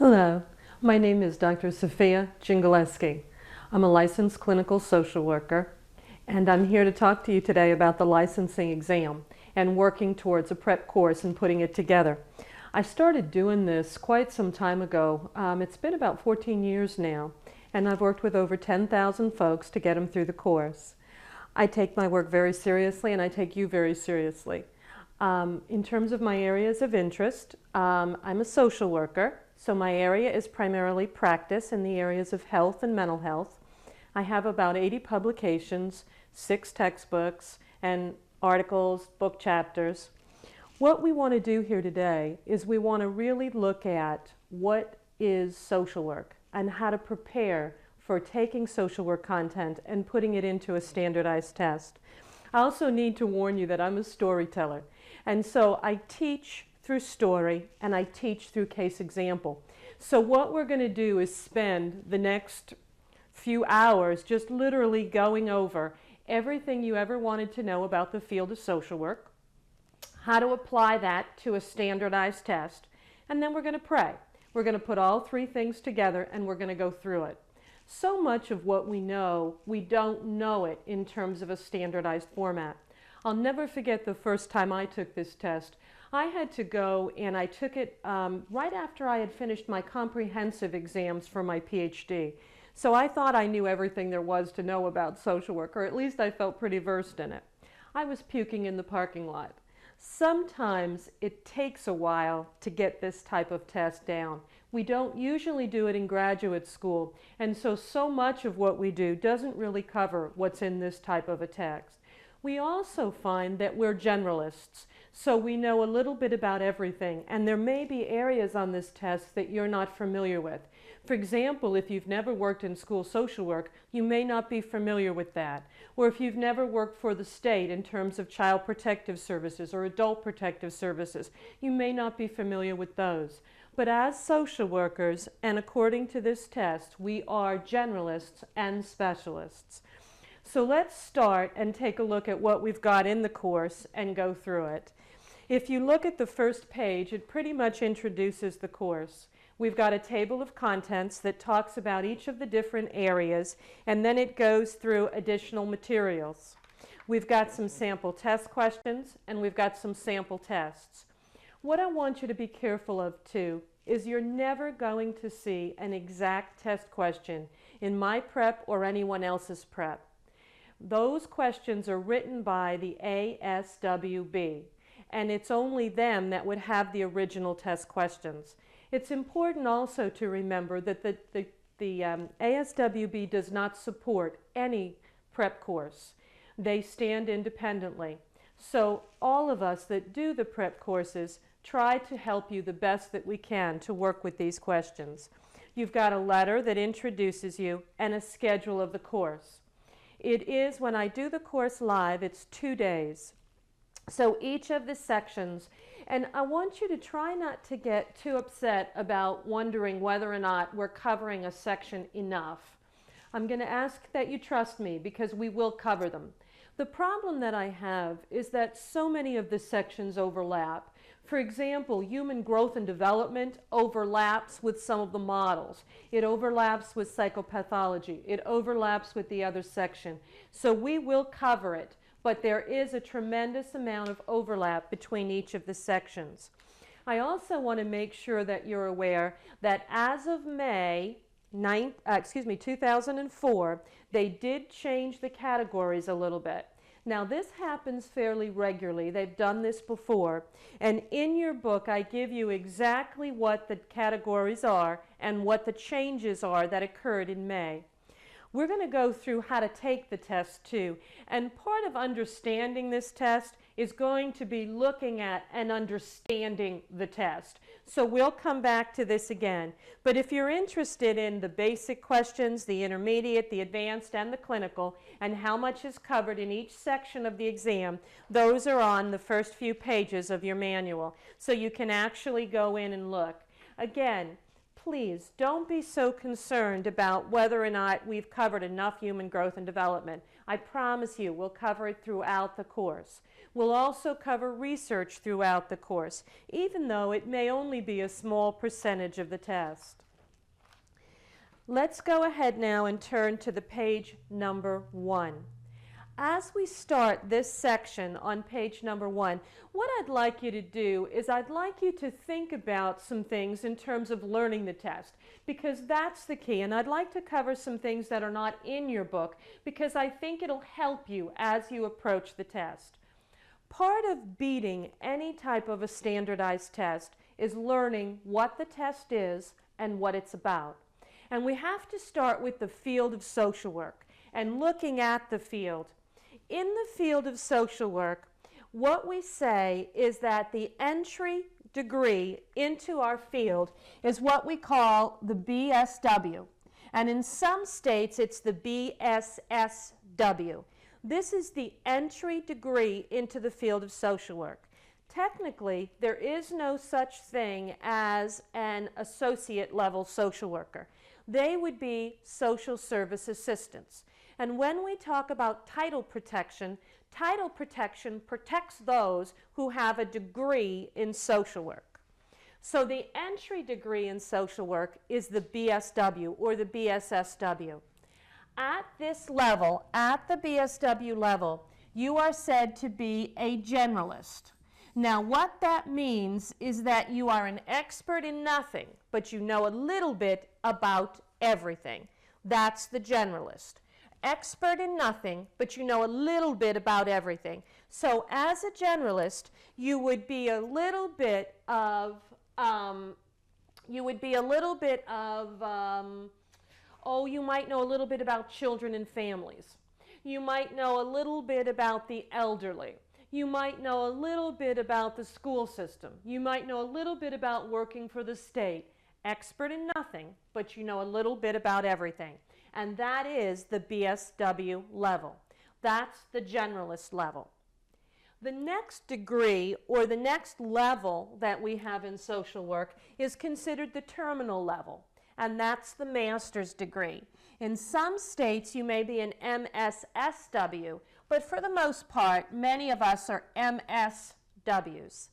Hello, my name is Dr. Sophia Jingaleski. I'm a licensed clinical social worker, and I'm here to talk to you today about the licensing exam and working towards a prep course and putting it together. I started doing this quite some time ago. It's been about 14 years now, and I've worked with over 10,000 folks to get them through the course. I take my work very seriously, and I take you very seriously. In terms of my areas of interest, I'm a social worker, so my area is primarily practice in the areas of health and mental health. I have about 80 publications, 6 textbooks, and articles, book chapters. What we want to do here today is we want to really look at what is social work and how to prepare for taking social work content and putting it into a standardized test. I also need to warn you that I'm a storyteller, and so I teach through story and I teach through case example. So what we're going to do is spend the next few hours just literally going over everything you ever wanted to know about the field of social work, how to apply that to a standardized test, and then we're going to pray. We're going to put all 3 things together and we're going to go through it. So much of what we know, we don't know it in terms of a standardized format. I'll never forget the first time I took this test. I had to go, and I took it right after I had finished my comprehensive exams for my PhD. So I thought I knew everything there was to know about social work, or at least I felt pretty versed in it. I was puking in the parking lot. Sometimes it takes a while to get this type of test down. We don't usually do it in graduate school, and so much of what we do doesn't really cover what's in this type of a text. We also find that we're generalists, so we know a little bit about everything, and there may be areas on this test that you're not familiar with. For example, if you've never worked in school social work, you may not be familiar with that. Or if you've never worked for the state in terms of child protective services or adult protective services, you may not be familiar with those. But as social workers, and according to this test, we are generalists and specialists. So let's start and take a look at what we've got in the course and go through it. If you look at the first page, it pretty much introduces the course. We've got a table of contents that talks about each of the different areas, and then it goes through additional materials. We've got some sample test questions, and we've got some sample tests. What I want you to be careful of, too, is you're never going to see an exact test question in my prep or anyone else's prep. Those questions are written by the ASWB, and it's only them that would have the original test questions. It's important also to remember that the ASWB does not support any prep course. They stand independently. So all of us that do the prep courses try to help you the best that we can to work with these questions. You've got a letter that introduces you and a schedule of the course. It is, when I do the course live, it's 2 days. So each of the sections, and I want you to try not to get too upset about wondering whether or not we're covering a section enough. I'm going to ask that you trust me because we will cover them. The problem that I have is that so many of the sections overlap. For example, human growth and development overlaps with some of the models. It overlaps with psychopathology. It overlaps with the other section. So we will cover it, but there is a tremendous amount of overlap between each of the sections. I also want to make sure that you're aware that as of May 2004, they did change the categories a little bit. Now this happens fairly regularly. They've done this before, and in your book I give you exactly what the categories are and what the changes are that occurred in May. We're going to go through how to take the test too, and part of understanding this test is going to be looking at and understanding the test. So we'll come back to this again. But if you're interested in the basic questions, the intermediate, the advanced, and the clinical, and how much is covered in each section of the exam, those are on the first few pages of your manual. So you can actually go in and look. Again, please don't be so concerned about whether or not we've covered enough human growth and development. I promise you we'll cover it throughout the course. We'll also cover research throughout the course, even though it may only be a small percentage of the test. Let's go ahead now and turn to the page number 1. As we start this section on page number 1, what I'd like you to do is I'd like you to think about some things in terms of learning the test, because that's the key. And I'd like to cover some things that are not in your book, because I think it'll help you as you approach the test. Part of beating any type of a standardized test is learning what the test is and what it's about. And we have to start with the field of social work and looking at the field. In the field of social work, what we say is that the entry degree into our field is what we call the BSW. And in some states, it's the BSSW. This is the entry degree into the field of social work. Technically, there is no such thing as an associate level social worker. They would be social service assistants. And when we talk about title protection protects those who have a degree in social work. So the entry degree in social work is the BSW or the BSSW. At this level, at the BSW level, you are said to be a generalist. Now, what that means is that you are an expert in nothing, but you know a little bit about everything. That's the generalist. Expert in nothing, but you know a little bit about everything. So as a generalist, you would be a little bit of, you might know a little bit about children and families. You might know a little bit about the elderly. You might know a little bit about the school system. You might know a little bit about working for the state. Expert in nothing, but you know a little bit about everything. And that is the BSW level. That's the generalist level. The next degree, or the next level that we have in social work, is considered the terminal level. And that's the master's degree. In some states, you may be an MSSW, but for the most part, many of us are MSWs.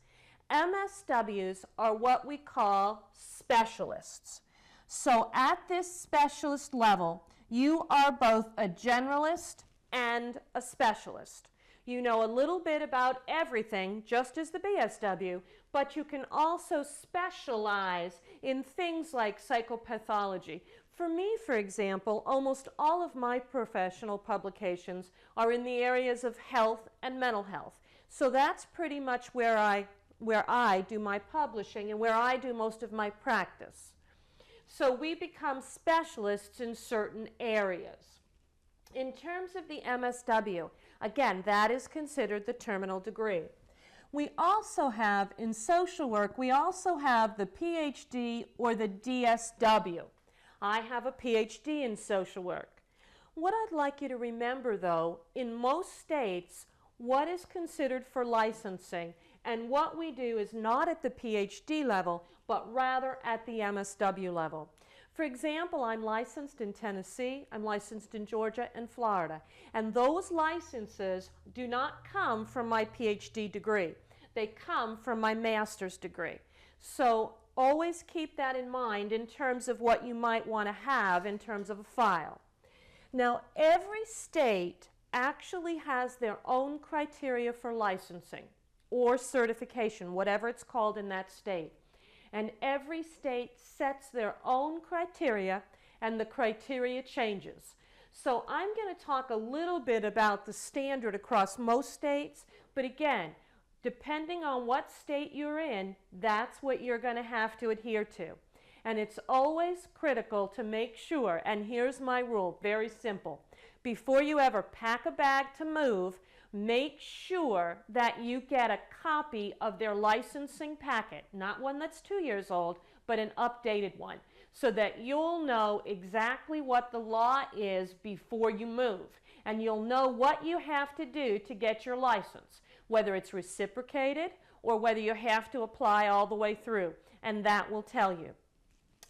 MSWs are what we call specialists. So at this specialist level, you are both a generalist and a specialist. You know a little bit about everything, just as the BSW, but you can also specialize in things like psychopathology. For me, for example, almost all of my professional publications are in the areas of health and mental health. So that's pretty much where I do my publishing and where I do most of my practice. So we become specialists in certain areas. In terms of the MSW, again, that is considered the terminal degree. We also have, in social work, we also have the PhD or the DSW. I have a PhD in social work. What I'd like you to remember, though, in most states, what is considered for licensing and what we do is not at the PhD level, but rather at the MSW level. For example, I'm licensed in Tennessee, I'm licensed in Georgia and Florida, and those licenses do not come from my PhD degree. They come from my master's degree. So always keep that in mind in terms of what you might want to have in terms of a file. Now, every state actually has their own criteria for licensing or certification, whatever it's called in that state. And every state sets their own criteria, and the criteria changes. So I'm going to talk a little bit about the standard across most states, but again, depending on what state you're in, that's what you're going to have to adhere to. And it's always critical to make sure, and here's my rule, very simple. Before you ever pack a bag to move, make sure that you get a copy of their licensing packet, not one that's 2 years old, but an updated one, so that you'll know exactly what the law is before you move. And you'll know what you have to do to get your license, whether it's reciprocated or whether you have to apply all the way through, and that will tell you.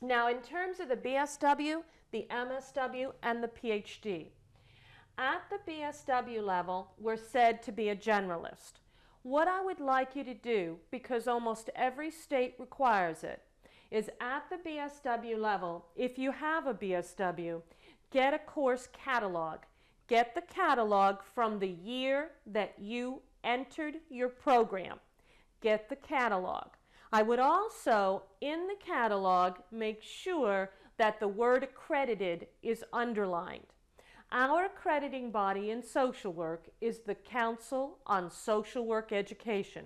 Now, in terms of the BSW, the MSW, and the PhD, at the BSW level, we're said to be a generalist. What I would like you to do, because almost every state requires it, is at the BSW level, if you have a BSW, get a course catalog. Get the catalog from the year that you entered your program. Get the catalog. I would also, in the catalog, make sure that the word accredited is underlined. Our accrediting body in social work is the Council on Social Work Education.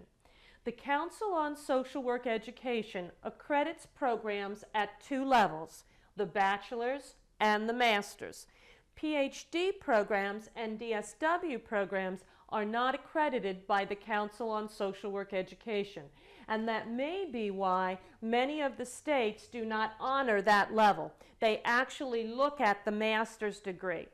The Council on Social Work Education accredits programs at two levels, the bachelor's and the master's. PhD programs and DSW programs are not accredited by the Council on Social Work Education, and that may be why many of the states do not honor that level. They actually look at the master's degree.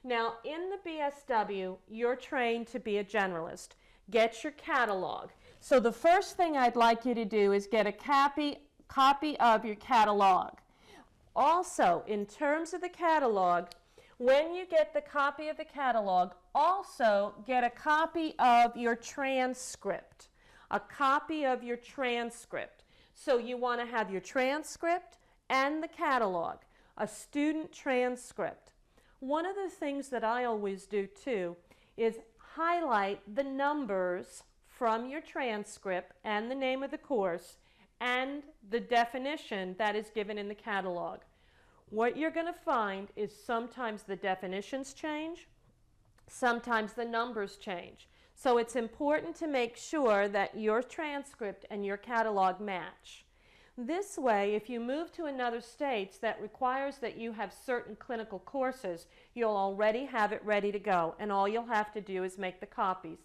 Now, in the BSW, you're trained to be a generalist. Get your catalog. So the first thing I'd like you to do is get a copy of your catalog. Also, in terms of the catalog, when you get the copy of the catalog, also get a copy of your transcript. A copy of your transcript. So you want to have your transcript and the catalog, a student transcript. One of the things that I always do too is highlight the numbers from your transcript and the name of the course and the definition that is given in the catalog. What you're going to find is sometimes the definitions change, sometimes the numbers change. So it's important to make sure that your transcript and your catalog match. This way, if you move to another state that requires that you have certain clinical courses, you'll already have it ready to go, and all you'll have to do is make the copies.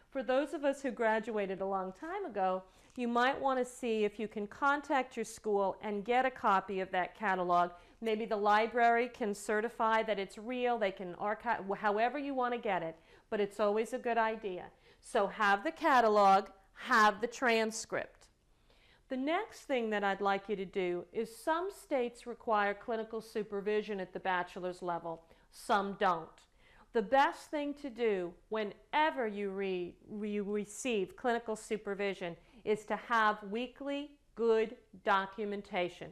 For those of us who graduated a long time ago, you might want to see if you can contact your school and get a copy of that catalog. Maybe the library can certify that it's real, they can archive, however you want to get it, but it's always a good idea. So have the catalog, have the transcript. The next thing that I'd like you to do is some states require clinical supervision at the bachelor's level, some don't. The best thing to do whenever you receive clinical supervision is to have weekly good documentation.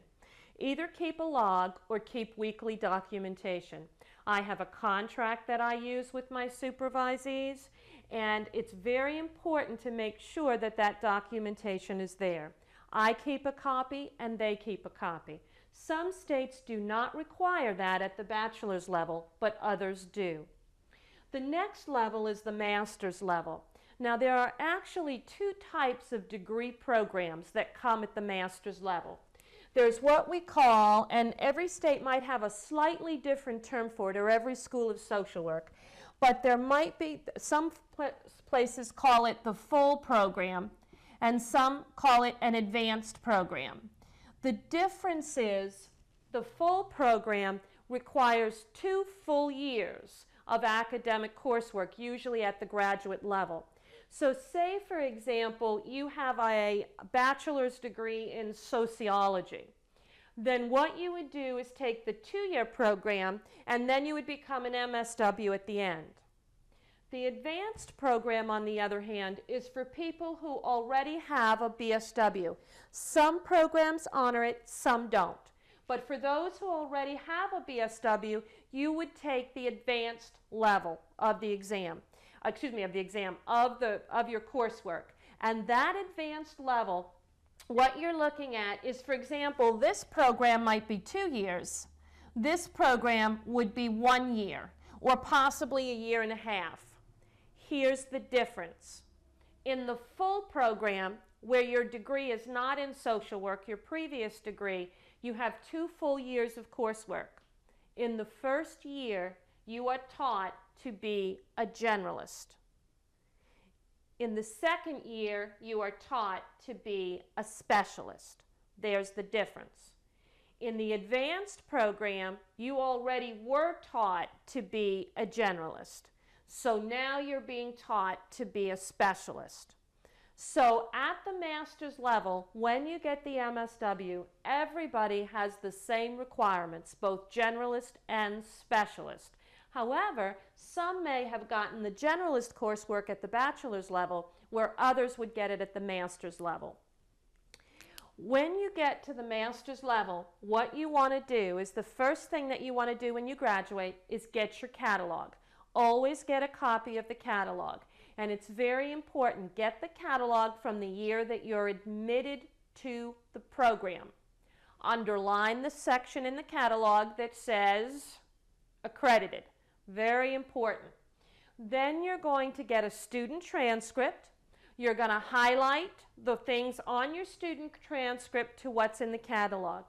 Either keep a log or keep weekly documentation. I have a contract that I use with my supervisees, and it's very important to make sure that that documentation is there. I keep a copy and they keep a copy. Some states do not require that at the bachelor's level, but others do. The next level is the master's level. Now, there are actually two types of degree programs that come at the master's level. There's what we call, and every state might have a slightly different term for it, or every school of social work, but there might be, some places call it the full program, and some call it an advanced program. The difference is the full program requires 2 full years of academic coursework, usually at the graduate level. So say, for example, you have a bachelor's degree in sociology. Then what you would do is take the 2-year program, and then you would become an MSW at the end. The advanced program, on the other hand, is for people who already have a BSW. Some programs honor it, some don't. But for those who already have a BSW, you would take the advanced level of the exam, of your coursework. And that advanced level, what you're looking at is, for example, this program might be 2 years. This program would be 1 year, or possibly 1.5 years. Here's the difference. In the full program, where your degree is not in social work, your previous degree, you have 2 full years of coursework. In the first year, you are taught to be a generalist. In the second year, you are taught to be a specialist. There's the difference. In the advanced program, you already were taught to be a generalist. So now you're being taught to be a specialist. So at the master's level, when you get the MSW, everybody has the same requirements, both generalist and specialist. However, some may have gotten the generalist coursework at the bachelor's level where others would get it at the master's level. When you get to the master's level, what you want to do is the first thing that you want to do when you graduate is get your catalog. Always get a copy of the catalog. And it's very important, get the catalog from the year that you're admitted to the program. Underline the section in the catalog that says accredited. Very important. Then you're going to get a student transcript. You're going to highlight the things on your student transcript to what's in the catalog.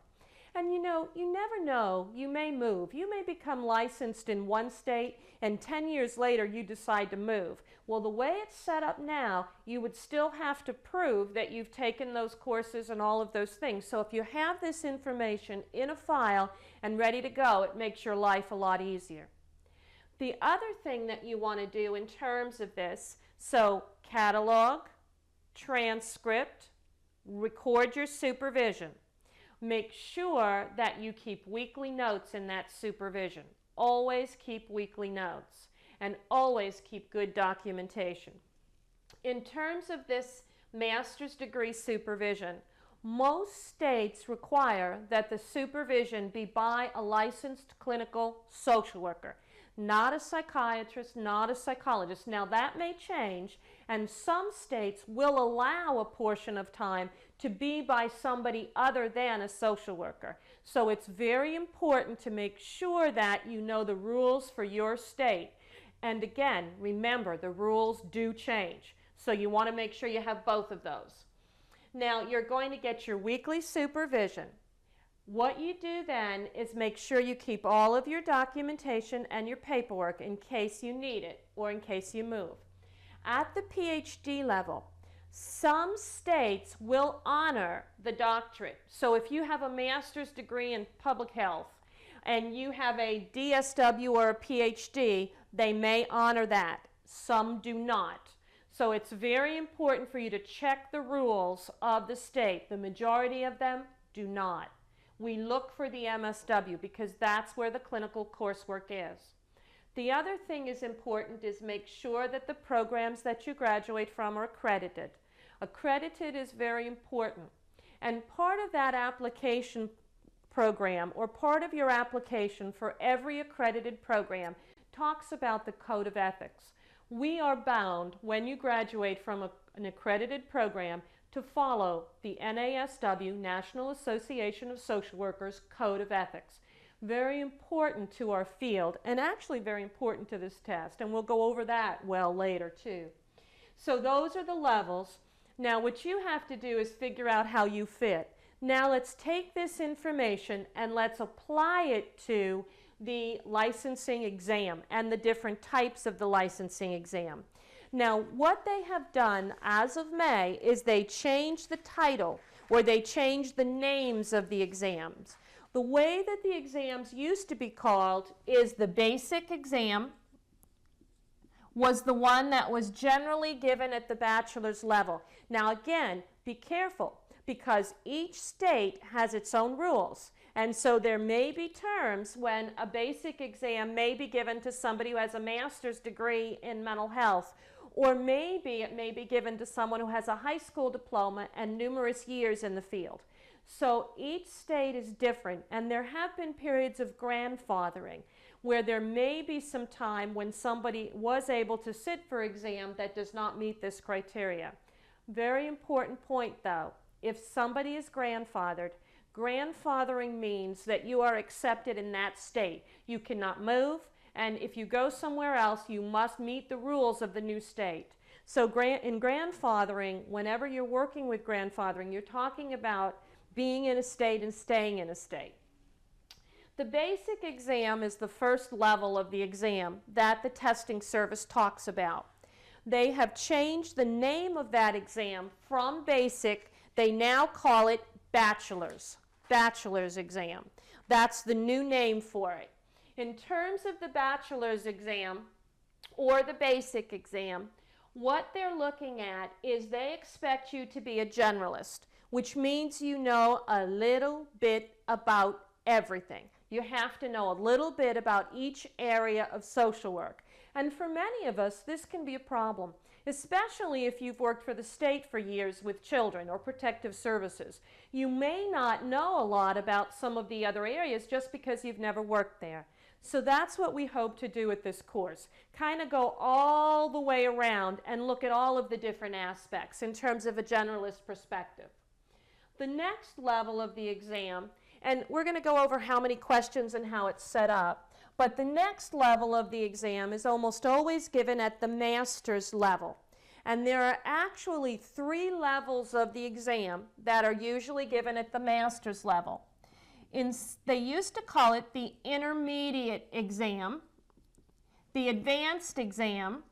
And you know, you never know, you may move. You may become licensed in one state and 10 years later you decide to move. Well, the way it's set up now, you would still have to prove that you've taken those courses and all of those things. So if you have this information in a file and ready to go, it makes your life a lot easier. The other thing that you want to do in terms of this, so catalog, transcript, record your supervision. Make sure that you keep weekly notes in that supervision. Always keep weekly notes and always keep good documentation. In terms of this master's degree supervision, most states require that the supervision be by a licensed clinical social worker, not a psychiatrist, not a psychologist. Now that may change, and some states will allow a portion of time to be by somebody other than a social worker. So it's very important to make sure that you know the rules for your state. And again, remember, the rules do change. So you want to make sure you have both of those. Now you're going to get your weekly supervision. What you do then is make sure you keep all of your documentation and your paperwork in case you need it or in case you move. At the PhD level, some states will honor the doctorate. So if you have a master's degree in public health and you have a DSW or a PhD, they may honor that. Some do not. So it's very important for you to check the rules of the state. The majority of them do not. We look for the MSW because that's where the clinical coursework is. The other thing is important is make sure that the programs that you graduate from are accredited. Accredited is very important. And part of that application program or part of your application for every accredited program talks about the Code of Ethics. We are bound, when you graduate from an accredited program, to follow the NASW, National Association of Social Workers, Code of Ethics. Very important to our field, and actually very important to this test, and we'll go over that well later too. So those are the levels. Now what you have to do is figure out how you fit. Now let's take this information and let's apply it to the licensing exam and the different types of the licensing exam. Now what they have done as of May is they changed the title or they changed the names of the exams. The way that the exams used to be called is the basic exam was the one that was generally given at the bachelor's level. Now again, be careful because each state has its own rules. And so there may be terms when a basic exam may be given to somebody who has a master's degree in mental health, or maybe it may be given to someone who has a high school diploma and numerous years in the field. So each state is different, and there have been periods of grandfathering where there may be some time when somebody was able to sit for exam that does not meet this criteria. Very important point though, if somebody is grandfathered, grandfathering means that you are accepted in that state. You cannot move, and if you go somewhere else, you must meet the rules of the new state. So in grandfathering, whenever you're working with grandfathering, you're talking about being in a state and staying in a state. The basic exam is the first level of the exam that the testing service talks about. They have changed the name of that exam from basic. They now call it bachelor's exam. That's the new name for it. In terms of the bachelor's exam or the basic exam, what they're looking at is they expect you to be a generalist, which means you know a little bit about everything. You have to know a little bit about each area of social work. And for many of us, this can be a problem. especially if you've worked for the state for years with children or protective services. You may not know a lot about some of the other areas just because you've never worked there. So that's what we hope to do with this course. Kind of go all the way around and look at all of the different aspects in terms of a generalist perspective. The next level of the exam, and we're going to go over how many questions and how it's set up, but the next level of the exam is almost always given at the master's level. And there are actually 3 levels of the exam that are usually given at the master's level. They used to call it the intermediate exam, the advanced exam,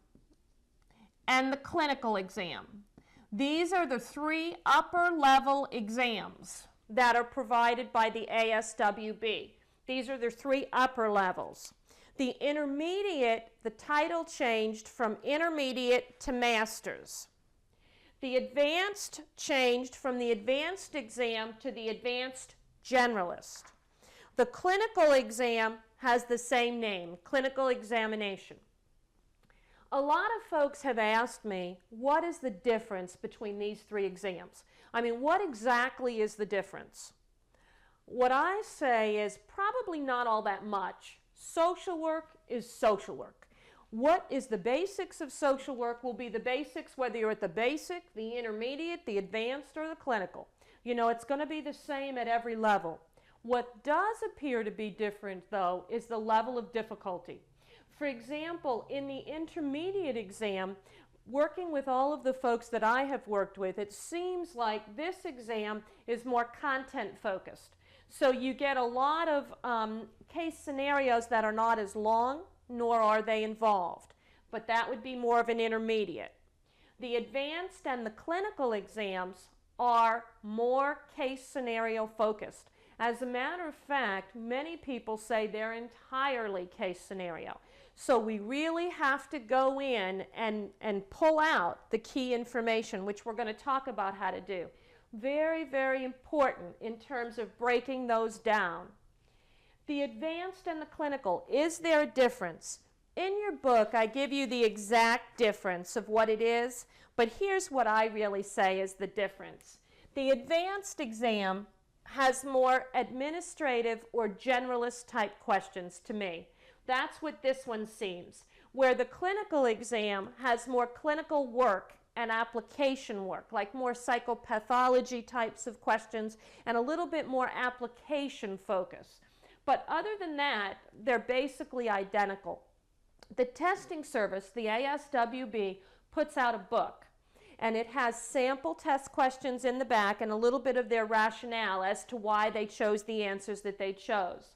and the clinical exam. These are the 3 upper level exams that are provided by the ASWB. These are the 3 upper levels. The intermediate, the title changed from intermediate to master's. The advanced changed from the advanced exam to the advanced generalist. The clinical exam has the same name, clinical examination. A lot of folks have asked me, what is the difference between these 3 exams? I mean, what exactly is the difference? What I say is probably not all that much. Social work is social work. What is the basics of social work will be the basics whether you're at the basic, the intermediate, the advanced, or the clinical. You know, it's going to be the same at every level. What does appear to be different, though, is the level of difficulty. For example, in the intermediate exam, working with all of the folks that I have worked with, it seems like this exam is more content focused. So you get a lot of case scenarios that are not as long, nor are they involved. But that would be more of an intermediate. The advanced and the clinical exams are more case scenario focused. As a matter of fact, many people say they're entirely case scenario. So we really have to go in and pull out the key information, which we're going to talk about how to do. Very, very important in terms of breaking those down. The advanced and the clinical, is there a difference? In your book, I give you the exact difference of what it is, but here's what I really say is the difference. The advanced exam has more administrative or generalist type questions to me. That's what this one seems. Where the clinical exam has more clinical work and application work, like more psychopathology types of questions and a little bit more application focus. But other than that, they're basically identical. The testing service, the ASWB, puts out a book. And it has sample test questions in the back and a little bit of their rationale as to why they chose the answers that they chose.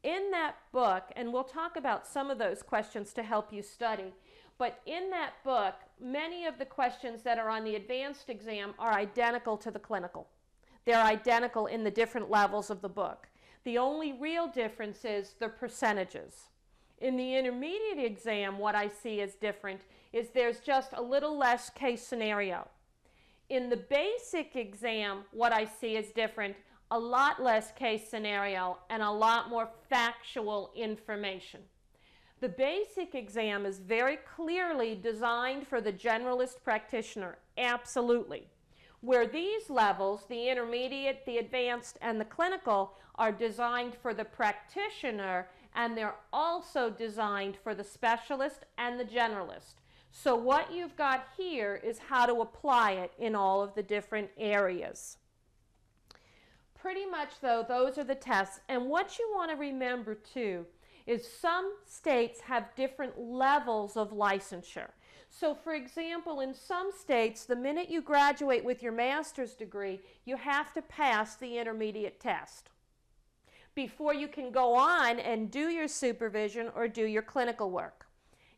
In that book, and we'll talk about some of those questions to help you study, but in that book, many of the questions that are on the advanced exam are identical to the clinical. They're identical in the different levels of the book. The only real difference is the percentages. In the intermediate exam, what I see as different is there's just a little less case scenario. In the basic exam, what I see is different, a lot less case scenario and a lot more factual information. The basic exam is very clearly designed for the generalist practitioner, absolutely. Where these levels, the intermediate, the advanced, and the clinical, are designed for the practitioner, and they're also designed for the specialist and the generalist. So what you've got here is how to apply it in all of the different areas. Pretty much, though, those are the tests. And what you want to remember, too, is some states have different levels of licensure. So, for example, in some states, the minute you graduate with your master's degree, you have to pass the intermediate test before you can go on and do your supervision or do your clinical work.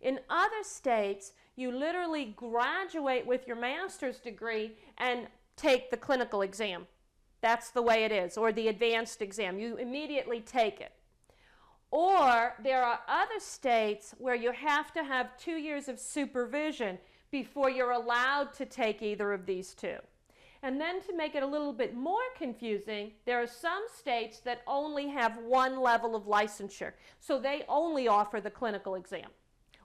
In other states, you literally graduate with your master's degree and take the clinical exam. That's the way it is, or the advanced exam. You immediately take it. Or there are other states where you have to have 2 years of supervision before you're allowed to take either of these two. And then to make it a little bit more confusing, there are some states that only have one level of licensure. So they only offer the clinical exam,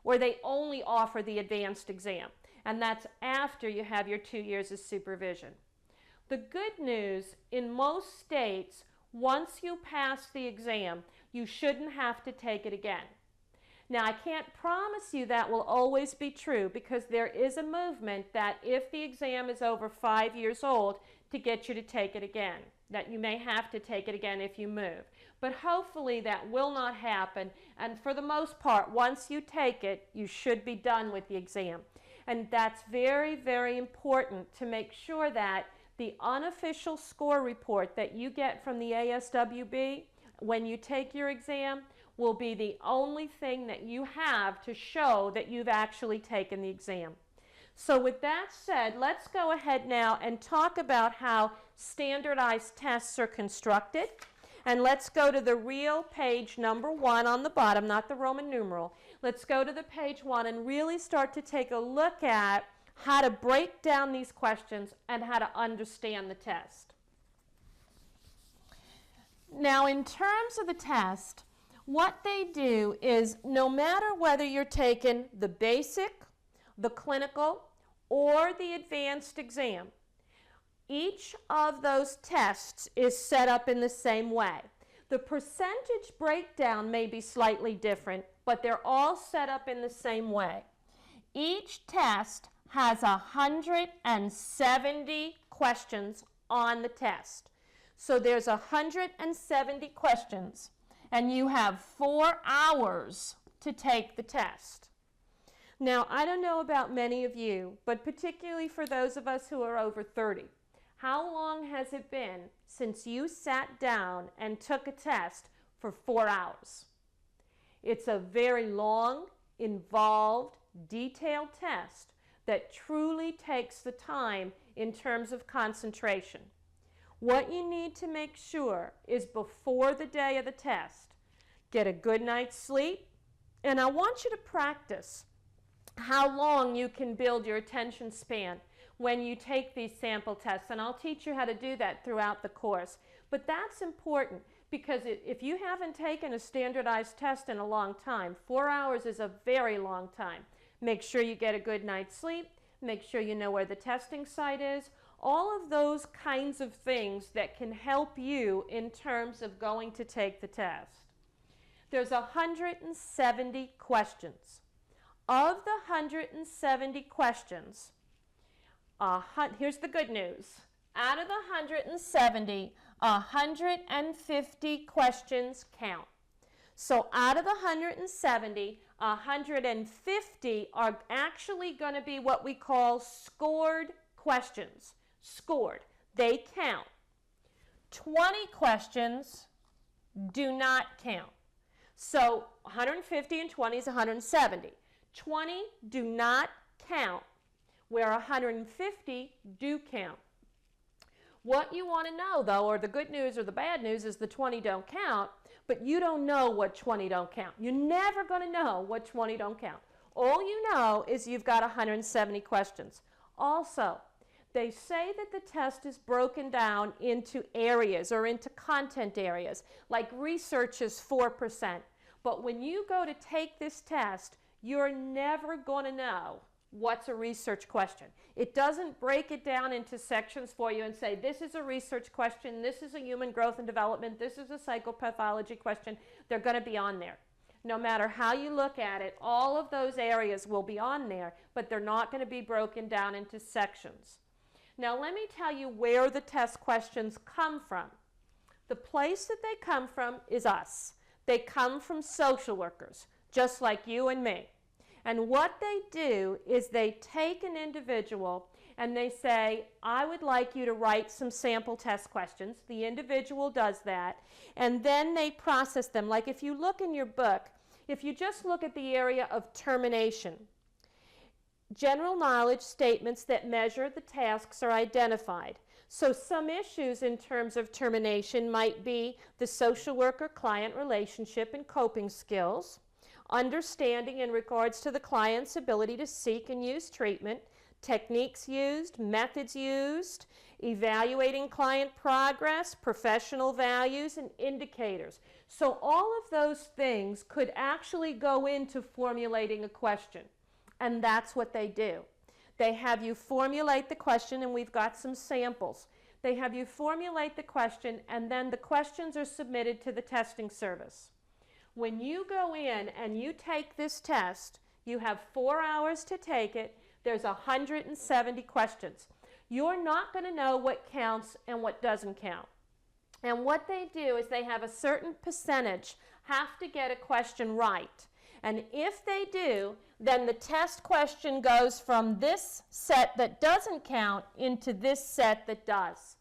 or they only offer the advanced exam. and that's after you have your 2 years of supervision. The good news, in most states, once you pass the exam, you shouldn't have to take it again. Now, I can't promise you that will always be true, because there is a movement that if the exam is over 5 years old, to get you to take it again, that you may have to take it again if you move. But hopefully that will not happen, and for the most part, once you take it, you should be done with the exam. And that's very, very important to make sure that the unofficial score report that you get from the ASWB when you take your exam will be the only thing that you have to show that you've actually taken the exam. So with that said, let's go ahead now and talk about how standardized tests are constructed. And let's go to the real page number 1 on the bottom, not the Roman numeral. Let's go to the page 1 and really start to take a look at how to break down these questions and how to understand the test. Now, in terms of the test, what they do is no matter whether you're taking the basic, the clinical, or the advanced exam, each of those tests is set up in the same way. The percentage breakdown may be slightly different, but they're all set up in the same way. Each test has 170 questions on the test. So there's 170 questions, and you have 4 hours to take the test. Now, I don't know about many of you, but particularly for those of us who are over 30, how long has it been since you sat down and took a test for 4 hours? It's a very long, involved, detailed test that truly takes the time in terms of concentration. What you need to make sure is before the day of the test, get a good night's sleep, and I want you to practice how long you can build your attention span when you take these sample tests, and I'll teach you how to do that throughout the course. But that's important, because if you haven't taken a standardized test in a long time, 4 hours is a very long time. Make sure you get a good night's sleep, make sure you know where the testing site is, all of those kinds of things that can help you in terms of going to take the test. There's 170 questions. Of the 170 questions, here's the good news. Out of the 170, 150 questions count. So out of the 170, 150 are actually going to be what we call scored questions. Scored. They count. 20 questions do not count. So 150 and 20 is 170. 20 do not count, where 150 do count. What you want to know, though, or the good news or the bad news, is the 20 don't count, but you don't know what 20 don't count. You're never going to know what 20 don't count. All you know is you've got 170 questions. Also, they say that the test is broken down into areas or into content areas, like research is 4%. But when you go to take this test, you're never going to know what's a research question. It doesn't break it down into sections for you and say, this is a research question, this is a human growth and development, this is a psychopathology question. They're going to be on there. No matter how you look at it, all of those areas will be on there, but they're not going to be broken down into sections. Now, let me tell you where the test questions come from. The place that they come from is us. They come from social workers, just like you and me. And what they do is they take an individual and they say, I would like you to write some sample test questions. The individual does that, and then they process them. Like if you look in your book, if you just look at the area of termination, general knowledge statements that measure the tasks are identified. So some issues in terms of termination might be the social worker-client relationship and coping skills, understanding in regards to the client's ability to seek and use treatment, techniques used, methods used, evaluating client progress, professional values, and indicators. So all of those things could actually go into formulating a question, and that's what they do. They have you formulate the question, and we've got some samples. They have you formulate the question, and then the questions are submitted to the testing service. When you go in and you take this test, you have 4 hours to take it. There's 170 questions. You're not going to know what counts and what doesn't count. And what they do is they have a certain percentage have to get a question right. And if they do, then the test question goes from this set that doesn't count into this set that does.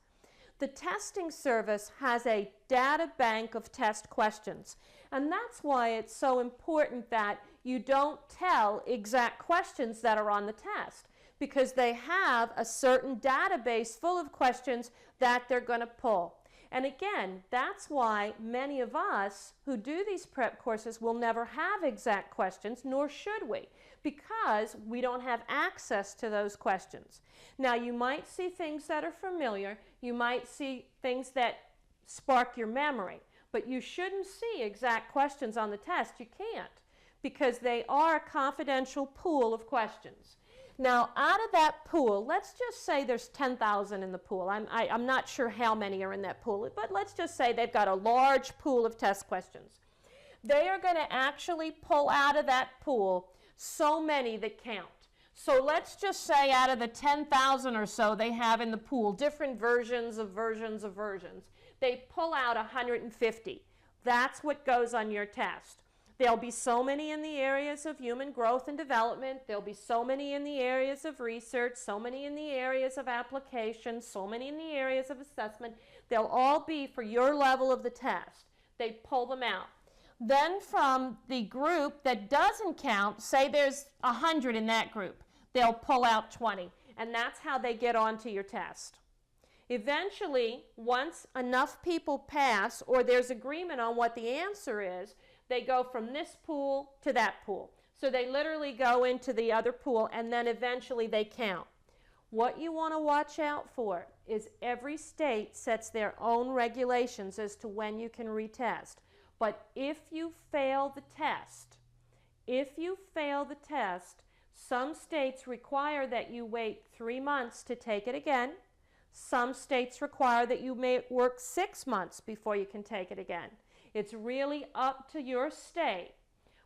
The testing service has a data bank of test questions, and that's why it's so important that you don't tell exact questions that are on the test, because they have a certain database full of questions that they're going to pull. And again, that's why many of us who do these prep courses will never have exact questions, nor should we, because we don't have access to those questions. Now, you might see things that are familiar, you might see things that spark your memory, but you shouldn't see exact questions on the test. You can't, because they are a confidential pool of questions. Now, out of that pool, let's just say there's 10,000 in the pool. I'm not sure how many are in that pool, but let's just say they've got a large pool of test questions. They are going to actually pull out of that pool so many that count. So let's just say out of the 10,000 or so they have in the pool, different versions of versions, they pull out 150. That's what goes on your test. There'll be so many in the areas of human growth and development. There'll be so many in the areas of research, so many in the areas of application, so many in the areas of assessment. They'll all be for your level of the test. They pull them out. Then from the group that doesn't count, say there's 100 in that group, they'll pull out 20. And that's how they get onto your test. Eventually, once enough people pass or there's agreement on what the answer is, they go from this pool to that pool. So they literally go into the other pool, and then eventually they count. What you want to watch out for is every state sets their own regulations as to when you can retest. But if you fail the test, some states require that you wait 3 months to take it again. Some states require that you may work 6 months before you can take it again. It's really up to your state.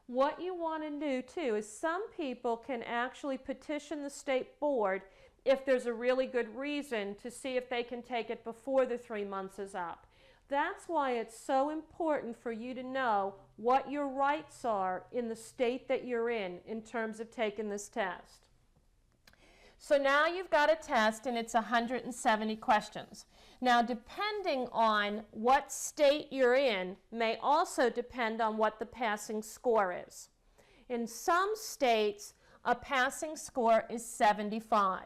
What you want to do too is some people can actually petition the state board if there's a really good reason to see if they can take it before the 3 months is up. That's why it's so important for you to know what your rights are in the state that you're in terms of taking this test. So now you've got a test and it's 170 questions. Now, depending on what state you're in may also depend on what the passing score is. In some states, a passing score is 75.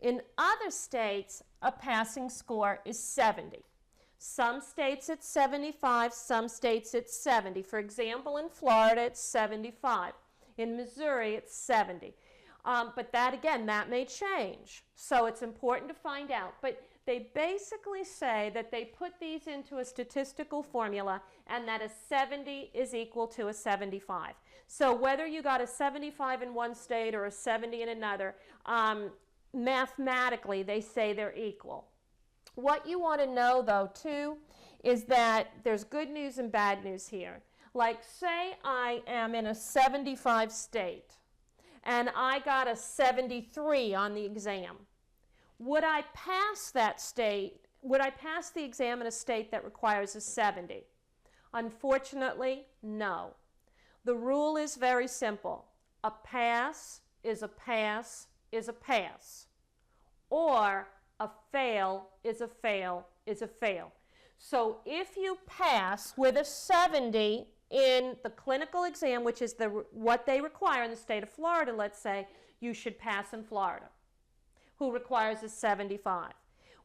In other states, a passing score is 70. Some states it's 75, some states it's 70. For example, in Florida, it's 75. In Missouri, it's 70. But that, again, that may change. So it's important to find out. But they basically say that they put these into a statistical formula and that a 70 is equal to a 75. So whether you got a 75 in one state or a 70 in another, mathematically they say they're equal. What you want to know, though, too, is that there's good news and bad news here. Like, say I am in a 75 state and I got a 73 on the exam. Would I pass that state? Would I pass the exam in a state that requires a 70? Unfortunately, no. The rule is very simple. A pass is a pass is a pass. Or a fail is a fail is a fail. So if you pass with a 70 in the clinical exam, which is what they require in the state of Florida, let's say, you should pass in Florida, who requires a 75.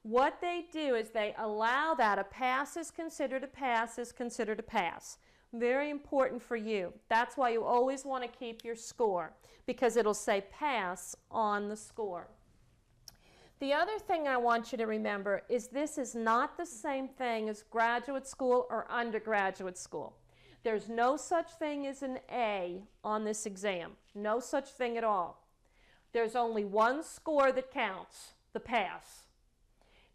What they do is they allow that a pass is considered a pass is considered a pass. Very important for you. That's why you always want to keep your score, because it'll say pass on the score. The other thing I want you to remember is this is not the same thing as graduate school or undergraduate school. There's no such thing as an A on this exam. No such thing at all. There's only one score that counts, the pass.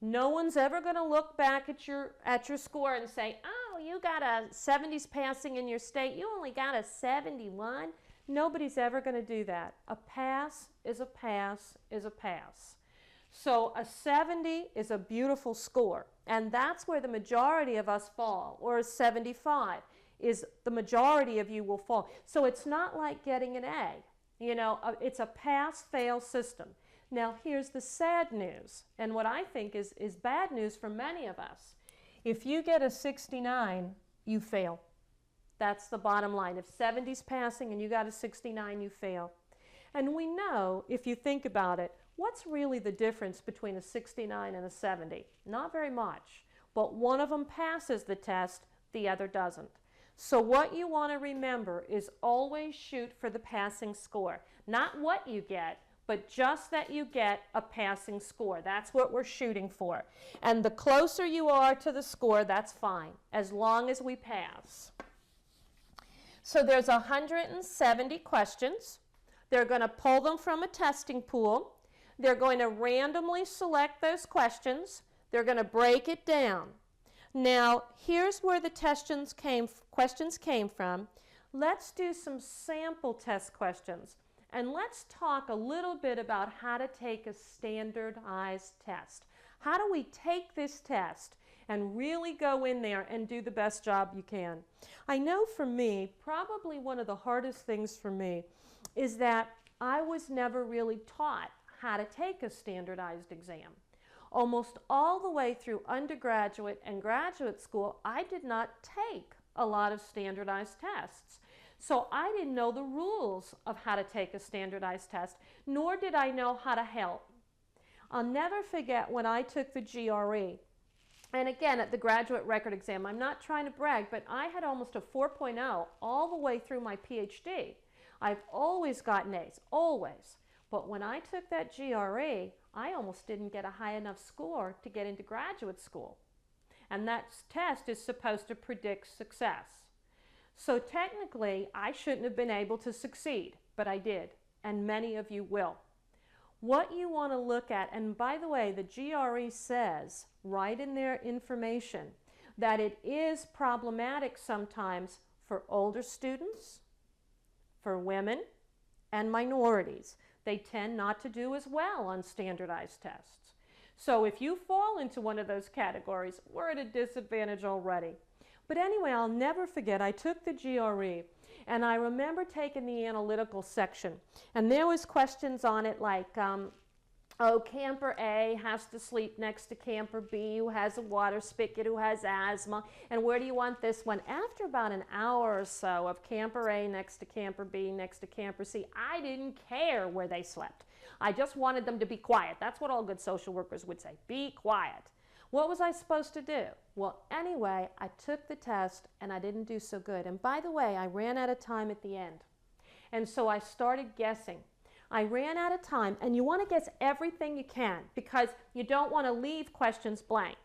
No one's ever going to look back at your score and say, oh, you got a 70s passing in your state, you only got a 71. Nobody's ever going to do that. A pass is a pass is a pass. So a 70 is a beautiful score, and that's where the majority of us fall, or a 75 is the majority of you will fall. So it's not like getting an A. You know, it's a pass-fail system. Now, here's the sad news, and what I think is bad news for many of us. If you get a 69, you fail. That's the bottom line. If 70's passing and you got a 69, you fail. And we know, if you think about it, what's really the difference between a 69 and a 70? Not very much. But one of them passes the test, the other doesn't. So what you want to remember is always shoot for the passing score. Not what you get, but just that you get a passing score. That's what we're shooting for. And the closer you are to the score, that's fine, as long as we pass. So there's 170 questions. They're going to pull them from a testing pool. They're going to randomly select those questions. They're going to break it down. Now, here's where the questions came from. Let's do some sample test questions. And let's talk a little bit about how to take a standardized test. How do we take this test and really go in there and do the best job you can? I know for me, probably one of the hardest things for me is that I was never really taught how to take a standardized exam. Almost all the way through undergraduate and graduate school, I did not take a lot of standardized tests. So I didn't know the rules of how to take a standardized test, nor did I know how to help. I'll never forget when I took the GRE. And again, at the graduate record exam, I'm not trying to brag, but I had almost a 4.0 all the way through my PhD. I've always gotten A's, always. But when I took that GRE, I almost didn't get a high enough score to get into graduate school. And that test is supposed to predict success. So technically, I shouldn't have been able to succeed, but I did, and many of you will. What you want to look at, and by the way, the GRE says right in their information that it is problematic sometimes for older students, for women, and minorities. They tend not to do as well on standardized tests. So if you fall into one of those categories, we're at a disadvantage already. But anyway, I'll never forget, I took the GRE, and I remember taking the analytical section, and there was questions on it like, oh, camper A has to sleep next to camper B, who has a water spigot, who has asthma, and where do you want this one? After about an hour or so of camper A next to camper B, next to camper C, I didn't care where they slept. I just wanted them to be quiet. That's what all good social workers would say, be quiet. What was I supposed to do? Well, anyway, I took the test and I didn't do so good. And by the way, I ran out of time at the end. And so I started guessing. I ran out of time, and you want to guess everything you can because you don't want to leave questions blank.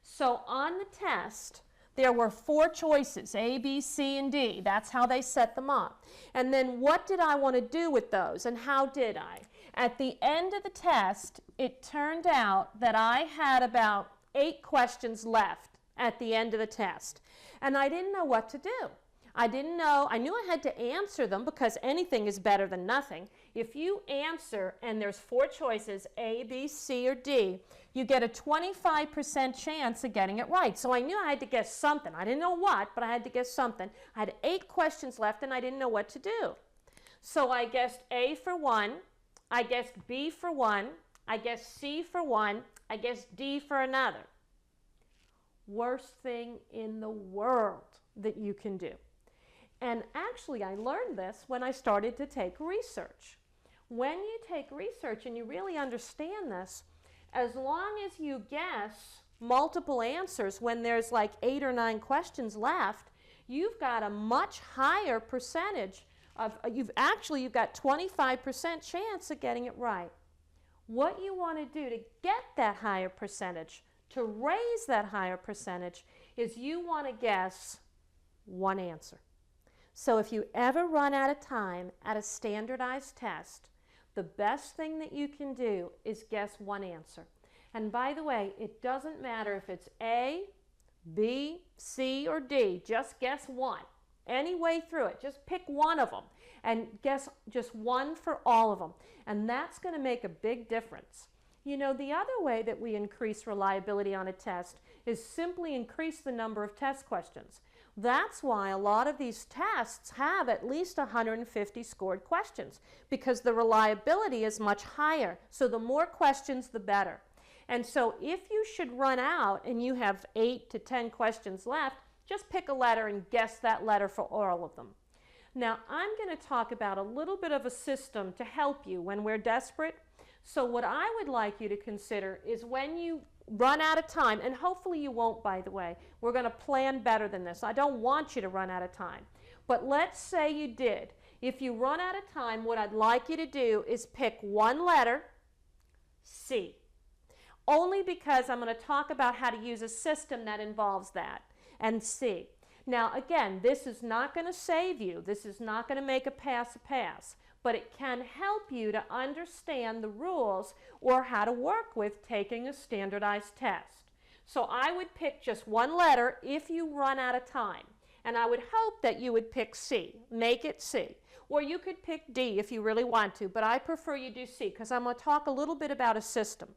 So on the test, there were 4 choices, A, B, C, and D. That's how they set them up. And then what did I want to do with those, and how did I? At the end of the test, it turned out that I had about 8 questions left at the end of the test. And I didn't know what to do. I didn't know. I knew I had to answer them because anything is better than nothing. If you answer and there's 4 choices, A, B, C, or D, you get a 25% chance of getting it right. So I knew I had to guess something. I didn't know what, but I had to guess something. I had 8 questions left and I didn't know what to do. So I guessed A for 1, I guessed B for 1, I guessed C for 1, I guessed D for another. Worst thing in the world that you can do. And actually, I learned this when I started to take research. When you take research and you really understand this, as long as you guess multiple answers when there's like 8 or 9 questions left, you've got a much higher percentage of, you've got 25% chance of getting it right. What you want to do to get that higher percentage, to raise that higher percentage, is you want to guess one answer. So if you ever run out of time at a standardized test, the best thing that you can do is guess one answer. And by the way, it doesn't matter if it's A, B, C, or D. Just guess one. Any way through it. Just pick one of them and guess just one for all of them. And that's going to make a big difference. You know, the other way that we increase reliability on a test is simply increase the number of test questions. That's why a lot of these tests have at least 150 scored questions, because the reliability is much higher. So the more questions, the better. And so if you should run out and you have 8 to 10 questions left, just pick a letter and guess that letter for all of them. Now, I'm going to talk about a little bit of a system to help you when we're desperate. So what I would like you to consider is when you run out of time, and hopefully you won't, by the way. We're going to plan better than this. I don't want you to run out of time. But let's say you did. If you run out of time, what I'd like you to do is pick one letter, C. Only because I'm going to talk about how to use a system that involves that, and C. Now, again, this is not going to save you. This is not going to make a pass, but it can help you to understand the rules or how to work with taking a standardized test. So I would pick just one letter if you run out of time, and I would hope that you would pick C. Make it C. Or you could pick D if you really want to, but I prefer you do C because I'm going to talk a little bit about a system.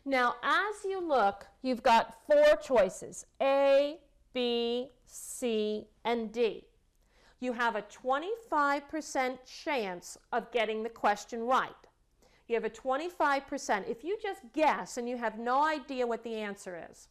Now, as you look, you've got 4 choices, A, B, C, and D. You have a 25% chance of getting the question right. You have a 25%. If you just guess and you have no idea what the answer is.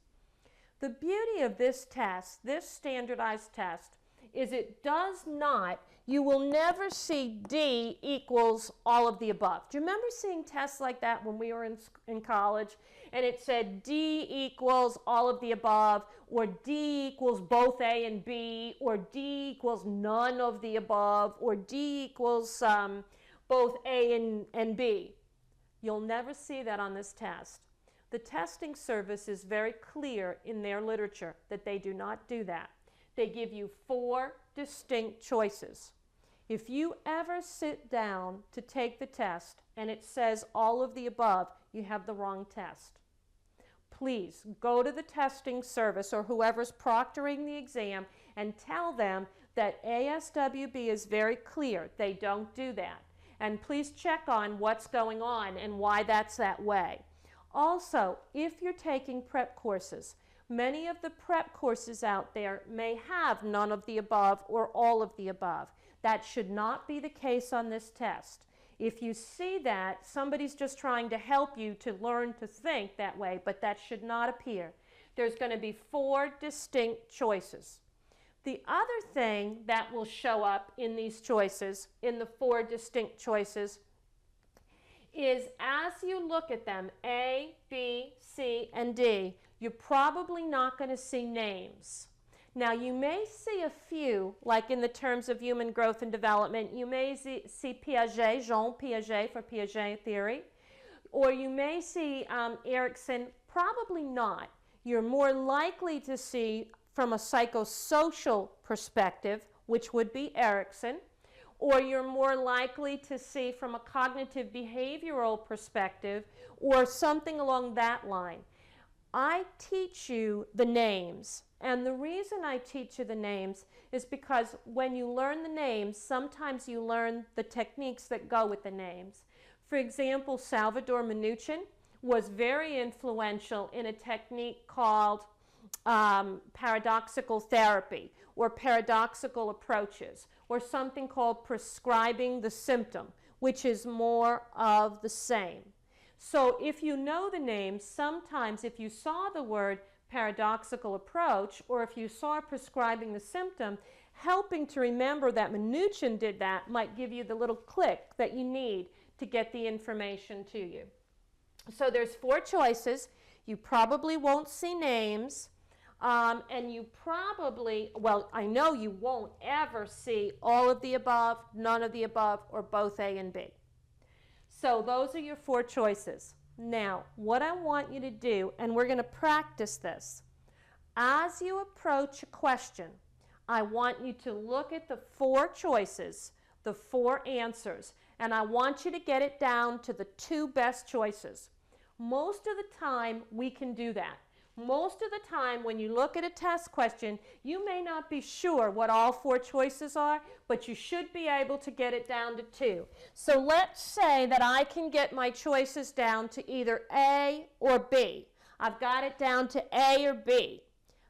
The beauty of this test, this standardized test, is it does not, you will never see D equals all of the above. Do you remember seeing tests like that when we were in college? And it said D equals all of the above, or D equals both A and B, or D equals none of the above, or D equals both A and B. You'll never see that on this test. The testing service is very clear in their literature that they do not do that. They give you 4 distinct choices. If you ever sit down to take the test and it says all of the above, you have the wrong test. Please go to the testing service or whoever's proctoring the exam and tell them that ASWB is very clear. They don't do that. And please check on what's going on and why that's that way. Also, if you're taking prep courses, many of the prep courses out there may have none of the above or all of the above. That should not be the case on this test. If you see that, somebody's just trying to help you to learn to think that way, but that should not appear. There's going to be 4 distinct choices. The other thing that will show up in these choices, in the 4 distinct choices, is as you look at them, A, B, C, and D, you're probably not going to see names. Now, you may see a few, like in the terms of human growth and development. You may see Piaget, Jean Piaget for Piaget theory, or you may see Erikson. Probably not. You're more likely to see from a psychosocial perspective, which would be Erikson, or you're more likely to see from a cognitive behavioral perspective or something along that line. I teach you the names, and the reason I teach you the names is because when you learn the names, sometimes you learn the techniques that go with the names. For example, Salvador Minuchin was very influential in a technique called paradoxical therapy or paradoxical approaches, or something called prescribing the symptom, which is more of the same. So if you know the names, sometimes if you saw the word paradoxical approach, or if you saw prescribing the symptom, helping to remember that Minuchin did that might give you the little click that you need to get the information to you. So there's 4 choices. You probably won't see names. And you probably, well, I know you won't ever see all of the above, none of the above, or both A and B. So those are your 4 choices. Now, what I want you to do, and we're going to practice this, as you approach a question, I want you to look at the 4 choices, the 4 answers, and I want you to get it down to the 2 best choices. Most of the time, we can do that. Most of the time, when you look at a test question, you may not be sure what all 4 choices are, but you should be able to get it down to 2. So let's say that I can get my choices down to either A or B. I've got it down to A or B.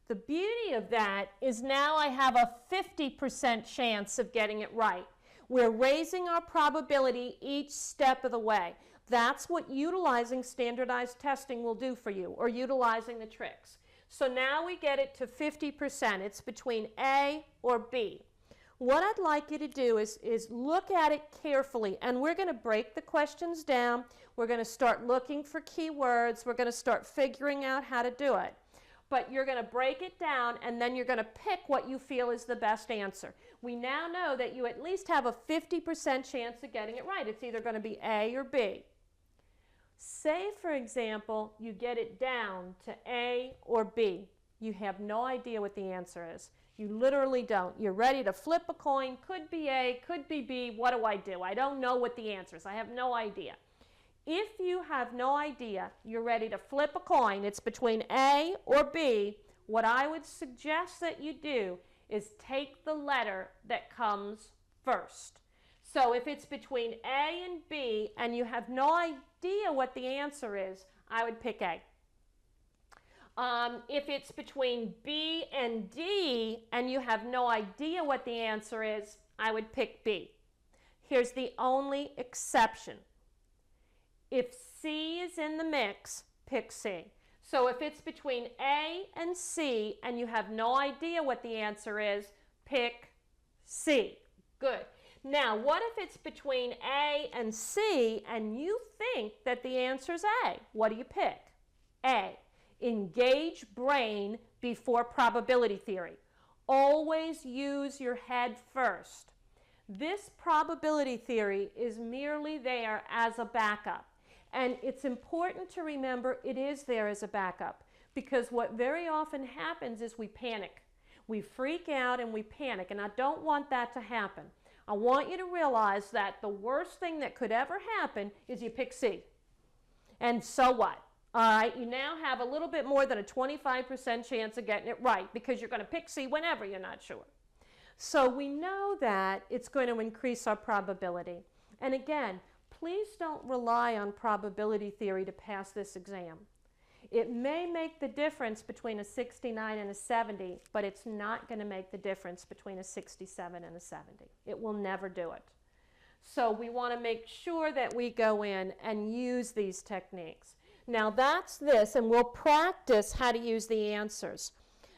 The beauty of that is now I have a 50% chance of getting it right. We're raising our probability each step of the way. That's what utilizing standardized testing will do for you, or utilizing the tricks. So now we get it to 50%. It's between A or B. What I'd like you to do is look at it carefully, and we're going to break the questions down. We're going to start looking for keywords. We're going to start figuring out how to do it. But you're going to break it down, and then you're going to pick what you feel is the best answer. We now know that you at least have a 50% chance of getting it right. It's either going to be A or B. Say, for example, you get it down to A or B. You have no idea what the answer is. You literally don't. You're ready to flip a coin. Could be A, could be B. What do I do? I don't know what the answer is. I have no idea. If you have no idea, you're ready to flip a coin. It's between A or B. What I would suggest that you do is take the letter that comes first. So if it's between A and B and you have no idea what the answer is, I would pick A. If it's between B and D and you have no idea what the answer is, I would pick B. Here's the only exception. If C is in the mix, pick C. So if it's between A and C and you have no idea what the answer is, pick C. Good. Now, what if it's between A and C and you think that the answer is A? What do you pick? A. Engage brain before probability theory. Always use your head first. This probability theory is merely there as a backup. And it's important to remember it is there as a backup, because what very often happens is we panic. We freak out and we panic, and I don't want that to happen. I want you to realize that the worst thing that could ever happen is you pick C. And so what? All right, you now have a little bit more than a 25% chance of getting it right, because you're going to pick C whenever you're not sure. So we know that it's going to increase our probability. And again, please don't rely on probability theory to pass this exam. It may make the difference between a 69 and a 70, but it's not going to make the difference between a 67 and a 70. It will never do it. So we want to make sure that we go in and use these techniques. Now that's this, and we'll practice how to use the answers.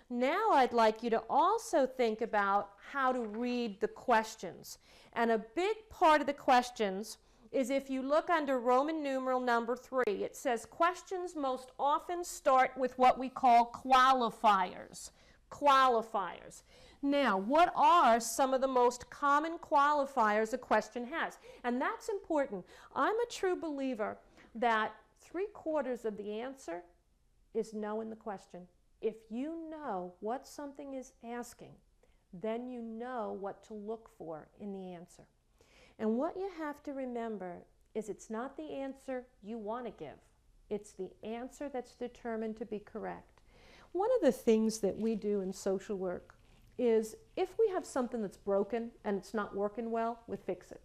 Now I'd like you to also think about how to read the questions. And a big part of the questions is if you look under Roman numeral number 3, it says questions most often start with what we call qualifiers. Qualifiers. Now, what are some of the most common qualifiers a question has? And that's important. I'm a true believer that 3/4 of the answer is no in the question. If you know what something is asking, then you know what to look for in the answer. And what you have to remember is it's not the answer you want to give. It's the answer that's determined to be correct. One of the things that we do in social work is if we have something that's broken and it's not working well, we fix it.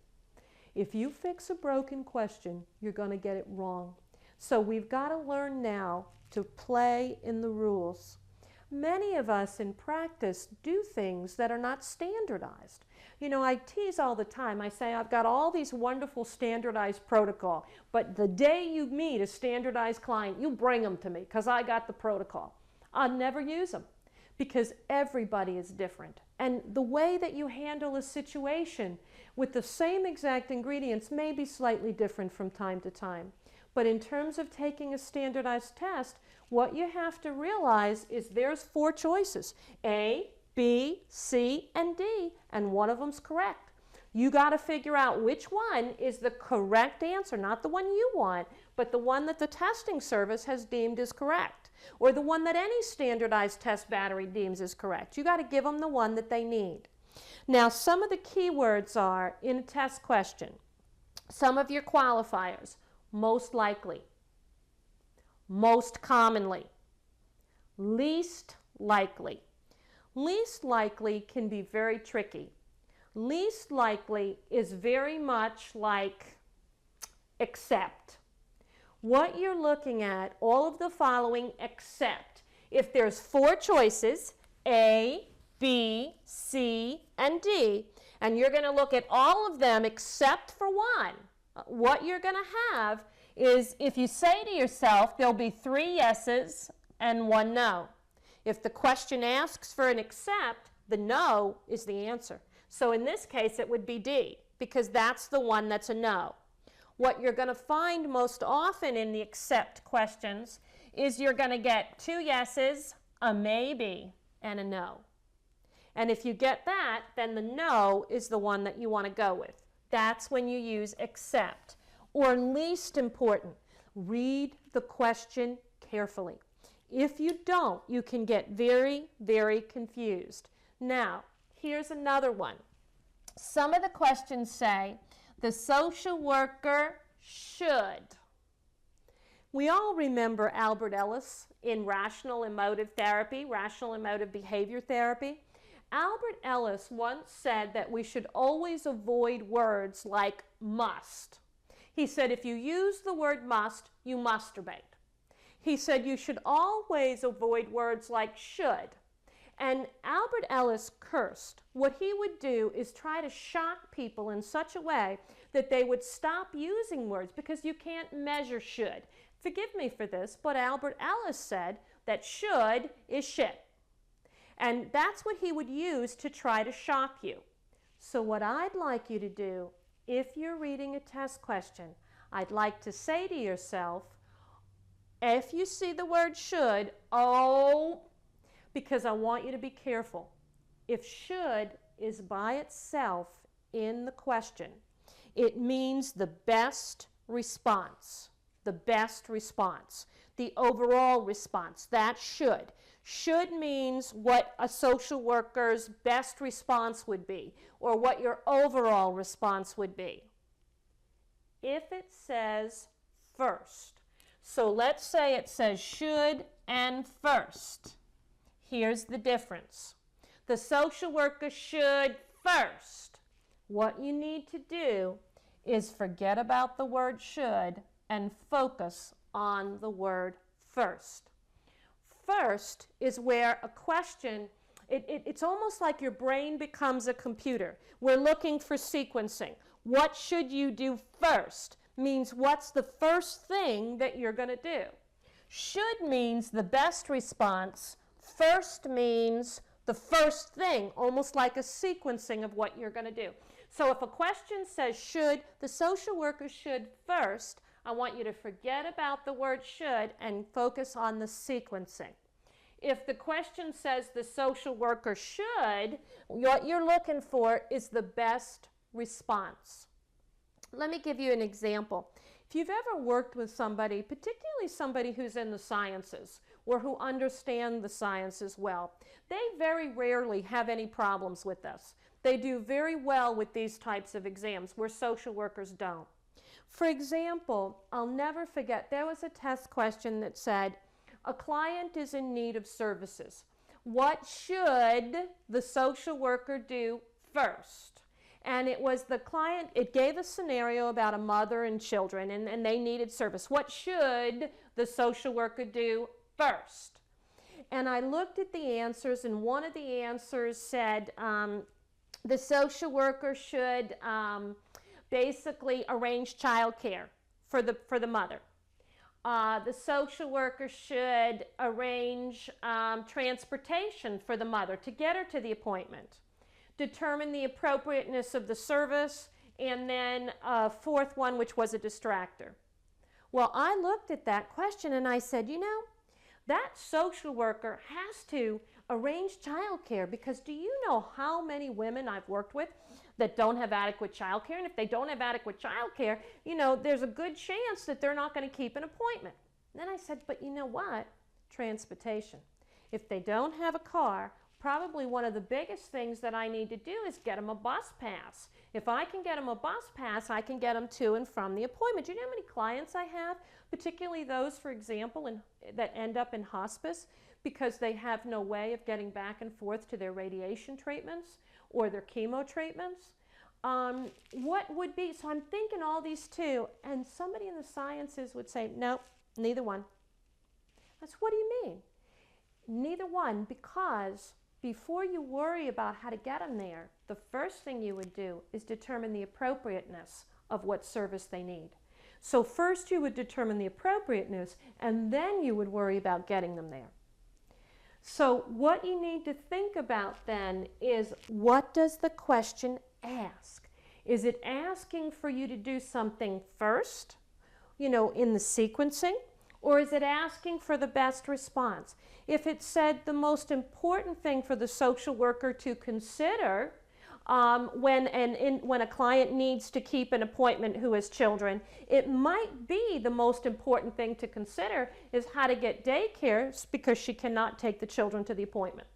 If you fix a broken question, you're going to get it wrong. So we've got to learn now to play in the rules. Many of us in practice do things that are not standardized. You know, I tease all the time. I say, I've got all these wonderful standardized protocol, but the day you meet a standardized client, you bring them to me because I got the protocol. I'll never use them because everybody is different. And the way that you handle a situation with the same exact ingredients may be slightly different from time to time. But in terms of taking a standardized test, what you have to realize is there's 4 choices, A, B, C, and D, and one of them's correct. You got to figure out which one is the correct answer, not the one you want, but the one that the testing service has deemed is correct, or the one that any standardized test battery deems is correct. You got to give them the one that they need. Now, some of the keywords are in a test question. Some of your qualifiers: most likely, most commonly, least likely. Least likely can be very tricky. Least likely is very much like except. What you're looking at, all of the following except. If there's 4 choices, A, B, C, and D, and you're going to look at all of them except for one, what you're going to have is, if you say to yourself, there'll be 3 yeses and 1 no. If the question asks for an except, the no is the answer. So in this case, it would be D, because that's the one that's a no. What you're going to find most often in the except questions is you're going to get 2 yeses, a maybe, and a no. And if you get that, then the no is the one that you want to go with. That's when you use except. Or least important, read the question carefully. If you don't, you can get very, very confused. Now, here's another one. Some of the questions say, the social worker should. We all remember Albert Ellis in rational emotive therapy, rational emotive behavior therapy. Albert Ellis once said that we should always avoid words like must. He said if you use the word must, you masturbate. He said you should always avoid words like should. And Albert Ellis cursed. What he would do is try to shock people in such a way that they would stop using words, because you can't measure should. Forgive me for this, but Albert Ellis said that should is shit. And that's what he would use to try to shock you. So what I'd like you to do, if you're reading a test question, I'd like to say to yourself, if you see the word should, oh, because I want you to be careful. If should is by itself in the question, it means the best response, the overall response. That should. Should means what a social worker's best response would be, or what your overall response would be. If it says first, so let's say it says should and first. Here's the difference. The social worker should first. What you need to do is forget about the word should and focus on the word first. First is where a question, it's almost like your brain becomes a computer. We're looking for sequencing. What should you do first means what's the first thing that you're going to do. Should means the best response. First means the first thing, almost like a sequencing of what you're going to do. So if a question says should, the social worker should first, I want you to forget about the word should and focus on the sequencing. If the question says the social worker should, what you're looking for is the best response. Let me give you an example. If you've ever worked with somebody, particularly somebody who's in the sciences or who understand the sciences well, they very rarely have any problems with this. They do very well with these types of exams where social workers don't. For example, I'll never forget, there was a test question that said, a client is in need of services. What should the social worker do first? And it was the client, it gave a scenario about a mother and children, and they needed service. What should the social worker do first? And I looked at the answers, and one of the answers said the social worker should basically arrange childcare for the mother. The social worker should arrange transportation for the mother to get her to the appointment, determine the appropriateness of the service, and then a fourth one, which was a distractor. Well, I looked at that question and I said, you know, that social worker has to arrange childcare, because do you know how many women I've worked with that don't have adequate childcare? And if they don't have adequate childcare, you know, there's a good chance that they're not going to keep an appointment. And then I said, but you know what? Transportation. If they don't have a car, probably one of the biggest things that I need to do is get them a bus pass. If I can get them a bus pass, I can get them to and from the appointment. Do you know how many clients I have, particularly those, for example, that end up in hospice because they have no way of getting back and forth to their radiation treatments or their chemo treatments? What would be, so I'm thinking all these two, and somebody in the sciences would say, nope, neither one. That's, what do you mean? Neither one, because before you worry about how to get them there, the first thing you would do is determine the appropriateness of what service they need. So first you would determine the appropriateness, and then you would worry about getting them there. So what you need to think about then is, what does the question ask? Is it asking for you to do something first, in the sequencing? Or is it asking for the best response? If it said the most important thing for the social worker to consider when a client needs to keep an appointment who has children, it might be the most important thing to consider is how to get daycare because she cannot take the children to the appointment.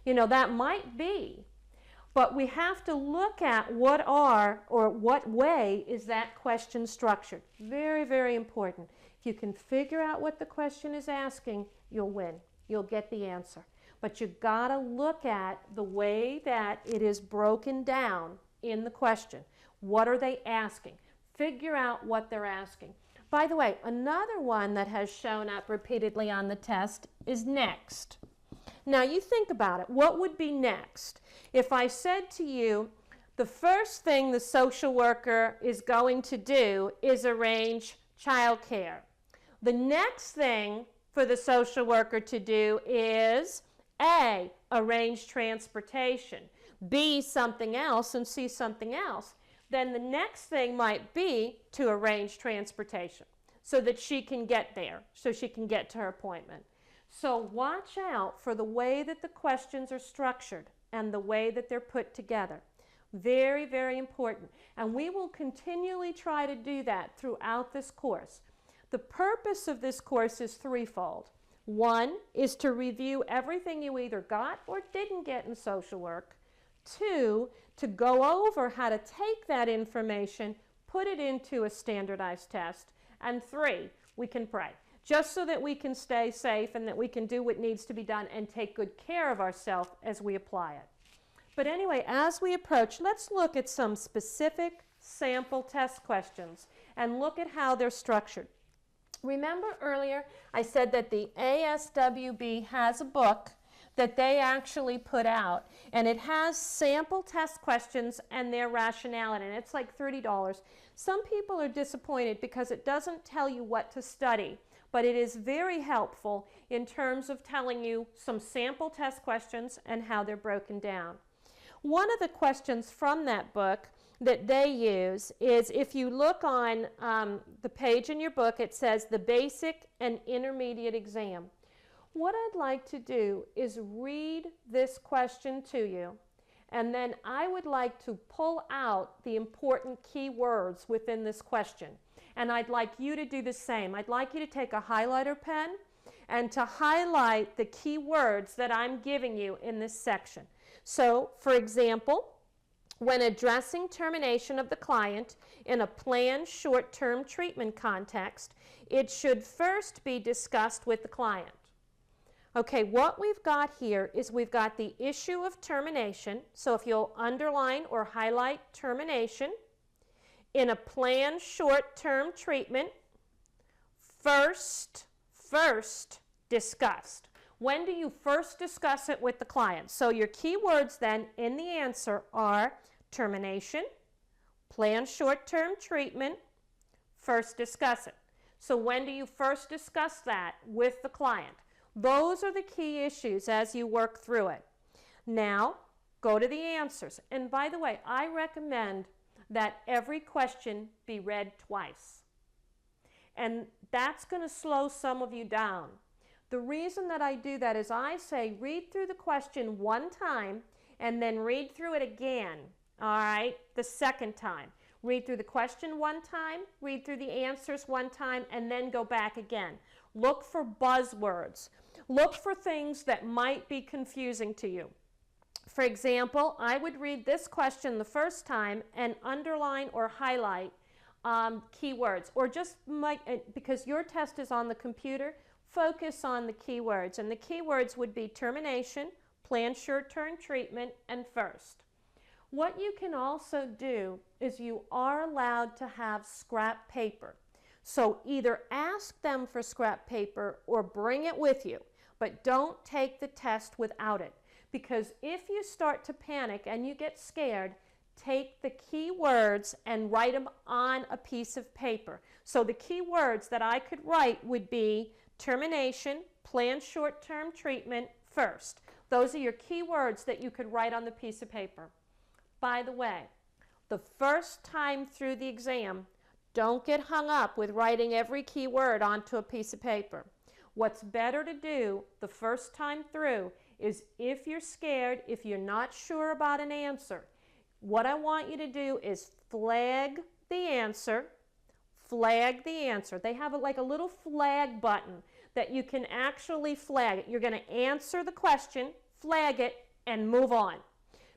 That might be. But we have to look at what way is that question structured. Very, very important. If you can figure out what the question is asking, you'll win. You'll get the answer. But you've got to look at the way that it is broken down in the question. What are they asking? Figure out what they're asking. By the way, another one that has shown up repeatedly on the test is next. Now you think about it. What would be next? If I said to you, the first thing the social worker is going to do is arrange childcare. The next thing for the social worker to do is A, arrange transportation, B, something else, and C, something else. Then the next thing might be to arrange transportation so that she can get there, so she can get to her appointment. So watch out for the way that the questions are structured and the way that they're put together. Very, very important. And we will continually try to do that throughout this course. The purpose of this course is threefold. One is to review everything you either got or didn't get in social work. Two, to go over how to take that information, put it into a standardized test. And three, we can pray, just so that we can stay safe and that we can do what needs to be done and take good care of ourselves as we apply it. But anyway, as we approach, let's look at some specific sample test questions and look at how they're structured. Remember earlier I said that the ASWB has a book that they actually put out, and it has sample test questions and their rationale in it. It's like $30. Some people are disappointed because it doesn't tell you what to study, but it is very helpful in terms of telling you some sample test questions and how they're broken down. One of the questions from that book that they use is, if you look on the page in your book, it says the basic and intermediate exam. What I'd like to do is read this question to you, and then I would like to pull out the important key words within this question. And I'd like you to do the same. I'd like you to take a highlighter pen and to highlight the key words that I'm giving you in this section. So, for example, when addressing termination of the client in a planned short-term treatment context, it should first be discussed with the client. Okay, what we've got here is we've got the issue of termination. So if you'll underline or highlight termination in a planned short-term treatment, first discussed. When do you first discuss it with the client? So your key words then in the answer are termination, planned short-term treatment, first discuss it. So when do you first discuss that with the client? Those are the key issues as you work through it. Now, go to the answers. And by the way, I recommend that every question be read twice. And that's going to slow some of you down. The reason that I do that is I say read through the question one time and then read through it again, all right, the second time. Read through the question one time, read through the answers one time, and then go back again. Look for buzzwords. Look for things that might be confusing to you. For example, I would read this question the first time and underline or highlight keywords, or just because your test is on the computer, focus on the keywords. And the keywords would be termination, planned short-term treatment, and first. What you can also do is you are allowed to have scrap paper. So either ask them for scrap paper or bring it with you, but don't take the test without it. Because if you start to panic and you get scared, take the key words and write them on a piece of paper. So the key words that I could write would be termination, planned short-term treatment, first. Those are your key words that you could write on the piece of paper. By the way, the first time through the exam, don't get hung up with writing every key word onto a piece of paper. What's better to do the first time through is, if you're scared, if you're not sure about an answer, what I want you to do is flag the answer. Flag the answer. They have like a little flag button that you can actually flag it. You're going to answer the question, flag it, and move on.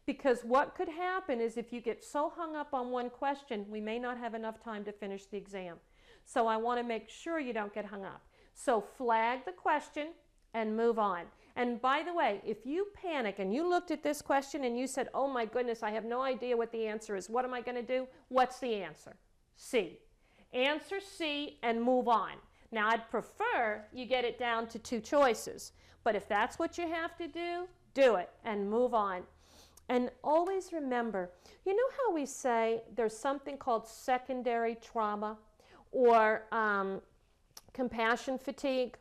Because what could happen is, if you get so hung up on one question, we may not have enough time to finish the exam. So I want to make sure you don't get hung up. So flag the question and move on. And by the way, if you panic and you looked at this question and you said, oh my goodness, I have no idea what the answer is, what am I going to do? What's the answer? C. Answer C and move on. Now, I'd prefer you get it down to 2 choices. But if that's what you have to do it and move on. And always remember, you know how we say there's something called secondary trauma or compassion fatigue?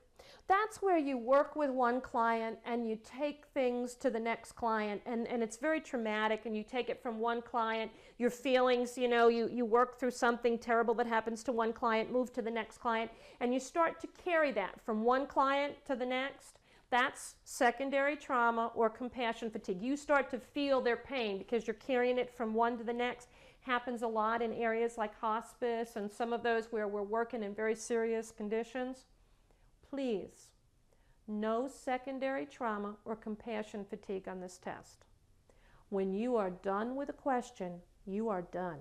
That's where you work with one client and you take things to the next client, and it's very traumatic, and you take it from one client, your feelings, you work through something terrible that happens to one client, move to the next client, and you start to carry that from one client to the next. That's secondary trauma or compassion fatigue. You start to feel their pain because you're carrying it from one to the next. Happens a lot in areas like hospice and some of those where we're working in very serious conditions. Please, no secondary trauma or compassion fatigue on this test. When you are done with a question, you are done.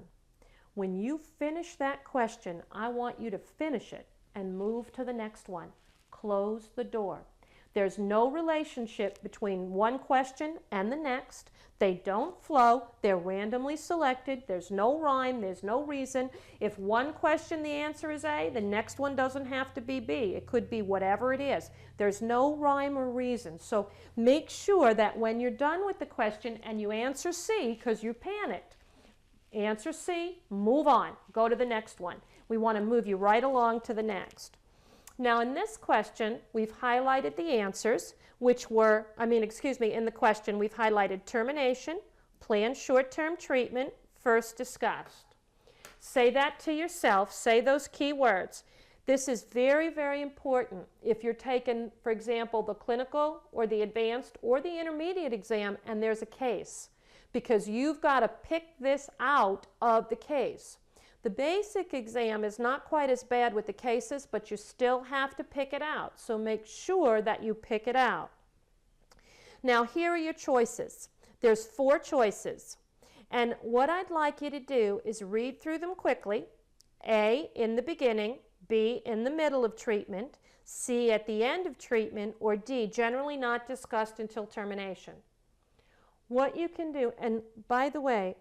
When you finish that question, I want you to finish it and move to the next one. Close the door. There's no relationship between one question and the next. They don't flow. They're randomly selected. There's no rhyme. There's no reason. If one question the answer is A, the next one doesn't have to be B. It could be whatever it is. There's no rhyme or reason. So make sure that when you're done with the question and you answer C because you panicked, answer C, move on. Go to the next one. We want to move you right along to the next. Now, in this question, we've highlighted the answers, which were, in the question, we've highlighted termination, planned short-term treatment, first discussed. Say that to yourself. Say those key words. This is very, very important if you're taking, for example, the clinical or the advanced or the intermediate exam and there's a case, because you've got to pick this out of the case. The basic exam is not quite as bad with the cases, but you still have to pick it out. So make sure that you pick it out. Now, here are your choices. There's 4 choices. And what I'd like you to do is read through them quickly. A, in the beginning. B, in the middle of treatment. C, at the end of treatment. Or D, generally not discussed until termination. What you can do, and by the way,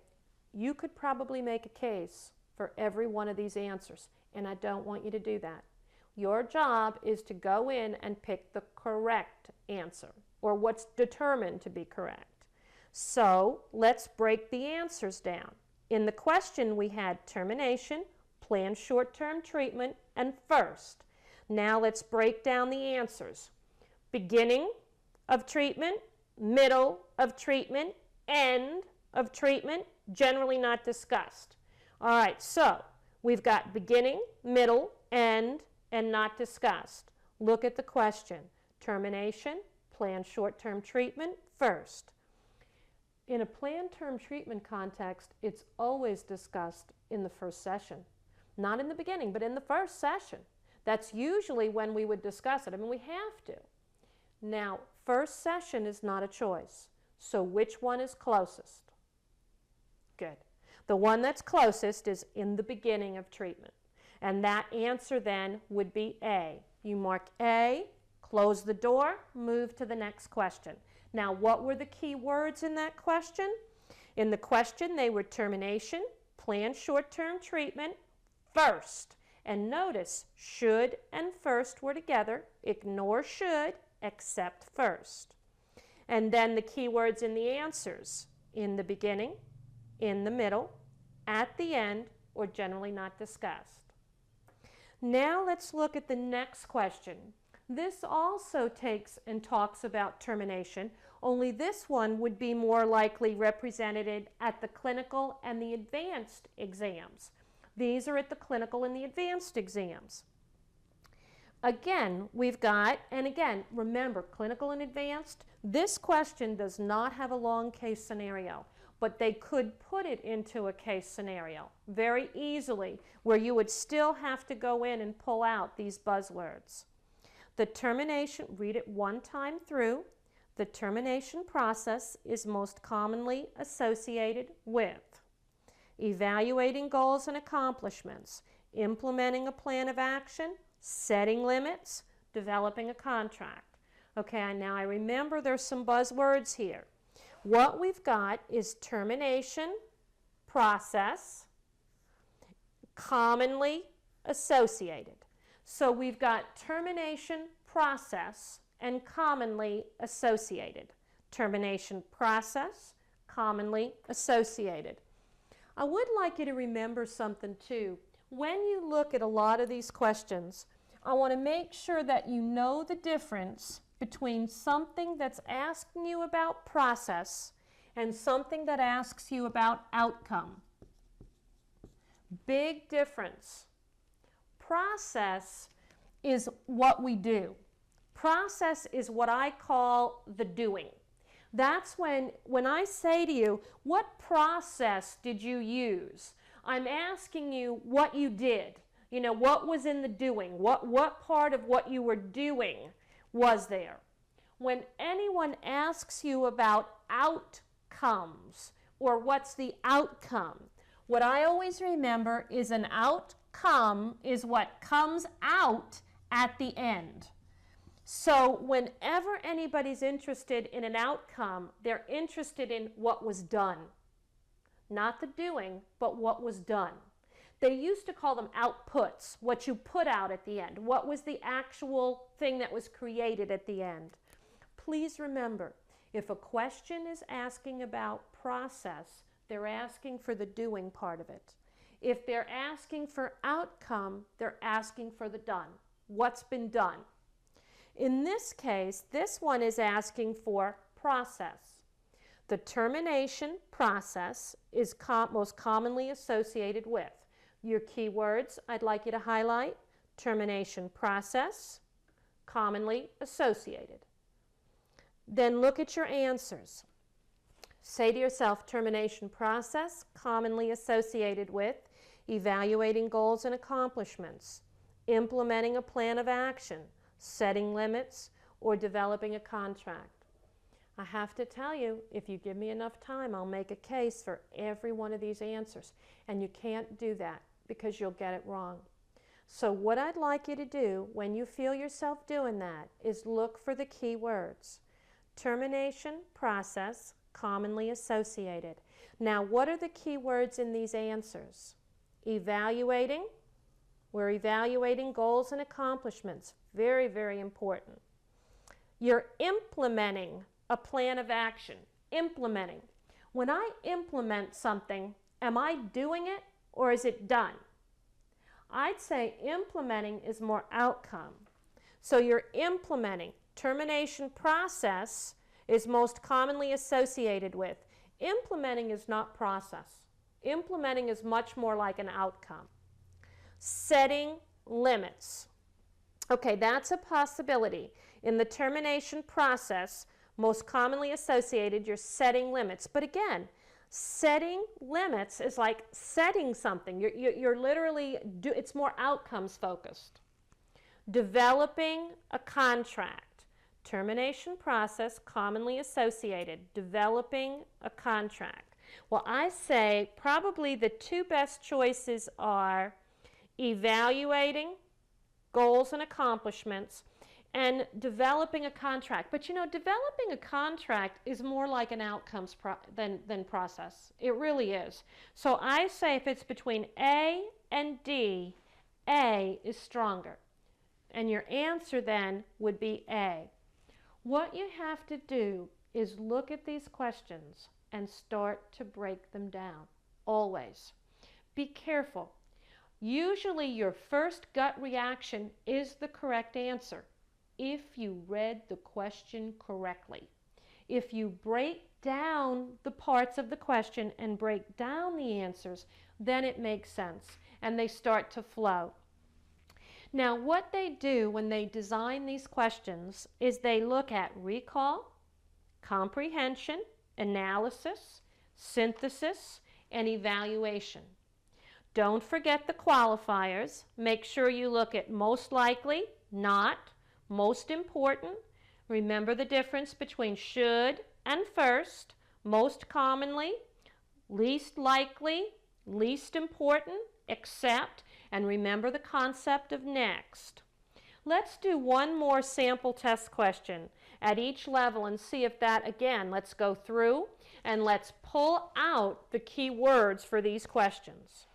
you could probably make a case for every one of these answers, and I don't want you to do that. Your job is to go in and pick the correct answer, or what's determined to be correct. So let's break the answers down. In the question, we had termination, planned short-term treatment, and first. Now let's break down the answers. Beginning of treatment, middle of treatment, end of treatment, generally not discussed. All right, so we've got beginning, middle, end, and not discussed. Look at the question. Termination, planned short-term treatment, first. In a planned term treatment context, it's always discussed in the first session. Not in the beginning, but in the first session. That's usually when we would discuss it. We have to. Now, first session is not a choice. So which one is closest? Good. The one that's closest is in the beginning of treatment. And that answer then would be A. You mark A, close the door, move to the next question. Now, what were the key words in that question? In the question, they were termination, plan short-term treatment, first. And notice, should and first were together. Ignore should, accept first. And then the key words in the answers, in the beginning, in the middle, at the end, or generally not discussed. Now let's look at the next question. This also takes and talks about termination, only this one would be more likely represented at the clinical and the advanced exams. These are at the clinical and the advanced exams. Again, we've got, and again, remember, clinical and advanced, this question does not have a long case scenario, but they could put it into a case scenario very easily where you would still have to go in and pull out these buzzwords. The termination, read it one time through. The termination process is most commonly associated with evaluating goals and accomplishments, implementing a plan of action, setting limits, developing a contract. Okay, now I remember there's some buzzwords here. What we've got is termination, process, commonly associated. So we've got termination, process, and commonly associated. Termination, process, commonly associated. I would like you to remember something too. When you look at a lot of these questions, I want to make sure that you know the difference between something that's asking you about process and something that asks you about outcome. Big difference. Process is what we do. Process is what I call the doing. That's when I say to you, what process did you use? I'm asking you what you did. You know, what was in the doing? What part of what you were doing was there? When anyone asks you about outcomes or what's the outcome, what I always remember is an outcome is what comes out at the end. So whenever anybody's interested in an outcome, they're interested in what was done. Not the doing, but what was done. They used to call them outputs, what you put out at the end. What was the actual thing that was created at the end? Please remember, if a question is asking about process, they're asking for the doing part of it. If they're asking for outcome, they're asking for the done. What's been done? In this case, this one is asking for process. The termination process is most commonly associated with your keywords I'd like you to highlight: termination process, commonly associated. Then look at your answers. Say to yourself, termination process, commonly associated with evaluating goals and accomplishments, implementing a plan of action, setting limits, or developing a contract. I have to tell you, if you give me enough time, I'll make a case for every one of these answers. And you can't do that because you'll get it wrong. So what I'd like you to do when you feel yourself doing that is look for the key words. Termination, process, commonly associated. Now, what are the key words in these answers? Evaluating. We're evaluating goals and accomplishments. Very, very important. You're implementing a plan of action. Implementing. When I implement something, am I doing it or is it done? I'd say implementing is more outcome. So you're implementing. Termination process is most commonly associated with. Implementing is not process. Implementing is much more like an outcome. Setting limits. Okay, that's a possibility. In the termination process, most commonly associated, you're setting limits. But again, setting limits is like setting something. You're literally, it's more outcomes focused. Developing a contract. Termination process commonly associated, developing a contract. Well, I say probably the two best choices are evaluating goals and accomplishments and developing a contract. But you know, developing a contract is more like an outcomes than process. It really is. So I say if it's between A and D, A is stronger. And your answer then would be A. What you have to do is look at these questions and start to break them down. Always. Be careful. Usually your first gut reaction is the correct answer if you read the question correctly. If you break down the parts of the question and break down the answers, then it makes sense and they start to flow. Now, what they do when they design these questions is they look at recall, comprehension, analysis, synthesis, and evaluation. Don't forget the qualifiers. Make sure you look at most likely, not, most important. Remember the difference between should and first, most commonly, least likely, least important, except, and remember the concept of next. Let's do one more sample test question at each level and see if that, again, let's go through and let's pull out the key words for these questions.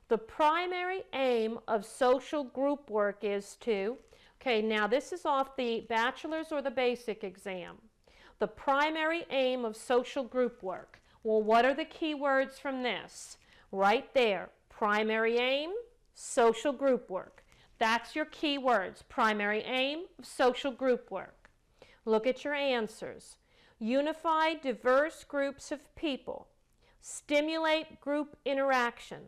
The primary aim of social group work is to, okay, now this is off the bachelor's or the basic exam. The primary aim of social group work. Well, what are the key words from this? Right there, primary aim, social group work. That's your key words, primary aim of social group work. Look at your answers. Unify diverse groups of people. Stimulate group interaction.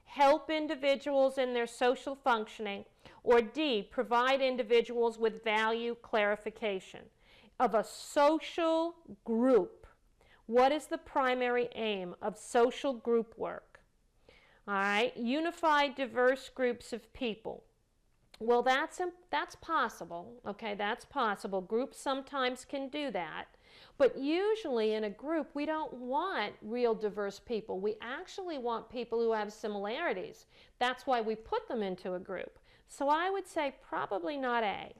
Help individuals in their social functioning. Or D, provide individuals with value clarification. Of a social group, what is the primary aim of social group work? All right, unify diverse groups of people. Well, that's possible, okay, that's possible. Groups sometimes can do that, but usually in a group we don't want real diverse people. We actually want people who have similarities. That's why we put them into a group. So I would say probably not A.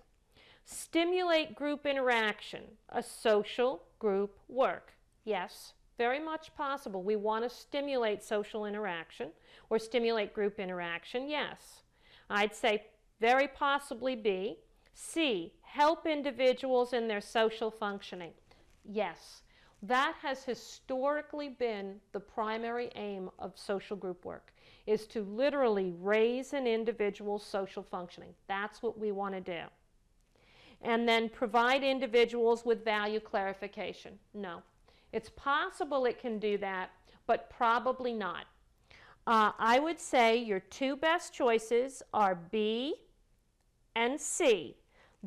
Stimulate group interaction, a social group work. Yes, very much possible. We want to stimulate social interaction or stimulate group interaction, yes. I'd say very possibly B. C, help individuals in their social functioning. Yes, that has historically been the primary aim of social group work, is to literally raise an individual's social functioning. That's what we want to do. And then provide individuals with value clarification. No. It's possible it can do that, but probably not. I would say your two best choices are B and C.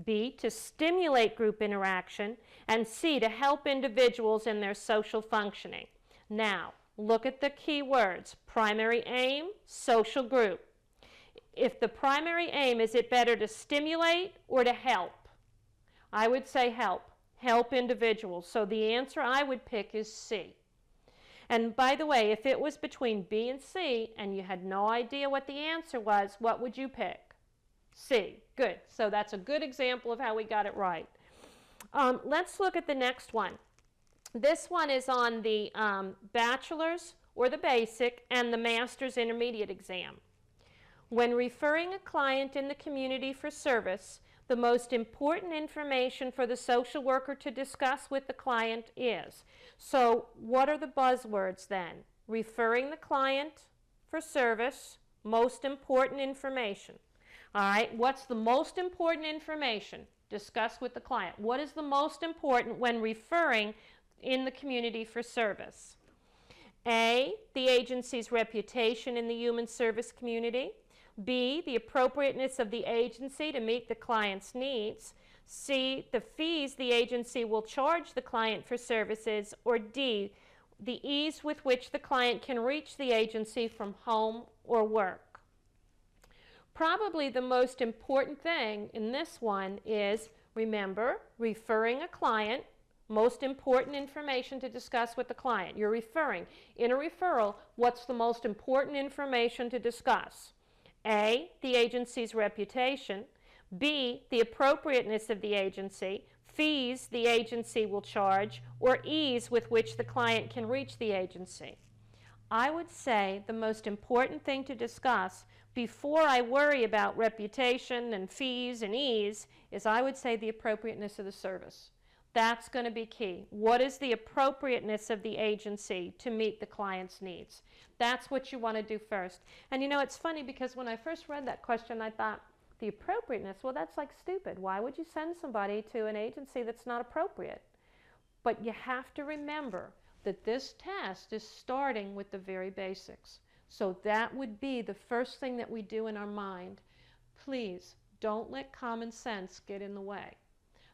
B, to stimulate group interaction, and C, to help individuals in their social functioning. Now, look at the key words. Primary aim, social group. If the primary aim, is it better to stimulate or to help? I would say help. Help individuals. So the answer I would pick is C. And by the way, if it was between B and C and you had no idea what the answer was, what would you pick? C. Good. So that's a good example of how we got it right. Let's look at the next one. This one is on the bachelor's or the basic and the master's intermediate exam. When referring a client in the community for service, the most important information for the social worker to discuss with the client is. So what are the buzzwords then? Referring the client for service, most important information. All right, what's the most important information? Discuss with the client. What is the most important when referring in the community for service? A, the agency's reputation in the human service community. B, the appropriateness of the agency to meet the client's needs. C, the fees the agency will charge the client for services. Or D, the ease with which the client can reach the agency from home or work. Probably the most important thing in this one is Remember, referring a client, most important information to discuss with the client. You're referring. In a referral, what's the most important information to discuss? A, the agency's reputation. B, the appropriateness of the agency. Fees the agency will charge, or ease with which the client can reach the agency. I would say the most important thing to discuss before I worry about reputation and fees and ease is, I would say, the appropriateness of the service. That's going to be key. What is the appropriateness of the agency to meet the client's needs? That's what you want to do first. And you know, it's funny because when I first read that question, I thought, the appropriateness, well, that's like stupid. Why would you send somebody to an agency that's not appropriate? But you have to remember that this test is starting with the very basics. So that would be the first thing that we do in our mind. Please don't let common sense get in the way.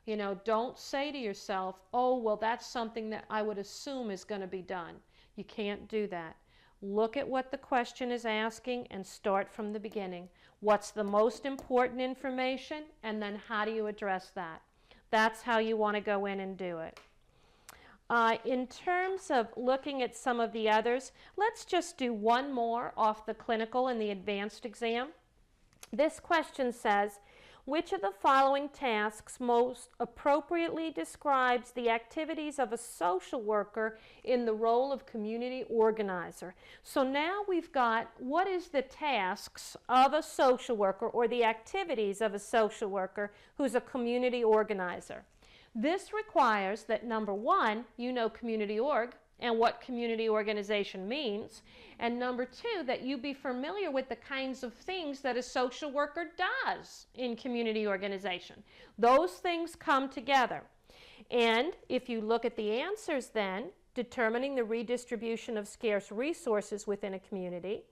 You know, don't say to yourself, oh, well, that's something that I would assume is going to be done. You can't do that. Look at what the question is asking and start from the beginning. What's the most important information, and then how do you address that? That's how you want to go in and do it. In terms of looking at some of the others, let's just do one more off the clinical and the advanced exam. This question says, which of the following tasks most appropriately describes the activities of a social worker in the role of community organizer? So now we've got what is the tasks of a social worker or the activities of a social worker who's a community organizer. This requires that, number one, you know community org and what community organization means, and number two, that you be familiar with the kinds of things that a social worker does in community organization. Those things come together. And if you look at the answers then, determining the redistribution of scarce resources within a community,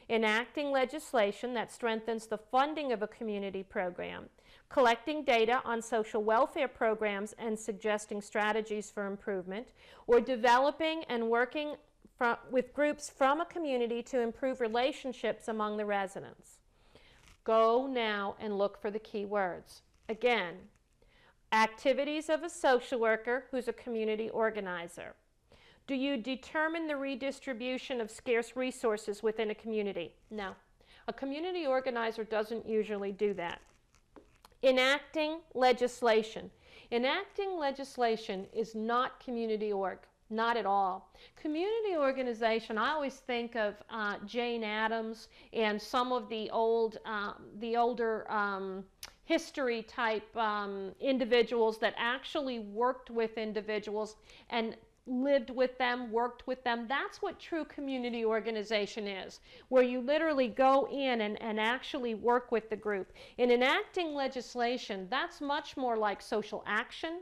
enacting legislation that strengthens the funding of a community program, collecting data on social welfare programs and suggesting strategies for improvement, or developing and working with groups from a community to improve relationships among the residents. Go now and look for the key words. Again, activities of a social worker who's a community organizer. Do you determine the redistribution of scarce resources within a community? No. A community organizer doesn't usually do that. Enacting legislation. Enacting legislation is not community org, not at all. Community organization, I always think of Jane Addams and some of the older history type individuals that actually worked with individuals and lived with them, worked with them. That's what true community organization is, where you literally go in and actually work with the group. In enacting legislation, that's much more like social action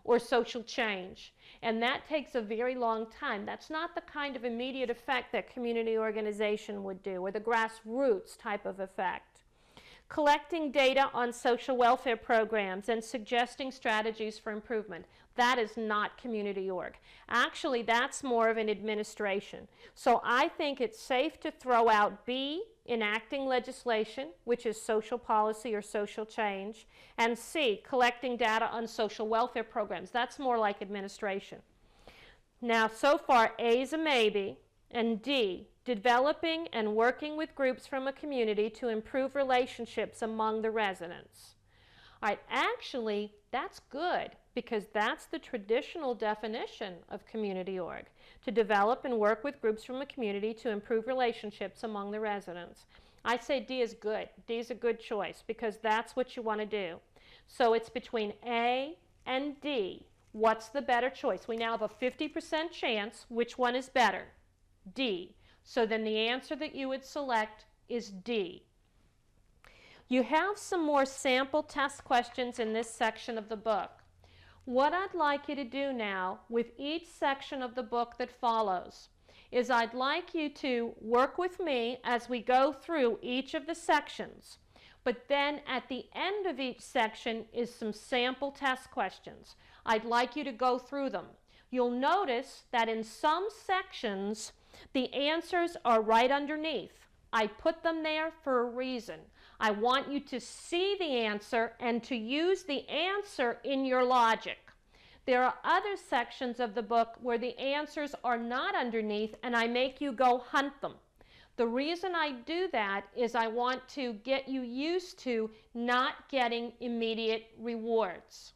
or social change, and that takes a very long time. That's not the kind of immediate effect that community organization would do, or the grassroots type of effect. Collecting data on social welfare programs and suggesting strategies for improvement. That is not community org. Actually, that's more of an administration. So I think it's safe to throw out B, enacting legislation, which is social policy or social change, and C, collecting data on social welfare programs. That's more like administration. Now, so far, A is a maybe, and D, developing and working with groups from a community to improve relationships among the residents. All right, actually, that's good, because that's the traditional definition of community org, to develop and work with groups from a community to improve relationships among the residents. I say D is good. D is a good choice, because that's what you want to do. So it's between A and D. What's the better choice? We now have a 50% chance. Which one is better? D. So then the answer that you would select is D. You have some more sample test questions in this section of the book. What I'd like you to do now with each section of the book that follows is I'd like you to work with me as we go through each of the sections. But then at the end of each section is some sample test questions. I'd like you to go through them. You'll notice that in some sections, the answers are right underneath. I put them there for a reason. I want you to see the answer and to use the answer in your logic. There are other sections of the book where the answers are not underneath and I make you go hunt them. The reason I do that is I want to get you used to not getting immediate rewards.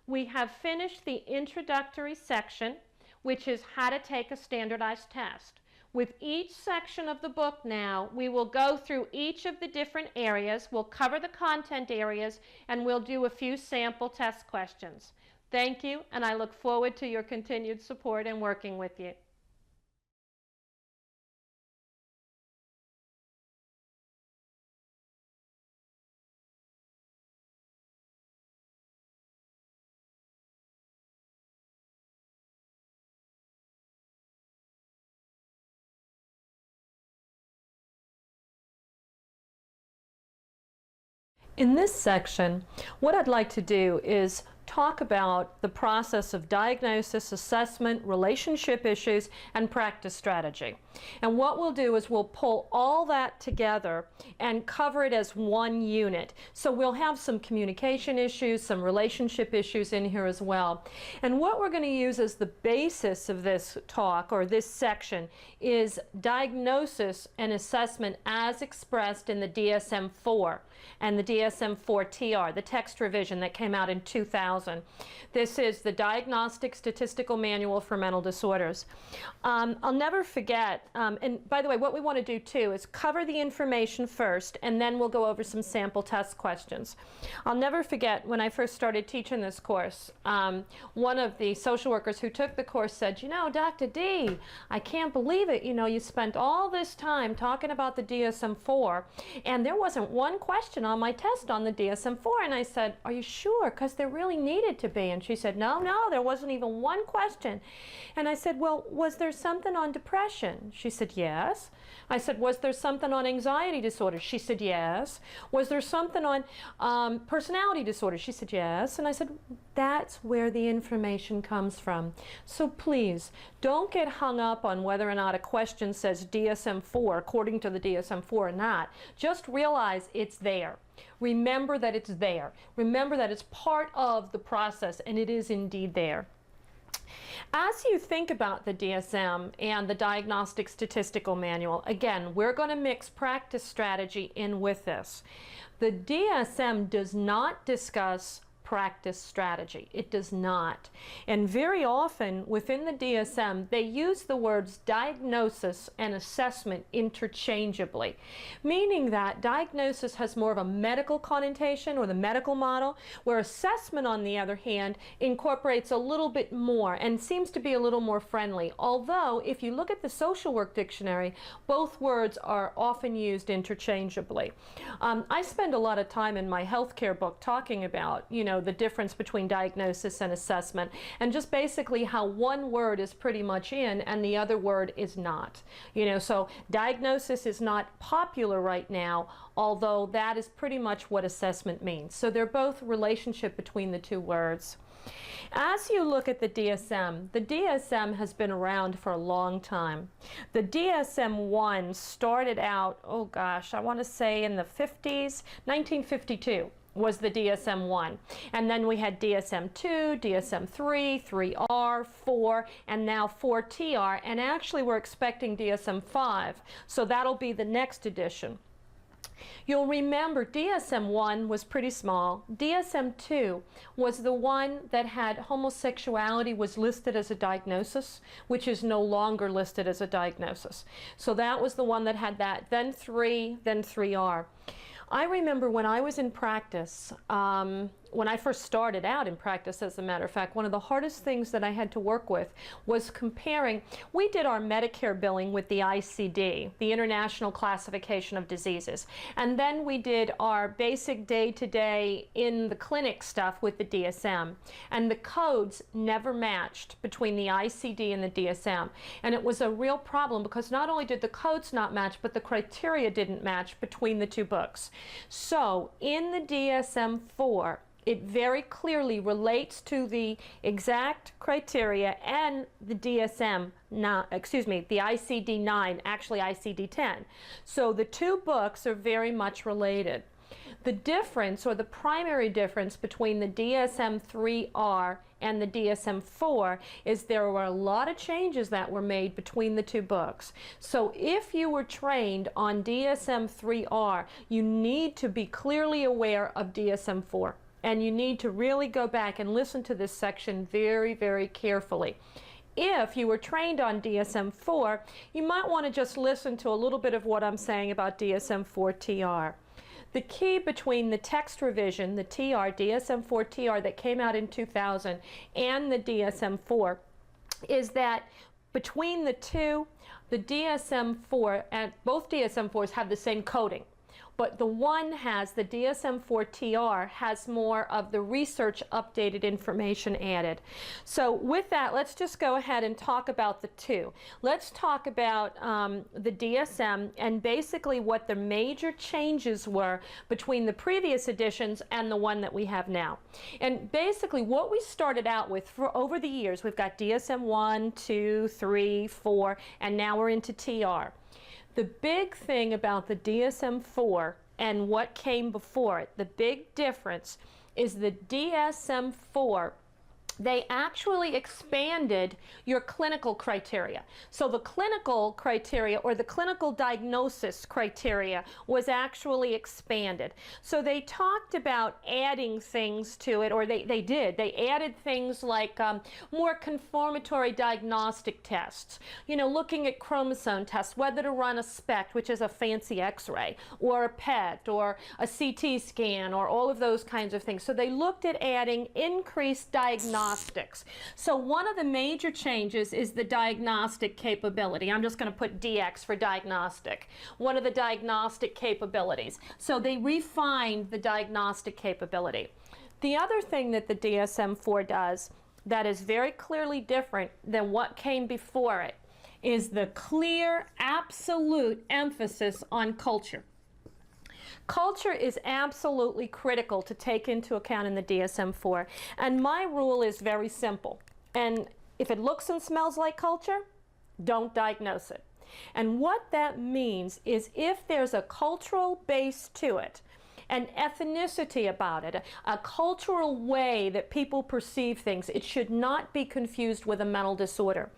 We have finished the introductory section, which is how to take a standardized test. With each section of the book now, we will go through each of the different areas, we'll cover the content areas, and we'll do a few sample test questions. Thank you, and I look forward to your continued support and working with you. In this section, what I'd like to do is talk about the process of diagnosis, assessment, relationship issues, and practice strategy. And what we'll do is we'll pull all that together and cover it as one unit. So we'll have some communication issues, some relationship issues in here as well. And what we're going to use as the basis of this talk, or this section, is diagnosis and assessment as expressed in the DSM-4 and the DSM-4 TR, the text revision that came out in 2000. This is the Diagnostic Statistical Manual for Mental Disorders. I'll never forget, and by the way, what we want to do too is cover the information first, and then we'll go over some sample test questions. I'll never forget when I first started teaching this course, one of the social workers who took the course said, "You know, Dr. D, I can't believe it. You know, you spent all this time talking about the DSM-4, and there wasn't one question on my test on the DSM-4. And I said, "Are you sure? Because there really needed to be." And she said, no, there wasn't even one question. And I said, "Well, was there something on depression?" She said, "Yes." I said, "Was there something on anxiety disorders?" She said, "Yes." "Was there something on personality disorders?" She said, "Yes." And I said, that's where the information comes from. So please, don't get hung up on whether or not a question says DSM-4 according to the DSM-4 or not. Just realize it's there. Remember that it's there. Remember that it's part of the process, and it is indeed there. As you think about the DSM and the Diagnostic Statistical Manual, again, we're going to mix practice strategy in with this. The DSM does not discuss practice strategy. It does not. And very often within the DSM, they use the words diagnosis and assessment interchangeably, meaning that diagnosis has more of a medical connotation or the medical model, where assessment, on the other hand, incorporates a little bit more and seems to be a little more friendly. Although, if you look at the social work dictionary, both words are often used interchangeably. I spend a lot of time in my healthcare book talking about, you know, the difference between diagnosis and assessment, and just basically how one word is pretty much in and the other word is not. You know, so diagnosis is not popular right now, although that is pretty much what assessment means. So they're both relationship between the two words. As you look at the DSM has been around for a long time. The DSM-1 started out, oh gosh, I want to say in the 50s, 1952. Was the DSM-1. And then we had DSM-2, DSM-3, 3R, 4, and now 4TR, and actually we're expecting DSM-5, so that'll be the next edition. You'll remember DSM-1 was pretty small. DSM-2 was the one that had homosexuality was listed as a diagnosis, which is no longer listed as a diagnosis. So that was the one that had that, then 3, then 3R. I remember when I was in practice, when I first started out in practice, as a matter of fact, one of the hardest things that I had to work with was comparing. We did our Medicare billing with the ICD, the International Classification of Diseases, and then we did our basic day-to-day in the clinic stuff with the DSM, and the codes never matched between the ICD and the DSM, and it was a real problem because not only did the codes not match, but the criteria didn't match between the two books. So in the DSM-4, It very clearly relates to the exact criteria and the DSM, the ICD-9, actually ICD-10. So the two books are very much related. The difference, or the primary difference, between the DSM-3R and the DSM-4 is there were a lot of changes that were made between the two books. So if you were trained on DSM-3R, you need to be clearly aware of DSM-4. And you need to really go back and listen to this section very, very carefully. If you were trained on DSM-4, you might want to just listen to a little bit of what I'm saying about DSM-4-TR. The key between the text revision, the TR, DSM-4-TR that came out in 2000, and the DSM-4 is that between the two, the DSM-4 and both DSM-4s have the same coding. But the one has, the DSM-4-TR has more of the research updated information added. So with that, let's just go ahead and talk about the two. Let's talk about the DSM and basically what the major changes were between the previous editions and the one that we have now. And basically what we started out with for over the years, we've got DSM 1, 2, 3, 4, and now we're into TR. The big thing about the DSM-4 and what came before it, the big difference is the DSM-4, they actually expanded your clinical criteria. So the clinical criteria, or the clinical diagnosis criteria, was actually expanded. So they talked about adding things to it, or they did. They added things like more confirmatory diagnostic tests, you know, looking at chromosome tests, whether to run a SPECT, which is a fancy x-ray, or a PET, or a CT scan, or all of those kinds of things. So they looked at adding increased diagnostics. So one of the major changes is the diagnostic capability. I'm just going to put DX for diagnostic. One of the diagnostic capabilities. So they refined the diagnostic capability. The other thing that the DSM-4 does that is very clearly different than what came before it is the clear, absolute emphasis on culture. Culture is absolutely critical to take into account in the DSM-4. And my rule is very simple. And if it looks and smells like culture, don't diagnose it. And what that means is if there's a cultural base to it, an ethnicity about it, a cultural way that people perceive things, it should not be confused with a mental disorder.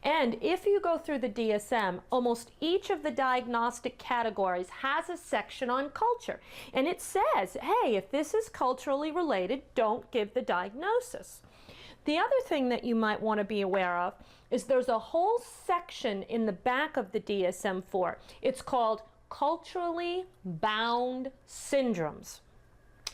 And if you go through the DSM, almost each of the diagnostic categories has a section on culture. And it says, hey, if this is culturally related, don't give the diagnosis. The other thing that you might want to be aware of is there's a whole section in the back of the DSM-4. It's called culturally bound syndromes.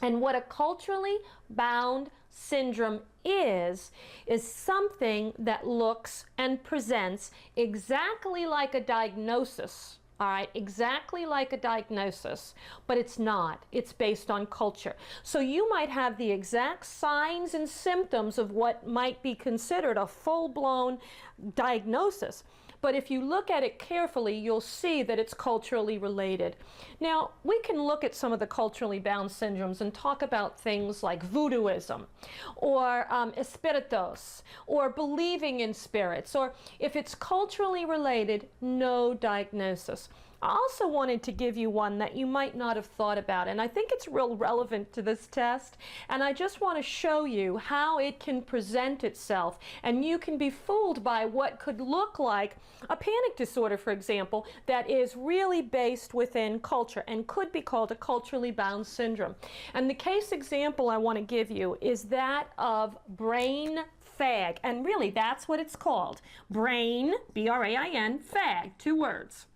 And what a culturally bound syndrome is something that looks and presents exactly like a diagnosis. All right, exactly like a diagnosis, but it's not. It's based on culture. So you might have the exact signs and symptoms of what might be considered a full-blown diagnosis. But if you look at it carefully, you'll see that it's culturally related. Now, we can look at some of the culturally bound syndromes and talk about things like voodooism, or espiritos, or believing in spirits, or if it's culturally related, no diagnosis. I also wanted to give you one that you might not have thought about, and I think it's real relevant to this test, and I just want to show you how it can present itself, and you can be fooled by what could look like a panic disorder, for example, that is really based within culture and could be called a culturally bound syndrome. And the case example I want to give you is that of brain fag, and really that's what it's called. Brain, B-R-A-I-N, fag, 2 words.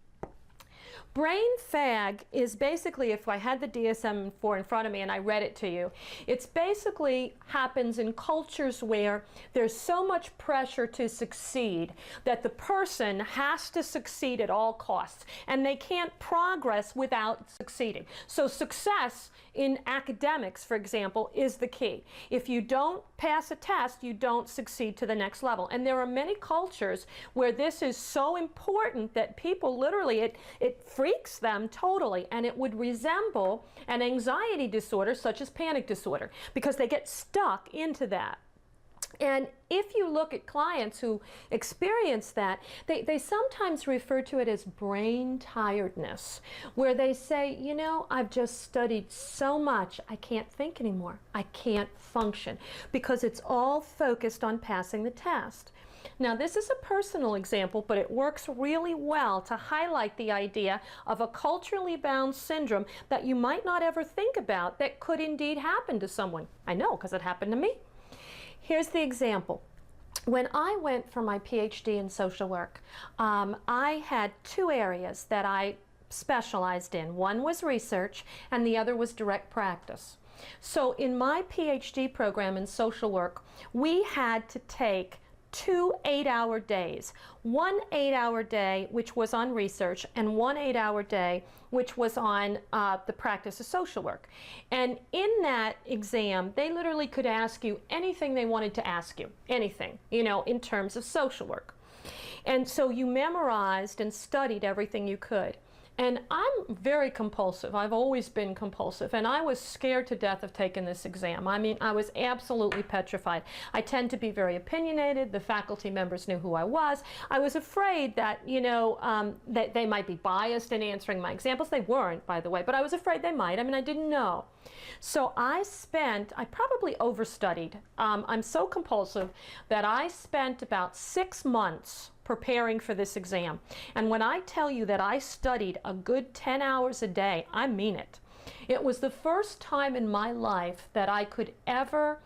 Brain fag is basically, if I had the DSM-4 in front of me and I read it to you, it's basically happens in cultures where there's so much pressure to succeed that the person has to succeed at all costs, and they can't progress without succeeding. So success in academics, for example, is the key. If you don't pass a test, you don't succeed to the next level. And there are many cultures where this is so important that people literally, it freaks them totally, and it would resemble an anxiety disorder such as panic disorder, because they get stuck into that. And if you look at clients who experience that, they sometimes refer to it as brain tiredness, where they say, you know, I've just studied so much, I can't think anymore. I can't function, because it's all focused on passing the test. Now, this is a personal example, but it works really well to highlight the idea of a culturally bound syndrome that you might not ever think about that could indeed happen to someone. I know, because it happened to me. Here's the example. When I went for my PhD in social work, I had two areas that I specialized in. One was research, and the other was direct practice. So in my PhD program in social work, we had to take 2 8-hour days. 1 8-hour day, which was on research, and 1 8-hour day, which was on the practice of social work. And in that exam, they literally could ask you anything they wanted to ask you, anything, you know, in terms of social work. And so you memorized and studied everything you could. And I'm very compulsive. I've always been compulsive. And I was scared to death of taking this exam. I mean, I was absolutely petrified. I tend to be very opinionated. The faculty members knew who I was. I was afraid that, you know, that they might be biased in answering my examples. They weren't, by the way, but I was afraid they might. I mean, I didn't know. So I probably overstudied. I'm so compulsive that I spent about 6 months preparing for this exam. And when I tell you that I studied a good 10 hours a day, I mean it. It was the first time in my life that I could ever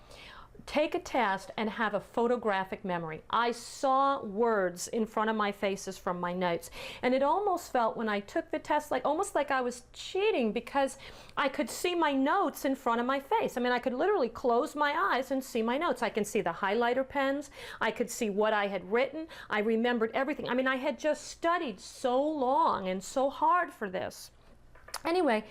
take a test and have a photographic memory. I saw words in front of my faces from my notes. And it almost felt, when I took the test, almost like I was cheating, because I could see my notes in front of my face. I mean, I could literally close my eyes and see my notes. I can see the highlighter pens. I could see what I had written. I remembered everything. I mean, I had just studied so long and so hard for this. Anyway,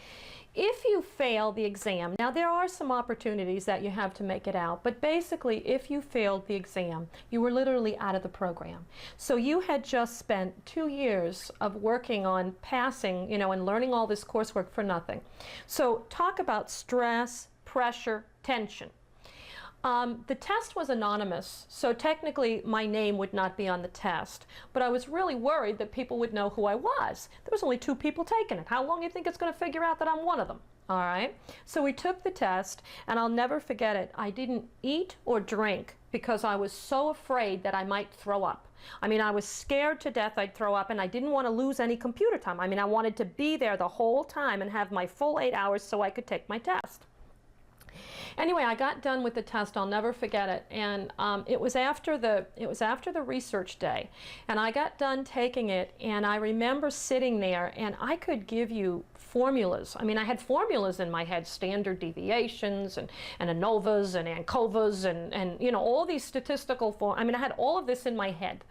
if you fail the exam, now there are some opportunities that you have to make it out, but basically if you failed the exam, you were literally out of the program. So you had just spent 2 years of working on passing, you know, and learning all this coursework for nothing. So talk about stress, pressure, tension. The test was anonymous, so technically my name would not be on the test, but I was really worried that people would know who I was. There was only 2 people taking it. How long do you think it's going to figure out that I'm one of them? All right, so we took the test, and I'll never forget it. I didn't eat or drink because I was so afraid that I might throw up. I mean, I was scared to death I'd throw up, and I didn't want to lose any computer time. I mean, I wanted to be there the whole time and have my full 8 hours so I could take my test. Anyway, I got done with the test. I'll never forget it. And it was after the research day, and I got done taking it. And I remember sitting there, and I could give you formulas. I mean, I had formulas in my head: standard deviations and ANOVAs and ANCOVAs and you know, all these statistical forms. I mean, I had all of this in my head.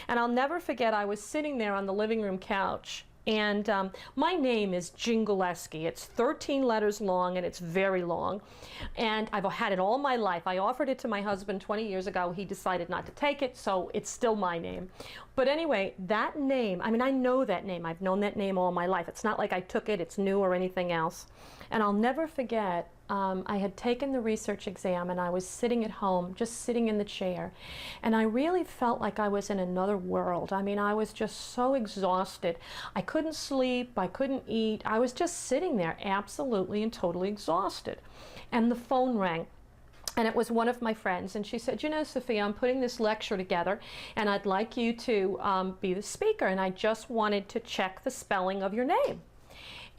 And I'll never forget, I was sitting there on the living room couch. And my name is Jingleski. It's 13 letters long, and it's very long. And I've had it all my life. I offered it to my husband 20 years ago. He decided not to take it, so it's still my name. But anyway, that name, I mean, I know that name. I've known that name all my life. It's not like I took it, it's new or anything else. And I'll never forget, I had taken the research exam, and I was sitting at home, just sitting in the chair, and I really felt like I was in another world. I mean, I was just so exhausted. I couldn't sleep, I couldn't eat. I was just sitting there absolutely and totally exhausted. And the phone rang. And it was one of my friends, and she said, you know, Sophia, I'm putting this lecture together, and I'd like you to be the speaker, and I just wanted to check the spelling of your name.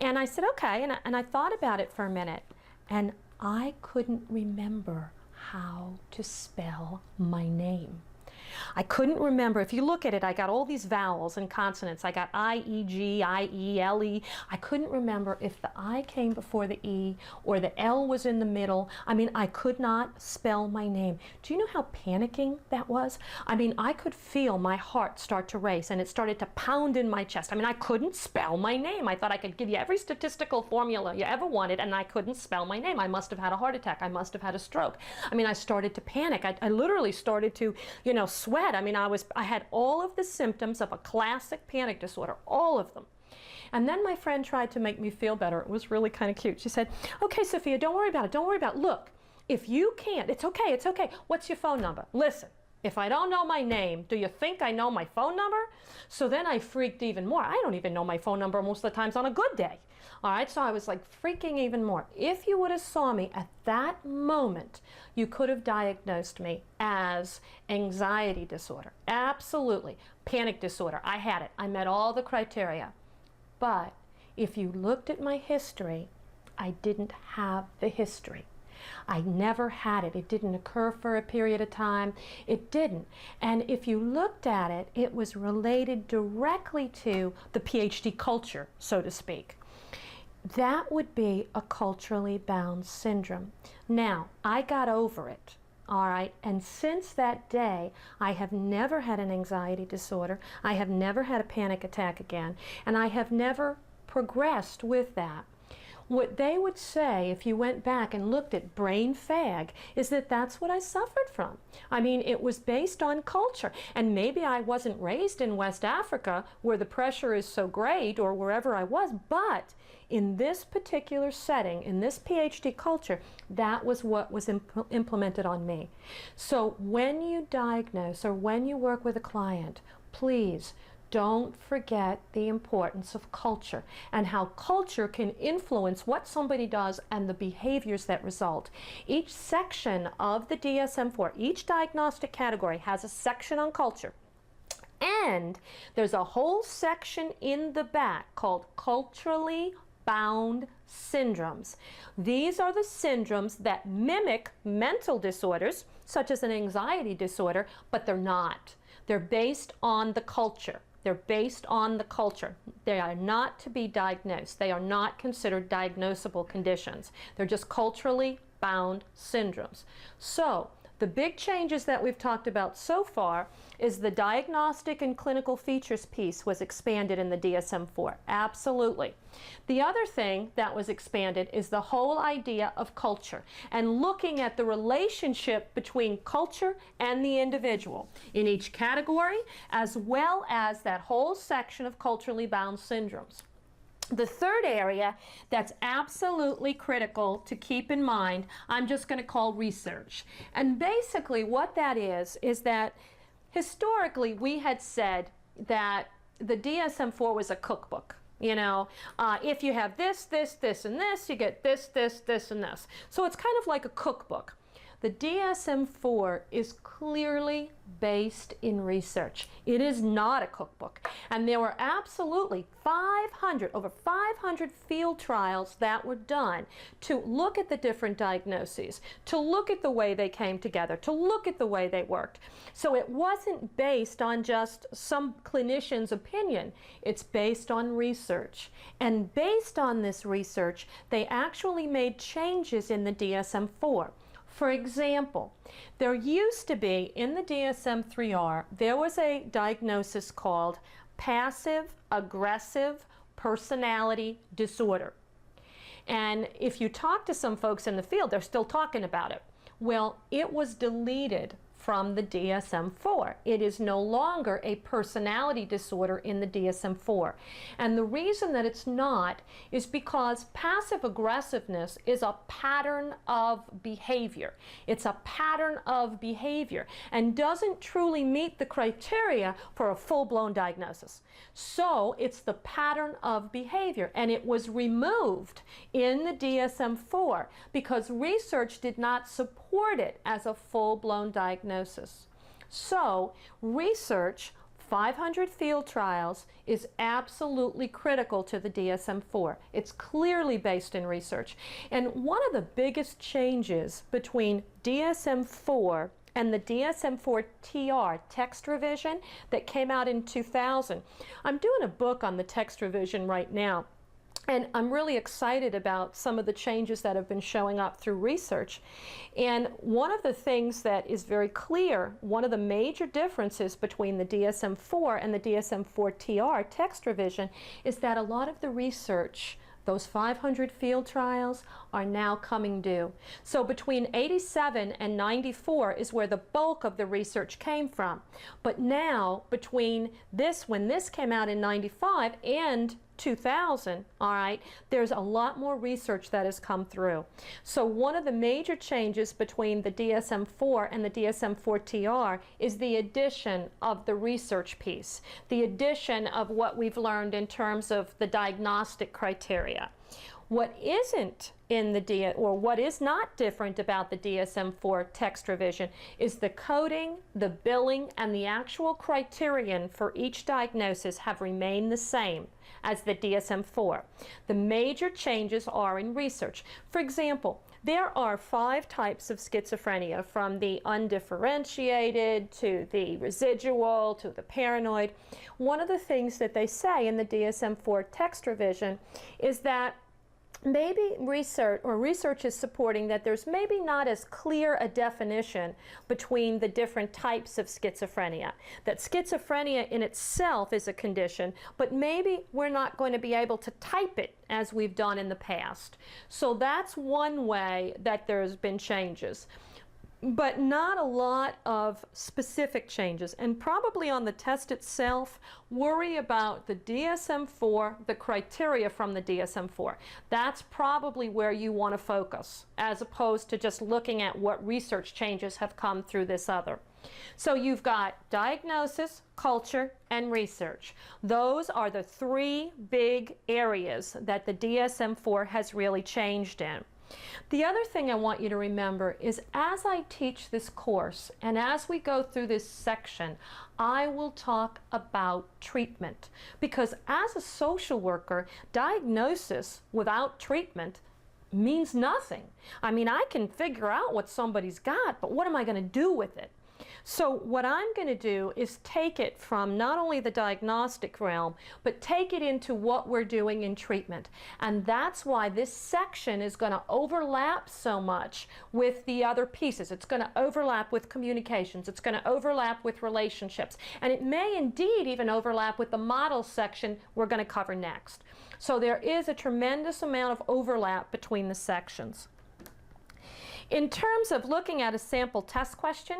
And I said, okay, and I thought about it for a minute. And I couldn't remember how to spell my name. I couldn't remember. If you look at it, I got all these vowels and consonants. I got I, E, G, I, E, L, E. I couldn't remember if the I came before the E or the L was in the middle. I mean, I could not spell my name. Do you know how panicking that was? I mean, I could feel my heart start to race, and it started to pound in my chest. I mean, I couldn't spell my name. I thought I could give you every statistical formula you ever wanted, and I couldn't spell my name. I must have had a heart attack. I must have had a stroke. I mean, I started to panic. I literally started to, sweat. I mean, I had all of the symptoms of a classic panic disorder, all of them. And then my friend tried to make me feel better. It was really kind of cute. She said, okay, Sophia, don't worry about it. Don't worry about it. Look, if you can't, it's okay, it's okay. What's your phone number? Listen, if I don't know my name, do you think I know my phone number? So then I freaked even more. I don't even know my phone number most of the times on a good day. All right, so I was like freaking even more. If you would have saw me at that moment, you could have diagnosed me as anxiety disorder. Absolutely. Panic disorder. I had it. I met all the criteria. But if you looked at my history, I didn't have the history. I never had it. It didn't occur for a period of time. It didn't. And if you looked at it, it was related directly to the PhD culture, so to speak. That would be a culturally bound syndrome. Now, I got over it. All right, and since that day, I have never had an anxiety disorder. I have never had a panic attack again, and I have never progressed with that. What they would say, if you went back and looked at brain fag, is that that's what I suffered from. I mean, it was based on culture. And maybe I wasn't raised in West Africa where the pressure is so great, or wherever I was, but in this particular setting, in this PhD culture, that was what was implemented on me. So when you diagnose or when you work with a client, please don't forget the importance of culture and how culture can influence what somebody does and the behaviors that result. Each section of the DSM-4, each diagnostic category has a section on culture. And there's a whole section in the back called culturally bound syndromes. These are the syndromes that mimic mental disorders, such as an anxiety disorder, but they're not. They're based on the culture. They're based on the culture. They are not to be diagnosed. They are not considered diagnosable conditions. They're just culturally bound syndromes. So, the big changes that we've talked about so far is the diagnostic and clinical features piece was expanded in the DSM-4. Absolutely. The other thing that was expanded is the whole idea of culture and looking at the relationship between culture and the individual in each category, as well as that whole section of culturally bound syndromes. The third area that's absolutely critical to keep in mind, I'm just going to call research. And basically what that is that historically we had said that the DSM-4 was a cookbook. If you have this, this, this, and this, you get this, this, this, and this. So it's kind of like a cookbook. The DSM-4 is clearly based in research. It is not a cookbook. And there were absolutely over 500 field trials that were done to look at the different diagnoses, to look at the way they came together, to look at the way they worked. So it wasn't based on just some clinician's opinion. It's based on research. And based on this research, they actually made changes in the DSM-4. For example, there used to be in the DSM-3R, there was a diagnosis called passive aggressive personality disorder. And if you talk to some folks in the field, they're still talking about it. Well, it was deleted from the DSM-4. It is no longer a personality disorder in the DSM-4. And the reason that it's not is because passive aggressiveness is a pattern of behavior. It's a pattern of behavior and doesn't truly meet the criteria for a full-blown diagnosis. So it's the pattern of behavior, and it was removed in the DSM-4 because research did not support it as a full-blown diagnosis. So research, 500 field trials, is absolutely critical to the DSM-4. It's clearly based in research. And one of the biggest changes between DSM-4 and the DSM-4-TR text revision that came out in 2000. I'm doing a book on the text revision right now, and I'm really excited about some of the changes that have been showing up through research. And one of the things that is very clear, one of the major differences between the DSM-4 and the DSM-4-TR text revision is that a lot of the research, those 500 field trials, are now coming due. So between 87 and 94 is where the bulk of the research came from. But now, between this, when this came out in 95 and 2000, all right, there's a lot more research that has come through. So one of the major changes between the DSM-4 and the DSM-4-TR is the addition of the research piece, the addition of what we've learned in terms of the diagnostic criteria. What isn't in the what is not different about the DSM-4 text revision is the coding, the billing, and the actual criterion for each diagnosis have remained the same as the DSM-4. The major changes are in research. For example, there are 5 types of schizophrenia, from the undifferentiated to the residual to the paranoid. One of the things that they say in the DSM-4 text revision is that maybe research is supporting that there's maybe not as clear a definition between the different types of schizophrenia. That schizophrenia in itself is a condition, but maybe we're not going to be able to type it as we've done in the past. So that's one way that there's been changes, but not a lot of specific changes. And probably on the test itself, worry about the DSM-4, the criteria from the DSM-4. That's probably where you want to focus, as opposed to just looking at what research changes have come through this other. So you've got diagnosis, culture, and research. Those are the 3 big areas that the DSM-4 has really changed in. The other thing I want you to remember is, as I teach this course and as we go through this section, I will talk about treatment, because as a social worker, diagnosis without treatment means nothing. I mean, I can figure out what somebody's got, but what am I going to do with it? So what I'm going to do is take it from not only the diagnostic realm, but take it into what we're doing in treatment. And that's why this section is going to overlap so much with the other pieces. It's going to overlap with communications. It's going to overlap with relationships. And it may indeed even overlap with the model section we're going to cover next. So there is a tremendous amount of overlap between the sections. In terms of looking at a sample test question,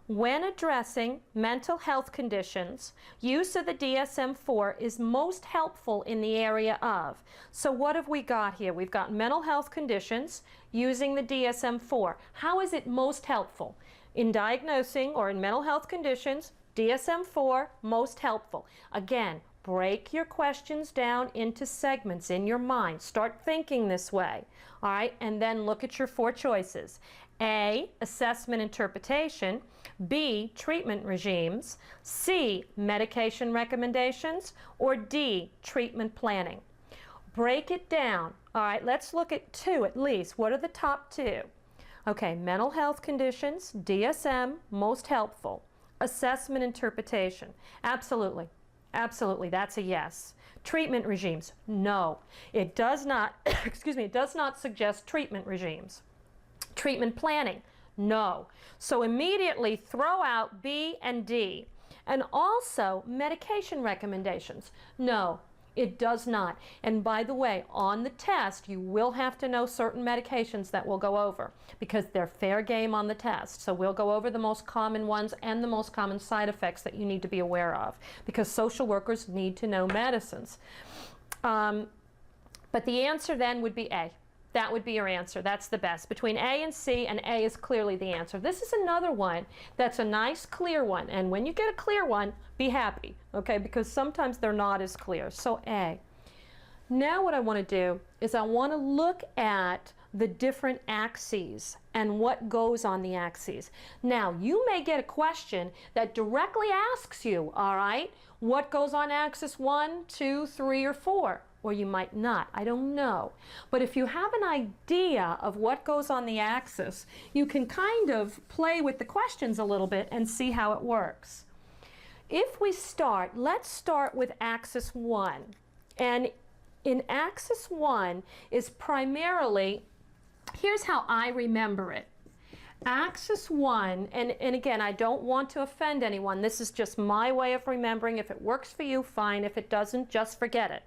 when addressing mental health conditions, use of the DSM-4 is most helpful in the area of. So what have we got here? We've got mental health conditions using the DSM-4. How is it most helpful? In diagnosing or in mental health conditions, DSM-4, most helpful. Again, break your questions down into segments in your mind. Start thinking this way, all right? And then look at your 4 choices. A, assessment interpretation. B, treatment regimes. C, medication recommendations. Or D, treatment planning. Break it down. All right, let's look at 2 at least. What are the top 2? Okay, mental health conditions, DSM, most helpful. Assessment interpretation, absolutely. Absolutely, that's a yes. Treatment regimes, no. It does not, excuse me, it does not suggest treatment regimes. Treatment planning, no. So immediately throw out B and D. And also medication recommendations, no, it does not. And by the way, on the test, you will have to know certain medications that we'll go over, because they're fair game on the test. So we'll go over the most common ones and the most common side effects that you need to be aware of, because social workers need to know medicines. But the answer then would be A. That would be your answer. That's the best. Between A and C, and A is clearly the answer. This is another one that's a nice clear one. And when you get a clear one, be happy, okay? Because sometimes they're not as clear. So A. Now what I want to do is I want to look at the different axes and what goes on the axes. Now, you may get a question that directly asks you, all right, what goes on axis 1, 2, 3, or 4? Or you might not, I don't know. But if you have an idea of what goes on the axis, you can kind of play with the questions a little bit and see how it works. If we start, let's start with axis 1. And in axis 1 is primarily, here's how I remember it. Axis 1, and again, I don't want to offend anyone. This is just my way of remembering. If it works for you, fine. If it doesn't, just forget it.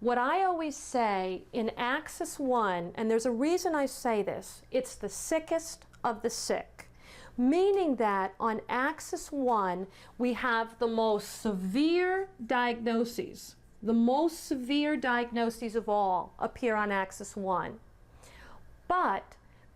What I always say in axis 1, and there's a reason I say this, it's the sickest of the sick. Meaning that on axis 1, we have the most severe diagnoses. The most severe diagnoses of all appear on axis 1. But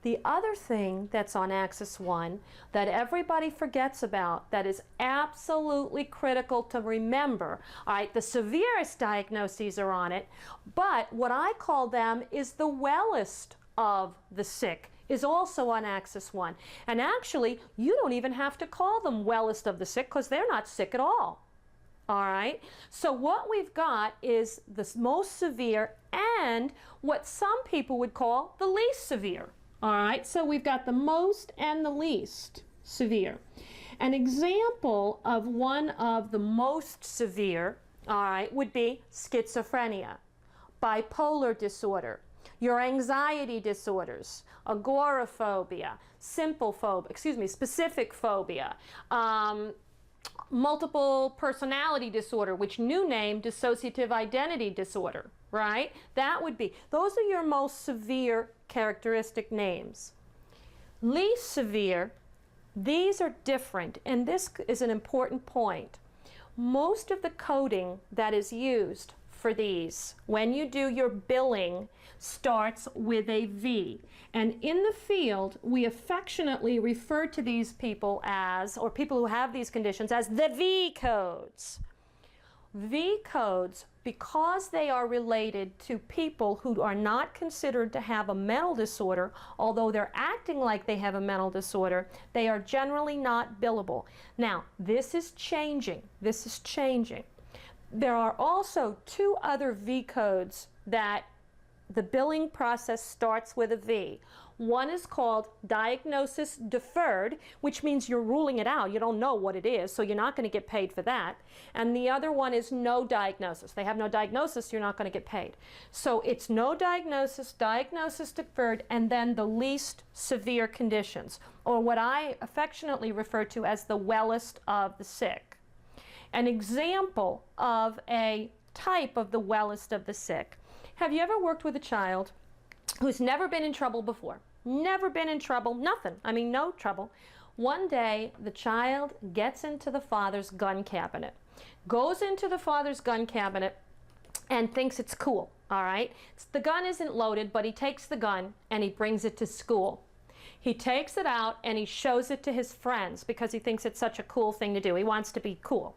the other thing that's on axis 1 that everybody forgets about that is absolutely critical to remember, all right, the severest diagnoses are on it, but what I call them is the wellest of the sick is also on axis 1. And actually, you don't even have to call them wellest of the sick because they're not sick at all. All right, so what we've got is the most severe and what some people would call the least severe. All right, so we've got the most and the least severe. An example of one of the most severe, all right, would be schizophrenia, bipolar disorder, your anxiety disorders, agoraphobia, specific phobia, multiple personality disorder, which new name dissociative identity disorder, right? That would be, those are your most severe characteristic names. Least severe, these are different, and this is an important point. Most of the coding that is used for these, when you do your billing, starts with a V. And in the field, we affectionately refer to these people as, or people who have these conditions, as the V codes. V codes, because they are related to people who are not considered to have a mental disorder, although they're acting like they have a mental disorder, they are generally not billable. Now, this is changing. This is changing. There are also two other V codes that the billing process starts with a V. One is called diagnosis deferred, which means you're ruling it out. You don't know what it is, so you're not going to get paid for that. And the other one is no diagnosis. They have no diagnosis, you're not going to get paid. So it's no diagnosis, diagnosis deferred, and then the least severe conditions, or what I affectionately refer to as the wellest of the sick. An example of a type of the wellest of the sick. Have you ever worked with a child who's never been in trouble before? Never been in trouble, nothing. I mean, no trouble. One day, the child gets into the father's gun cabinet, goes into the father's gun cabinet and thinks it's cool, all right? The gun isn't loaded, but he takes the gun and he brings it to school. He takes it out and he shows it to his friends because he thinks it's such a cool thing to do. He wants to be cool.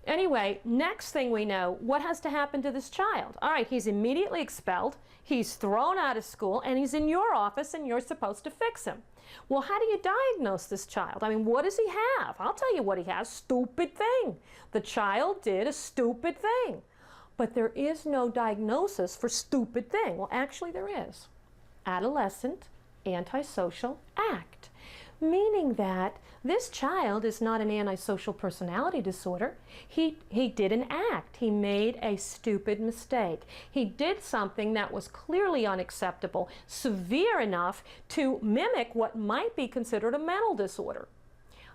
Anyway, next thing we know, what has to happen to this child? All right, he's immediately expelled, he's thrown out of school, and he's in your office and you're supposed to fix him. Well, how do you diagnose this child? I mean, what does he have? I'll tell you what he has, stupid thing. The child did a stupid thing. But there is no diagnosis for stupid thing. Well, actually there is. Adolescent antisocial act. Meaning that this child is not an antisocial personality disorder. He did an act. He made a stupid mistake. He did something that was clearly unacceptable, severe enough to mimic what might be considered a mental disorder.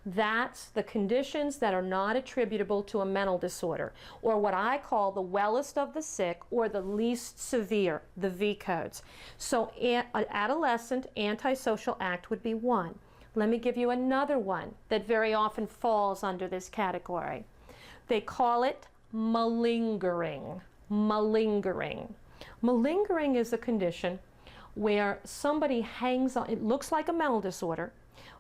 That's the conditions that are not attributable to a mental disorder, or what I call the wellest of the sick, or the least severe, the V codes. So an adolescent antisocial act would be one. Let me give you another one that very often falls under this category. They call it malingering. Malingering. Malingering is a condition where somebody hangs on, it looks like a mental disorder,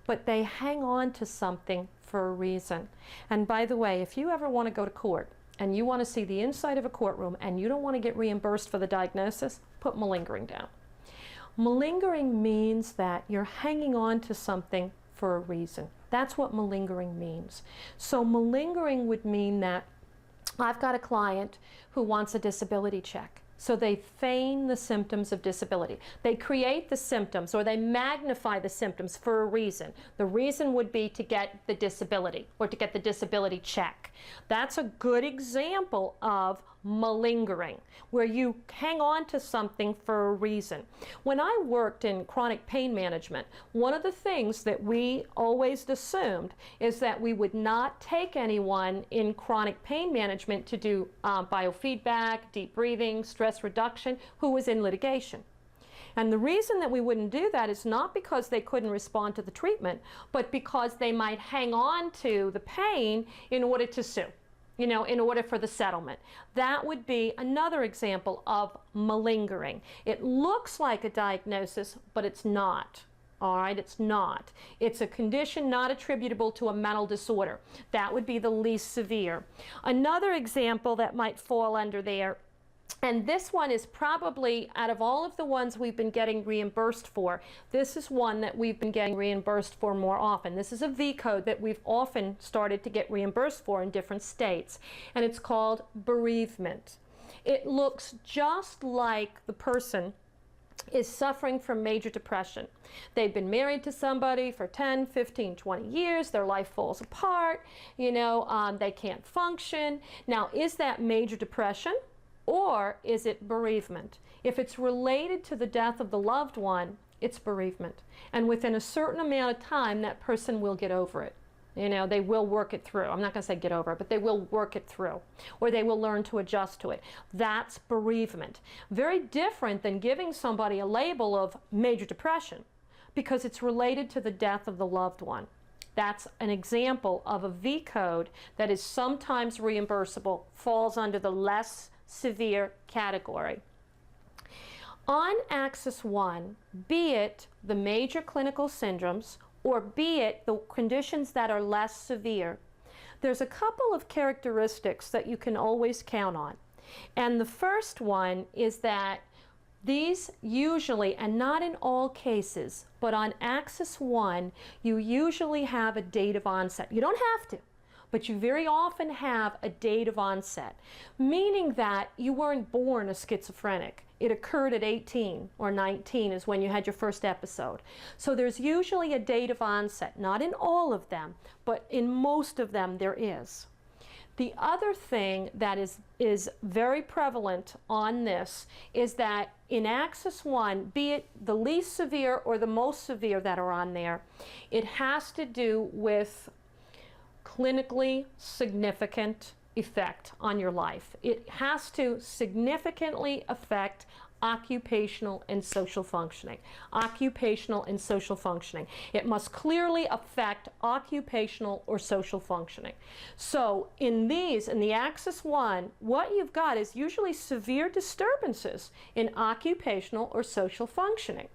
but they hang on to something for a reason. And by the way, if you ever want to go to court and you want to see the inside of a courtroom and you don't want to get reimbursed for the diagnosis, put malingering down. Malingering means that you're hanging on to something for a reason. That's what malingering means. So malingering would mean that I've got a client who wants a disability check. So they feign the symptoms of disability. They create the symptoms or they magnify the symptoms for a reason. The reason would be to get the disability or to get the disability check. That's a good example of malingering, where you hang on to something for a reason. When I worked in chronic pain management, one of the things that we always assumed is that we would not take anyone in chronic pain management to do biofeedback, deep breathing, stress reduction, who was in litigation. And the reason that we wouldn't do that is not because they couldn't respond to the treatment, but because they might hang on to the pain in order to sue, in order for the settlement. That would be another example of malingering. It looks like a diagnosis, but it's not. All right, it's not. It's a condition not attributable to a mental disorder. That would be the least severe. Another example that might fall under there, and this one is probably, out of all of the ones we've been getting reimbursed for, this is one that we've been getting reimbursed for more often. This is a V code that we've often started to get reimbursed for in different states, and it's called bereavement. It looks just like the person is suffering from major depression. They've been married to somebody for 10, 15, 20 years. Their life falls apart. They can't function. Now, is that major depression? Or is it bereavement? If it's related to the death of the loved one, it's bereavement. And within a certain amount of time, that person will get over it. They will work it through. I'm not going to say get over it, but they will work it through. Or they will learn to adjust to it. That's bereavement. Very different than giving somebody a label of major depression, because it's related to the death of the loved one. That's an example of a V code that is sometimes reimbursable, falls under the less severe category. On Axis 1, be it the major clinical syndromes or be it the conditions that are less severe, there's a couple of characteristics that you can always count on. And the first one is that these usually, and not in all cases, but on Axis 1, you usually have a date of onset. You don't have to, but you very often have a date of onset, meaning that you weren't born a schizophrenic. It occurred at 18 or 19 is when you had your first episode. So there's usually a date of onset, not in all of them, but in most of them there is. The other thing that is very prevalent on this is that in Axis 1, be it the least severe or the most severe that are on there, it has to do with clinically significant effect on your life. It has to significantly affect occupational and social functioning. Occupational and social functioning. It must clearly affect occupational or social functioning. So in the Axis 1, what you've got is usually severe disturbances in occupational or social functioning.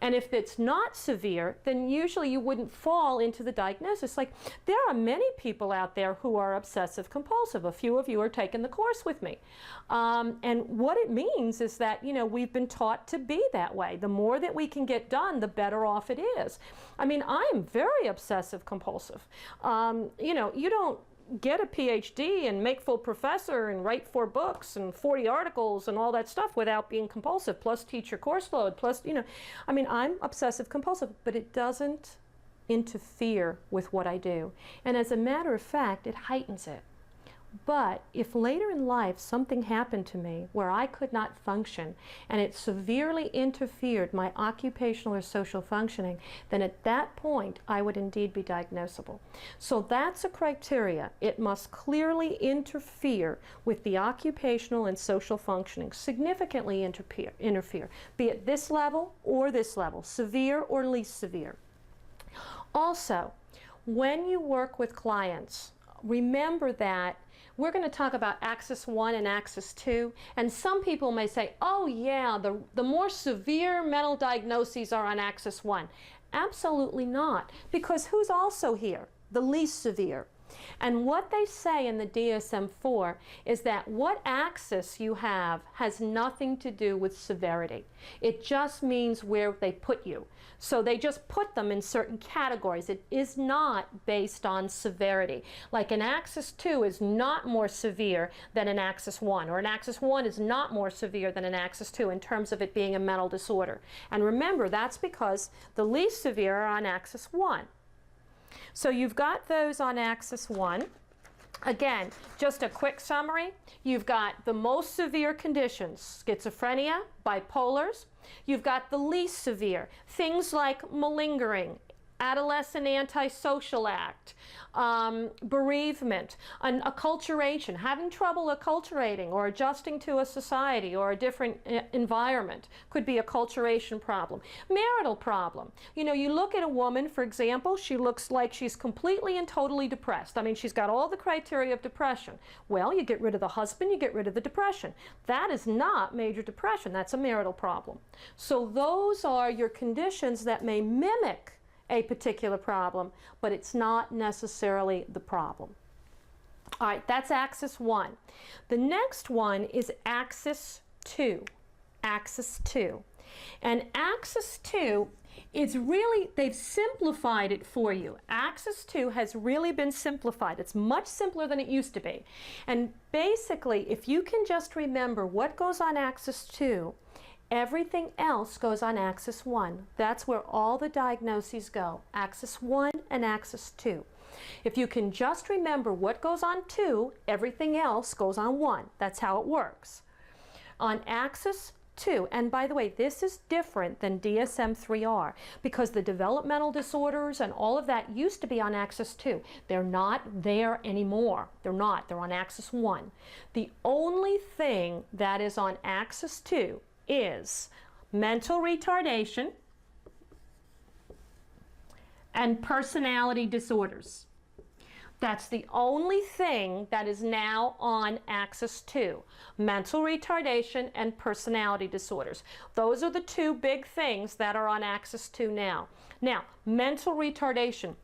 And if it's not severe, then usually you wouldn't fall into the diagnosis. Like, there are many people out there who are obsessive compulsive. A few of you are taking the course with me. And what it means is that, we've been taught to be that way. The more that we can get done, the better off it is. I mean, I'm very obsessive compulsive. You don't get a PhD and make full professor and write 4 books and 40 articles and all that stuff without being compulsive, plus teach your course load, plus, I mean, I'm obsessive compulsive, but it doesn't interfere with what I do. And as a matter of fact, it heightens it. But if later in life something happened to me where I could not function and it severely interfered my occupational or social functioning, then at that point I would indeed be diagnosable. So that's a criteria. It must clearly interfere with the occupational and social functioning, significantly interfere, be it this level, severe or least severe. Also, when you work with clients, remember that we're going to talk about Axis 1 and Axis 2, and some people may say, oh yeah, the more severe mental diagnoses are on Axis 1. Absolutely not, because who's also here? The least severe. And what they say in the DSM-4 is that what axis you have has nothing to do with severity. It just means where they put you. So they just put them in certain categories. It is not based on severity. Like an axis 2 is not more severe than an axis 1, or an axis 1 is not more severe than an axis 2 in terms of it being a mental disorder. And remember, that's because the least severe are on axis 1. So you've got those on axis 1. Again, just a quick summary. You've got the most severe conditions, schizophrenia, bipolars. You've got the least severe, things like malingering, adolescent antisocial act, bereavement, acculturation, having trouble acculturating or adjusting to a society or a different environment could be acculturation problem. Marital problem. You know, you look at a woman, for example, she looks like she's completely and totally depressed. I mean, she's got all the criteria of depression. Well, you get rid of the husband, you get rid of the depression. That is not major depression, that's a marital problem. So those are your conditions that may mimic a particular problem, but it's not necessarily the problem. All right, that's axis 1. The next one is axis 2. Axis 2. And axis 2 is really, they've simplified it for you. Axis 2 has really been simplified. It's much simpler than it used to be. And basically, if you can just remember what goes on axis 2, everything else goes on axis 1. That's where all the diagnoses go, axis 1 and axis 2. If you can just remember what goes on 2, everything else goes on 1. That's how it works. On axis 2, and by the way, this is different than DSM-3R because the developmental disorders and all of that used to be on axis 2. They're not there anymore. They're not. They're on axis 1. The only thing that is on axis 2 is mental retardation and personality disorders. That's the only thing that is now on axis 2, mental retardation and personality disorders. Those are the two big things that are on axis 2 now. Now, mental retardation.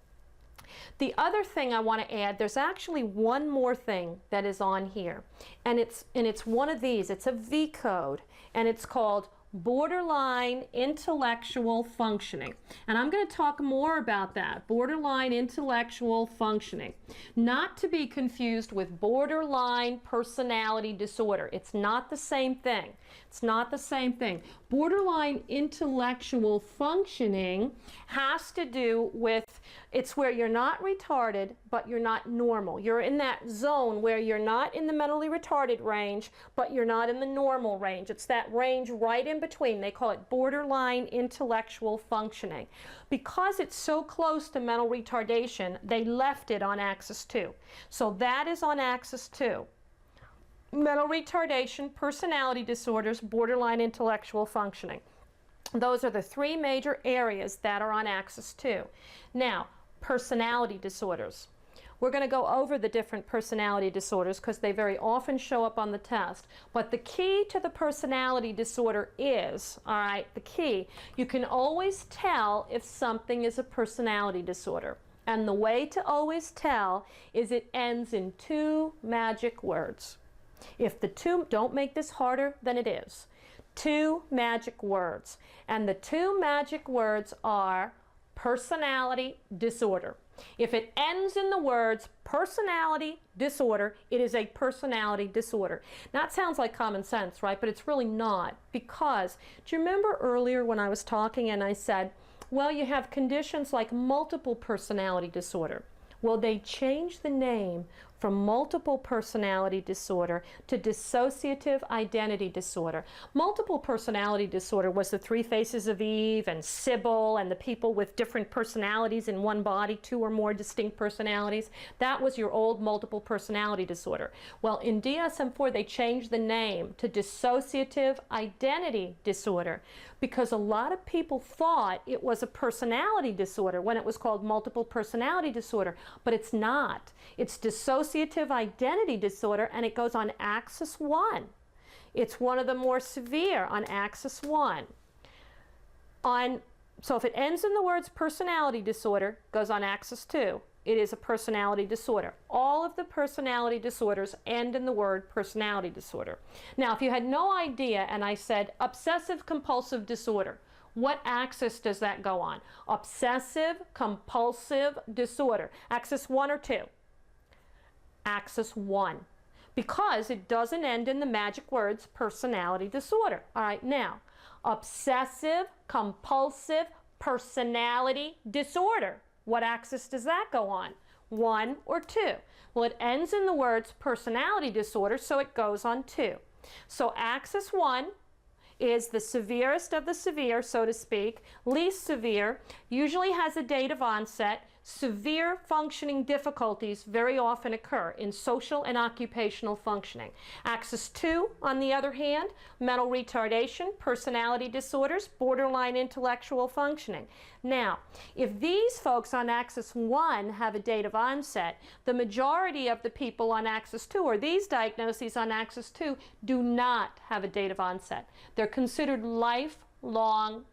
The other thing I want to add, there's actually one more thing that is on here, and it's one of these. It's a V code, and it's called borderline intellectual functioning. And I'm going to talk more about that, borderline intellectual functioning. Not to be confused with borderline personality disorder. It's not the same thing. It's not the same thing. Borderline intellectual functioning has to do with, it's where you're not retarded, but you're not normal. You're in that zone where you're not in the mentally retarded range, but you're not in the normal range. It's that range right in between. They call it borderline intellectual functioning. Because it's so close to mental retardation, they left it on axis 2. So that is on axis 2. Mental retardation, personality disorders, borderline intellectual functioning. Those are the three major areas that are on axis 2. Now, personality disorders. We're going to go over the different personality disorders because they very often show up on the test. But the key to the personality disorder is, all right, the key, you can always tell if something is a personality disorder. And the way to always tell is it ends in 2 magic words. If the 2, don't make this harder than it is, 2 magic words. And the 2 magic words are personality disorder. If it ends in the words personality disorder, it is a personality disorder. Now, that sounds like common sense, right? But it's really not, because do you remember earlier when I was talking and I said, well, you have conditions like multiple personality disorder. Well, they changed the name from multiple personality disorder to dissociative identity disorder. Multiple personality disorder was the 3 Faces of Eve and Sybil and the people with different personalities in one body, 2 or more distinct personalities. That was your old multiple personality disorder. Well, in DSM-4, they changed the name to dissociative identity disorder because a lot of people thought it was a personality disorder when it was called multiple personality disorder, but it's not. It's dissociative identity disorder, and it goes on axis 1. It's one of the more severe on axis 1. So if it ends in the words personality disorder, goes on axis 2. it is a personality disorder. All of the personality disorders end in the word personality disorder. Now, if you had no idea and I said obsessive compulsive disorder, what axis does that go on? Obsessive compulsive disorder. Axis 1 or 2? Axis 1. Because it doesn't end in the magic words personality disorder. All right, now, obsessive compulsive personality disorder. What axis does that go on? 1 or 2? Well, it ends in the words personality disorder, so it goes on 2. So axis 1 is the severest of the severe, so to speak, least severe, usually has a date of onset. Severe functioning difficulties very often occur in social and occupational functioning. Axis 2, on the other hand, mental retardation, personality disorders, borderline intellectual functioning. Now, if these folks on axis 1 have a date of onset, the majority of the people on axis 2, or these diagnoses on axis 2, do not have a date of onset. They're considered lifelong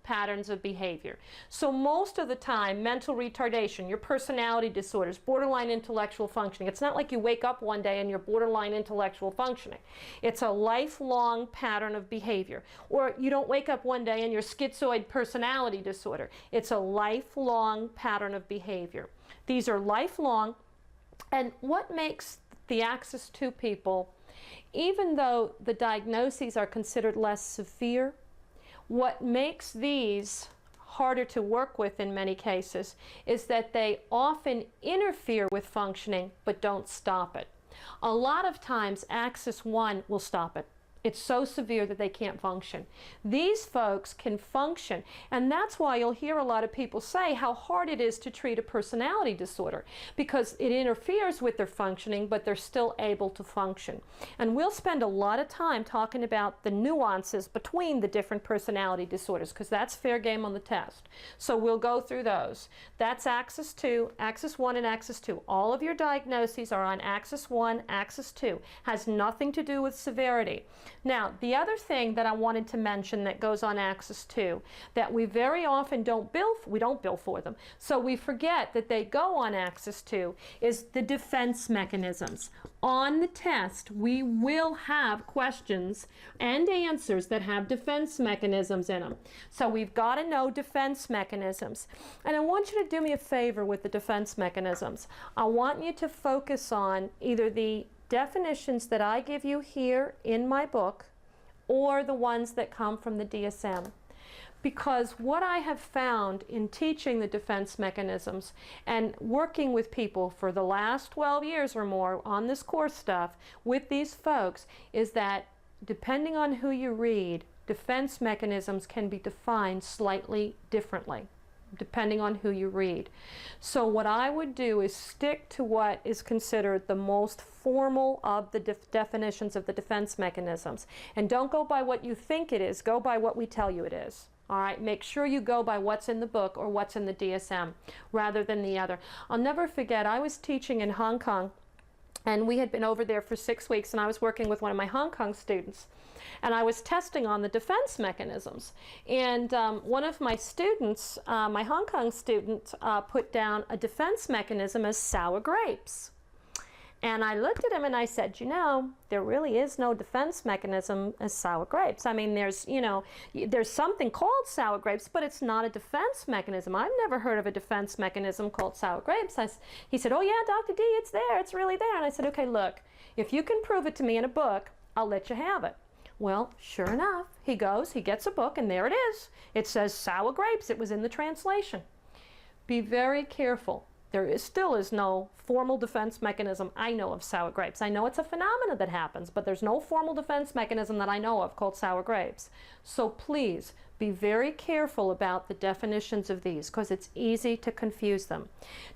patterns of behavior. So most of the time, mental retardation, your personality disorders, borderline intellectual functioning, it's not like you wake up one day and you're borderline intellectual functioning. It's a lifelong pattern of behavior. Or you don't wake up one day and you're schizoid personality disorder. It's a lifelong pattern of behavior. These are lifelong, and what makes the axis 2 people, even though the diagnoses are considered less severe, what makes these harder to work with in many cases is that they often interfere with functioning but don't stop it. A lot of times axis 1 will stop it. It's so severe that they can't function. These folks can function, and that's why you'll hear a lot of people say how hard it is to treat a personality disorder, because it interferes with their functioning, but they're still able to function. And we'll spend a lot of time talking about the nuances between the different personality disorders, because that's fair game on the test. So we'll go through those. That's axis 2, axis 1, and axis 2. All of your diagnoses are on axis 1, axis 2. Has nothing to do with severity. Now, the other thing that I wanted to mention that goes on axis 2 that we very often don't bill for them, so we forget that they go on axis 2, is the defense mechanisms. On the test, we will have questions and answers that have defense mechanisms in them. So we've got to know defense mechanisms. And I want you to do me a favor with the defense mechanisms. I want you to focus on either the definitions that I give you here in my book or the ones that come from the DSM. Because what I have found in teaching the defense mechanisms and working with people for the last 12 years or more on this course stuff with these folks is that depending on who you read, defense mechanisms can be defined slightly differently, depending on who you read. So what I would do is stick to what is considered the most formal of the definitions of the defense mechanisms. And don't go by what you think it is, go by what we tell you it is. All right, make sure you go by what's in the book or what's in the DSM rather than the other. I'll never forget, I was teaching in Hong Kong, and we had been over there for 6 weeks, and I was working with one of my Hong Kong students. And I was testing on the defense mechanisms. And one of my students, my Hong Kong student, put down a defense mechanism as sour grapes. And I looked at him and I said, you know, there really is no defense mechanism as sour grapes. I mean, there's, you know, there's something called sour grapes, but it's not a defense mechanism. I've never heard of a defense mechanism called sour grapes. He said, oh yeah, Dr. D, it's there, it's really there. And I said, okay, look, if you can prove it to me in a book, I'll let you have it. Well, sure enough, he goes, he gets a book, and there it is. It says sour grapes. It was in the translation. Be very careful. There still is no formal defense mechanism I know of sour grapes. I know it's a phenomenon that happens, but there's no formal defense mechanism that I know of called sour grapes. So please be very careful about the definitions of these because it's easy to confuse them.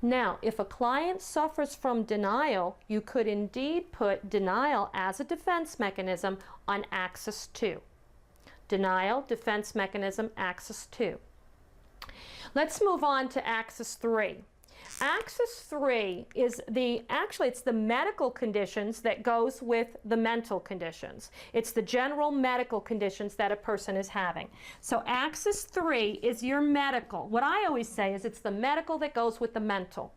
Now, if a client suffers from denial, you could indeed put denial as a defense mechanism on axis 2. Denial, defense mechanism, axis 2. Let's move on to axis 3. Axis 3 is it's the medical conditions that goes with the mental conditions. It's the general medical conditions that a person is having. So axis 3 is your medical. What I always say is it's the medical that goes with the mental.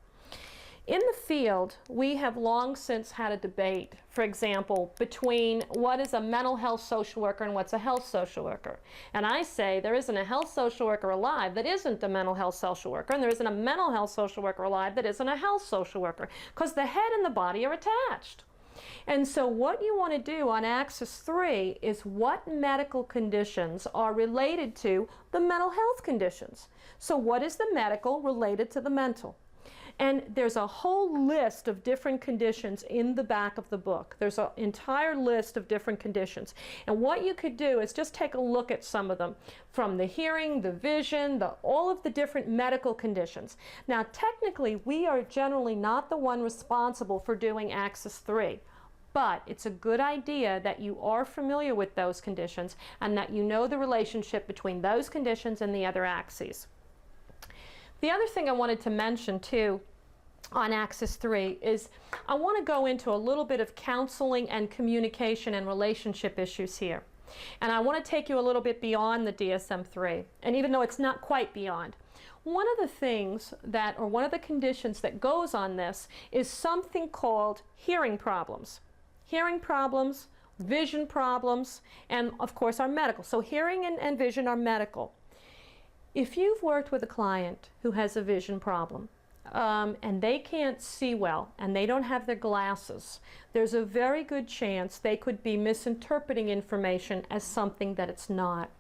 In the field, we have long since had a debate, for example, between what is a mental health social worker and what's a health social worker. And I say there isn't a health social worker alive that isn't a mental health social worker, and there isn't a mental health social worker alive that isn't a health social worker, because the head and the body are attached. And so what you want to do on Axis 3 is what medical conditions are related to the mental health conditions. So what is the medical related to the mental? And there's a whole list of different conditions in the back of the book. There's an entire list of different conditions. And what you could do is just take a look at some of them, from the hearing, the vision, all of the different medical conditions. Now, technically, we are generally not the one responsible for doing Axis 3. But it's a good idea that you are familiar with those conditions and that you know the relationship between those conditions and the other axes. The other thing I wanted to mention too on Axis 3 is I want to go into a little bit of counseling and communication and relationship issues here. And I want to take you a little bit beyond the DSM-3, and even though it's not quite beyond. One of the things that, or one of the conditions that goes on this is something called hearing problems. Hearing problems, vision problems, and of course our medical. So hearing and vision are medical. If you've worked with a client who has a vision problem, and they can't see well and they don't have their glasses, there's a very good chance they could be misinterpreting information as something that it's not.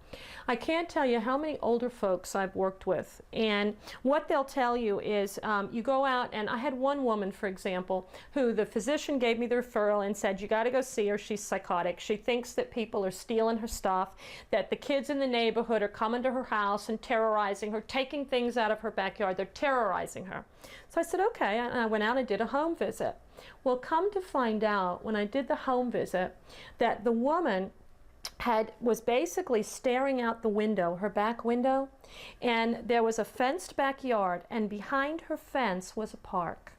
I can't tell you how many older folks I've worked with, and what they'll tell you is you go out, and I had one woman, for example, who the physician gave me the referral and said, you got to go see her, she's psychotic. She thinks that people are stealing her stuff, that the kids in the neighborhood are coming to her house and terrorizing her, taking things out of her backyard. They're terrorizing her. So I said, okay, and I went out and did a home visit. Well, come to find out, when I did the home visit, that the woman was basically staring out the window, her back window, and there was a fenced backyard, and behind her fence was a park.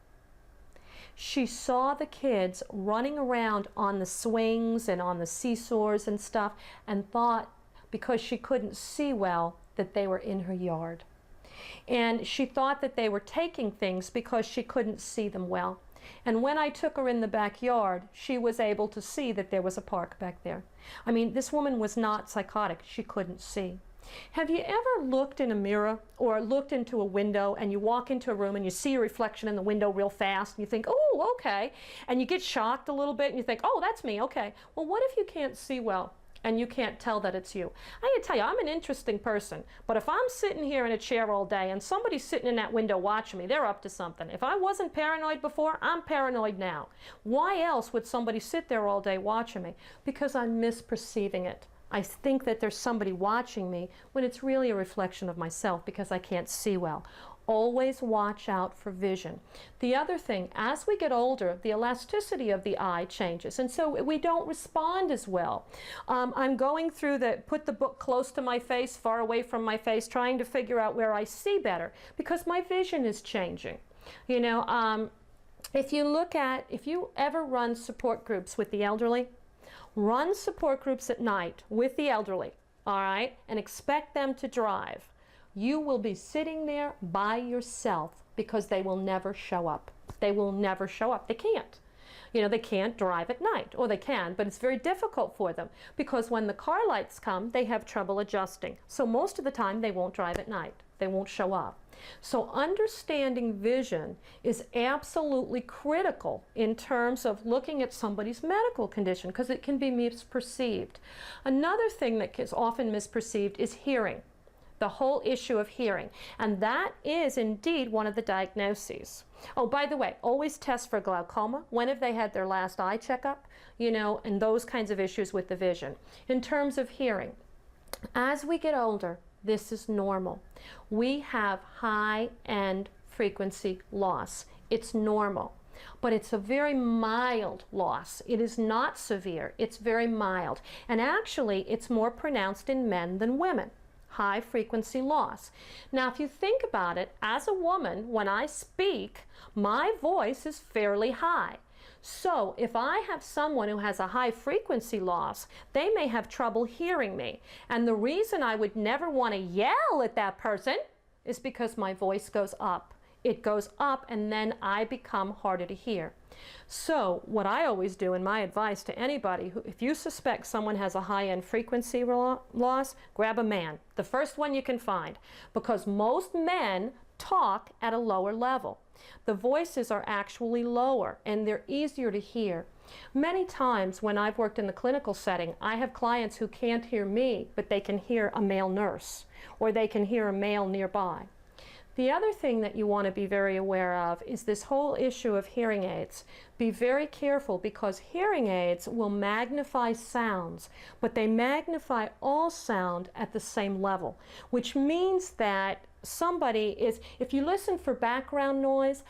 She saw the kids running around on the swings and on the seesaws and stuff, and thought, because she couldn't see well, that they were in her yard. And she thought that they were taking things because she couldn't see them well. And when I took her in the backyard, she was able to see that there was a park back there. I mean, this woman was not psychotic. She couldn't see. Have you ever looked in a mirror or looked into a window, and you walk into a room and you see your reflection in the window real fast and you think, oh, okay, and you get shocked a little bit and you think, oh, that's me, okay. Well, what if you can't see well and you can't tell that it's you? I gotta tell you, I'm an interesting person, but if I'm sitting here in a chair all day and somebody's sitting in that window watching me, they're up to something. If I wasn't paranoid before, I'm paranoid now. Why else would somebody sit there all day watching me? Because I'm misperceiving it. I think that there's somebody watching me when it's really a reflection of myself because I can't see well. Always watch out for vision. The other thing, as we get older, the elasticity of the eye changes, and so we don't respond as well. I'm going through put the book close to my face, far away from my face, trying to figure out where I see better, because my vision is changing. You know, if you ever run support groups with the elderly, run support groups at night with the elderly, all right, and expect them to drive. You will be sitting there by yourself because they will never show up. They will never show up. They can't. You know, they can't drive at night, or they can, but it's very difficult for them because when the car lights come, they have trouble adjusting. So most of the time, they won't drive at night. They won't show up. So understanding vision is absolutely critical in terms of looking at somebody's medical condition, because it can be misperceived. Another thing that is often misperceived is hearing. The whole issue of hearing, and that is indeed one of the diagnoses. Oh, by the way, always test for glaucoma. When have they had their last eye checkup? You know, and those kinds of issues with the vision. In terms of hearing, as we get older, this is normal. We have high-end frequency loss. It's normal, but it's a very mild loss. It is not severe. It's very mild, and actually, it's more pronounced in men than women. High frequency loss. Now, if you think about it, as a woman, when I speak, my voice is fairly high. So if I have someone who has a high frequency loss, they may have trouble hearing me. And the reason I would never want to yell at that person is because my voice goes up. it goes up, and then I become harder to hear. So what I always do, in my advice to anybody, who, if you suspect someone has a high-end frequency loss, grab a man, the first one you can find, because most men talk at a lower level. The voices are actually lower and they're easier to hear. Many times when I've worked in the clinical setting, I have clients who can't hear me, but they can hear a male nurse, or they can hear a male nearby. The other thing that you want to be very aware of is this whole issue of hearing aids. Be very careful, because hearing aids will magnify sounds, but they magnify all sound at the same level, which means that somebody is, if you listen for background noise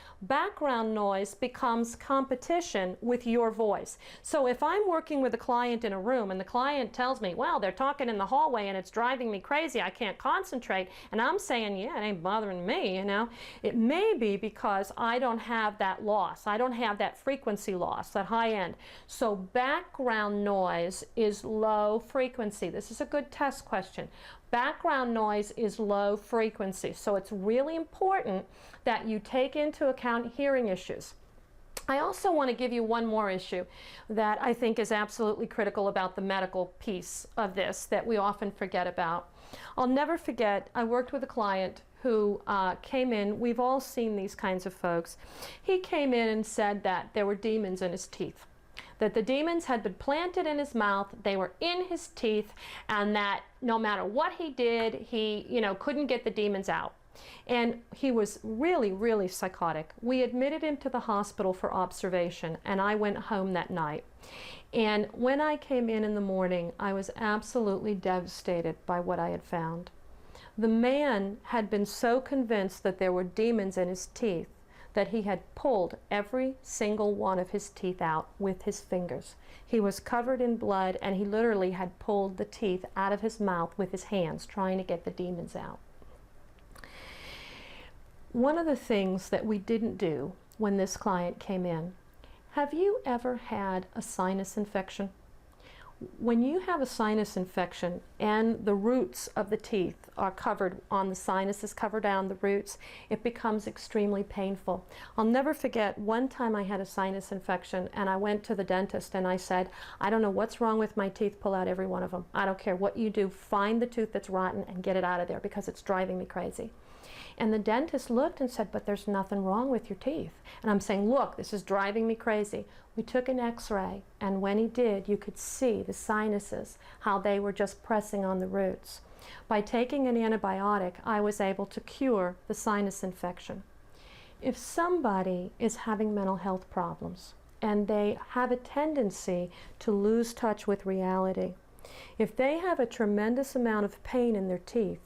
becomes competition with your voice. So if I'm working with a client in a room and the client tells me, well, they're talking in the hallway and it's driving me crazy, I can't concentrate, and I'm saying, yeah, it ain't bothering me, you know, it may be because I don't have that loss. I don't have that frequency loss, that high end. So background noise is low frequency. This is a good test question. Background noise is low frequency, so it's really important that you take into account hearing issues. I also want to give you one more issue that I think is absolutely critical about the medical piece of this that we often forget about. I'll never forget, I worked with a client who came in. We've all seen these kinds of folks. He came in and said that there were demons in his teeth, that the demons had been planted in his mouth, they were in his teeth, and that no matter what he did, he, you know, couldn't get the demons out. And he was really, really psychotic. We admitted him to the hospital for observation, and I went home that night. And when I came in the morning, I was absolutely devastated by what I had found. The man had been so convinced that there were demons in his teeth that he had pulled every single one of his teeth out with his fingers. He was covered in blood, and he literally had pulled the teeth out of his mouth with his hands, trying to get the demons out. One of the things that we didn't do when this client came in, have you ever had a sinus infection? When you have a sinus infection and the roots of the teeth are covered on the sinuses, covered down the roots, it becomes extremely painful. I'll never forget one time I had a sinus infection and I went to the dentist and I said, I don't know what's wrong with my teeth, pull out every one of them. I don't care what you do, find the tooth that's rotten and get it out of there because it's driving me crazy. And the dentist looked and said, but there's nothing wrong with your teeth. And I'm saying, look, this is driving me crazy. We took an x-ray, and when he did, you could see the sinuses, how they were just pressing on the roots. By taking an antibiotic, I was able to cure the sinus infection. If somebody is having mental health problems, and they have a tendency to lose touch with reality, if they have a tremendous amount of pain in their teeth,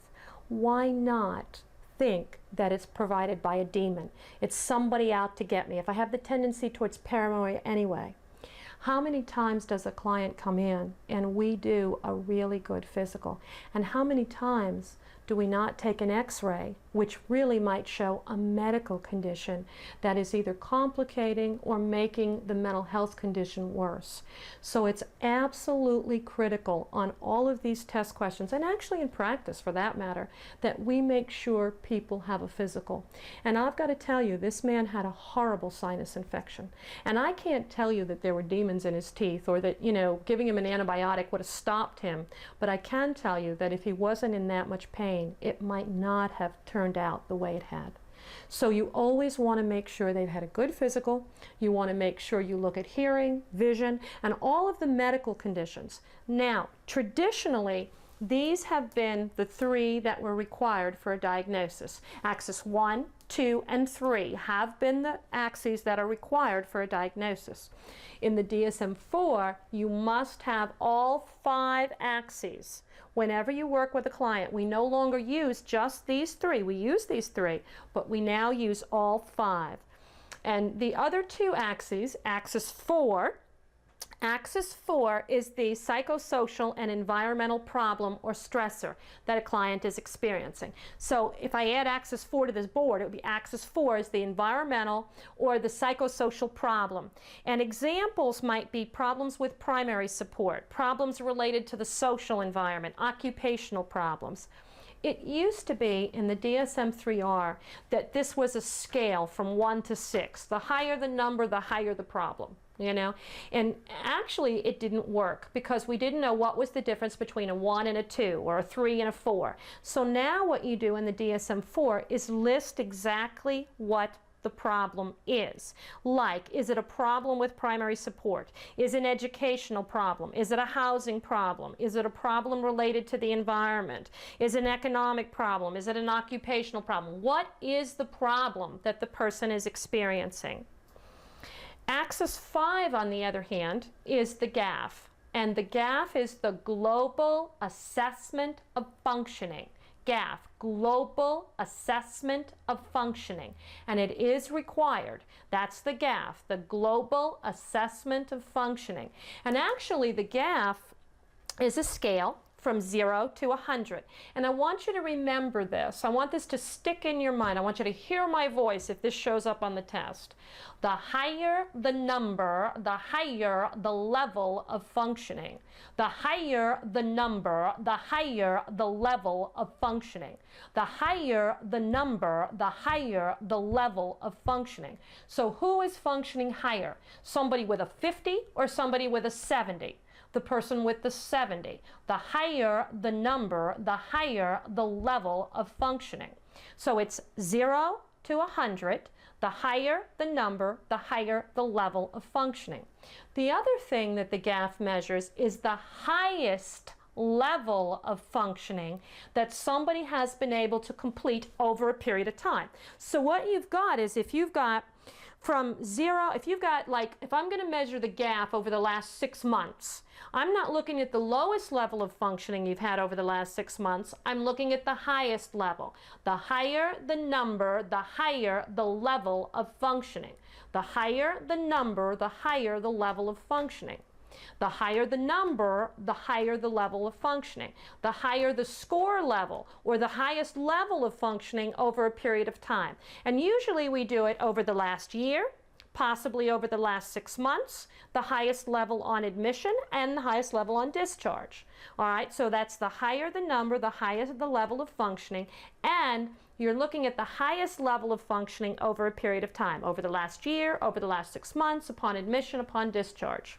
why not think that it's provided by a demon? It's somebody out to get me. If I have the tendency towards paranoia anyway, how many times does a client come in and we do a really good physical? And how many times do we not take an x-ray, which really might show a medical condition that is either complicating or making the mental health condition worse? So it's absolutely critical on all of these test questions, and actually in practice for that matter, that we make sure people have a physical. And I've got to tell you, this man had a horrible sinus infection. And I can't tell you that there were demons in his teeth or that, you know, giving him an antibiotic would have stopped him. But I can tell you that if he wasn't in that much pain, it might not have turned out the way it had. So you always want to make sure they've had a good physical. You want to make sure you look at hearing, vision, and all of the medical conditions. Now, traditionally, these have been the three that were required for a diagnosis. Axis 1, 2, and 3 have been the axes that are required for a diagnosis. In the DSM-4, you must have all 5 axes. Whenever you work with a client, we no longer use just these 3. We use these 3, but we now use all 5. And the other 2 axes, axis 4 is the psychosocial and environmental problem or stressor that a client is experiencing. So if I add axis 4 to this board, it would be axis 4 is the environmental or the psychosocial problem. And examples might be problems with primary support, problems related to the social environment, occupational problems. It used to be in the DSM-3R that this was a scale from 1 to 6. The higher the number, the higher the problem. You know, and actually it didn't work because we didn't know what was the difference between a 1 and a 2 or a 3 and a 4. So now what you do in the DSM-4 is list exactly what the problem is. Like, is it a problem with primary support? Is it an educational problem? Is it a housing problem? Is it a problem related to the environment? Is it an economic problem? Is it an occupational problem? What is the problem that the person is experiencing? Axis 5, on the other hand, is the GAF. And the GAF is the Global Assessment of Functioning. GAF, Global Assessment of Functioning. And it is required. That's the GAF, the Global Assessment of Functioning. And actually the GAF is a scale from 0 to 100. And I want you to remember this. I want this to stick in your mind. I want you to hear my voice if this shows up on the test. The higher the number, the higher the level of functioning. The higher the number, the higher the level of functioning. The higher the number, the higher the level of functioning. So who is functioning higher? Somebody with a 50 or somebody with a 70? The person with the 70. The higher the number, the higher the level of functioning. So it's 0 to 100. The higher the number, the higher the level of functioning. The other thing that the GAF measures is the highest level of functioning that somebody has been able to complete over a period of time. So what you've got is, if you've got from 0, if you've got, like, if I'm going to measure the GAF over the last 6 months, I'm not looking at the lowest level of functioning you've had over the last 6 months. I'm looking at the highest level. The higher the number, the higher the level of functioning. The higher the number, the higher the level of functioning. The higher the number, the higher the level of functioning. The higher the score level, or the highest level of functioning over a period of time. And usually we do it over the last year, possibly over the last 6 months, the highest level on admission, and the highest level on discharge. All right, so that's the higher the number, the higher the level of functioning, and you're looking at the highest level of functioning over a period of time, over the last year, over the last 6 months, upon admission, upon discharge.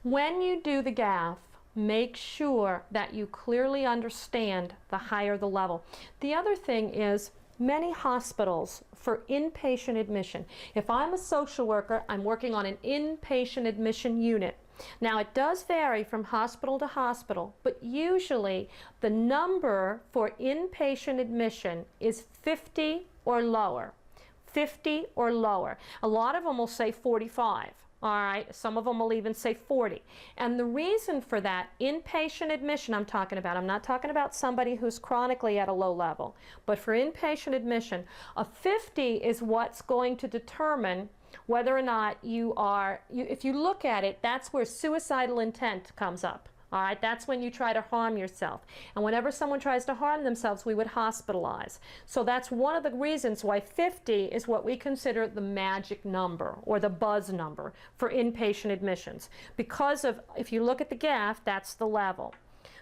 When you do the GAF, make sure that you clearly understand the higher the level. The other thing is, many hospitals, for inpatient admission, if I'm a social worker, I'm working on an inpatient admission unit. Now, it does vary from hospital to hospital, but usually the number for inpatient admission is 50 or lower. 50 or lower. A lot of them will say 45. All right, some of them will even say 40. And the reason for that, inpatient admission I'm talking about, I'm not talking about somebody who's chronically at a low level, but for inpatient admission, a 50 is what's going to determine whether or not you are, if you look at it, that's where suicidal intent comes up. All right, that's when you try to harm yourself. And whenever someone tries to harm themselves, we would hospitalize. So that's one of the reasons why 50 is what we consider the magic number, or the buzz number, for inpatient admissions. Because of, if you look at the GAF, that's the level.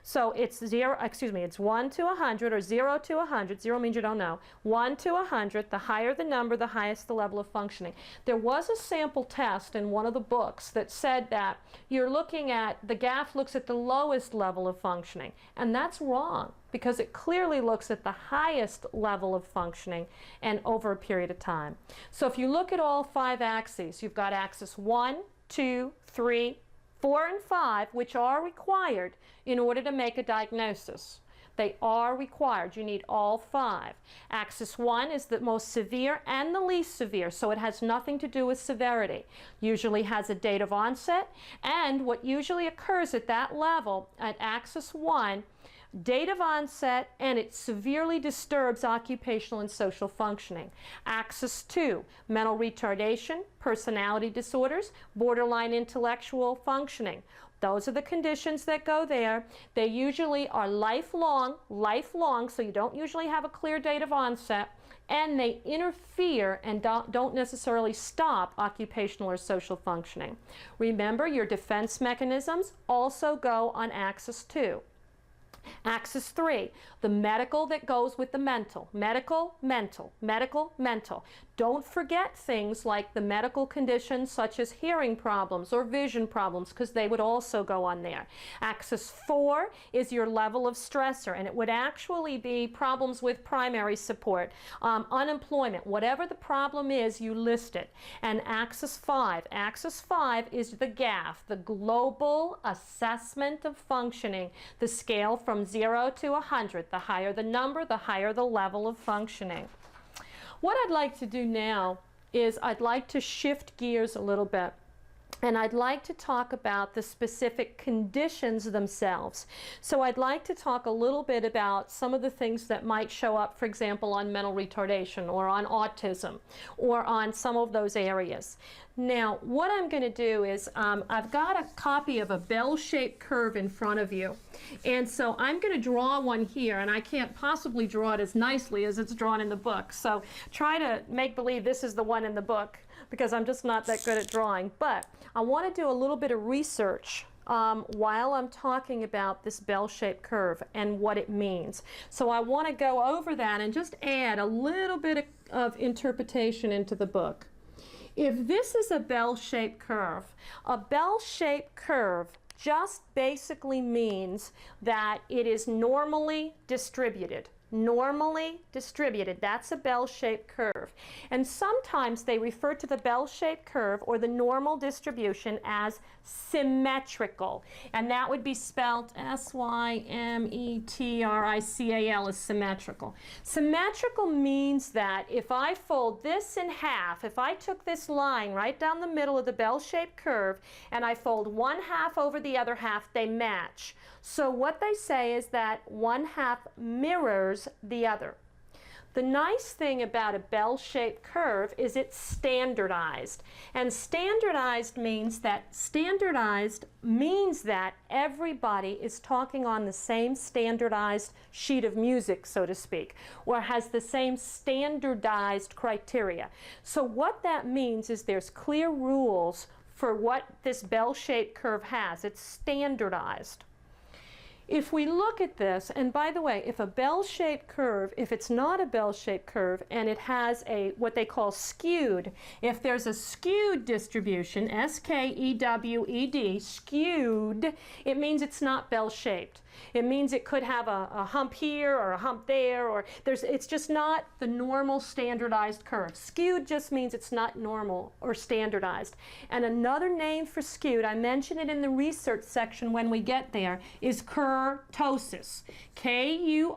So it's 1 to 100, or 0 to 100. 0 means you don't know. 1 to 100, the higher the number, the highest the level of functioning. There was a sample test in one of the books that said that you're looking at, the GAF looks at the lowest level of functioning. And that's wrong, because it clearly looks at the highest level of functioning and over a period of time. So if you look at all 5 axes, you've got axis 1, 2, 3, 4, and 5, which are required in order to make a diagnosis. They are required. You need all 5. Axis 1 is the most severe and the least severe, so it has nothing to do with severity. Usually has a date of onset, and what usually occurs at that level, at axis 1, date of onset, and it severely disturbs occupational and social functioning. Axis 2, mental retardation, personality disorders, borderline intellectual functioning. Those are the conditions that go there. They usually are lifelong, so you don't usually have a clear date of onset, and they interfere and don't necessarily stop occupational or social functioning. Remember, your defense mechanisms also go on axis 2. Axis 3, the medical that goes with the mental. Medical, mental, medical, mental. Don't forget things like the medical conditions such as hearing problems or vision problems, because they would also go on there. Axis 4 is your level of stressor, and it would actually be problems with primary support, unemployment, whatever the problem is, you list it. And Axis 5 is the GAF, the Global Assessment of Functioning, the scale from 0 to 100. The higher the number, the higher the level of functioning. What I'd like to do now is I'd like to shift gears a little bit, and I'd like to talk about the specific conditions themselves. So I'd like to talk a little bit about some of the things that might show up, for example, on mental retardation or on autism or on some of those areas. Now, what I'm going to do is I've got a copy of a bell-shaped curve in front of you. And so I'm going to draw one here, and I can't possibly draw it as nicely as it's drawn in the book. So try to make believe this is the one in the book, because I'm just not that good at drawing. But I want to do a little bit of research while I'm talking about this bell-shaped curve and what it means. So I want to go over that and just add a little bit of interpretation into the book. If this is a bell-shaped curve just basically means that it is normally distributed. Normally distributed. That's a bell-shaped curve. And sometimes they refer to the bell-shaped curve or the normal distribution as symmetrical. And that would be spelled S-Y-M-E-T-R-I-C-A-L, is symmetrical. Symmetrical means that if I fold this in half, if I took this line right down the middle of the bell-shaped curve and I fold one half over the other half, they match. So what they say is that one half mirrors the other. The nice thing about a bell-shaped curve is it's standardized. And standardized means that everybody is talking on the same standardized sheet of music, so to speak, or has the same standardized criteria. So what that means is there's clear rules for what this bell-shaped curve has. It's standardized. If we look at this, and by the way, if a bell-shaped curve, if it's not a bell-shaped curve and it has a what they call skewed, if there's a skewed distribution, S-K-E-W-E-D, skewed, it means it's not bell-shaped. It means it could have a hump here or a hump there, or it's just not the normal standardized curve. Skewed just means it's not normal or standardized. And another name for skewed, I mention it in the research section when we get there, is kurtosis. K-U-R-T-O-S-I-S,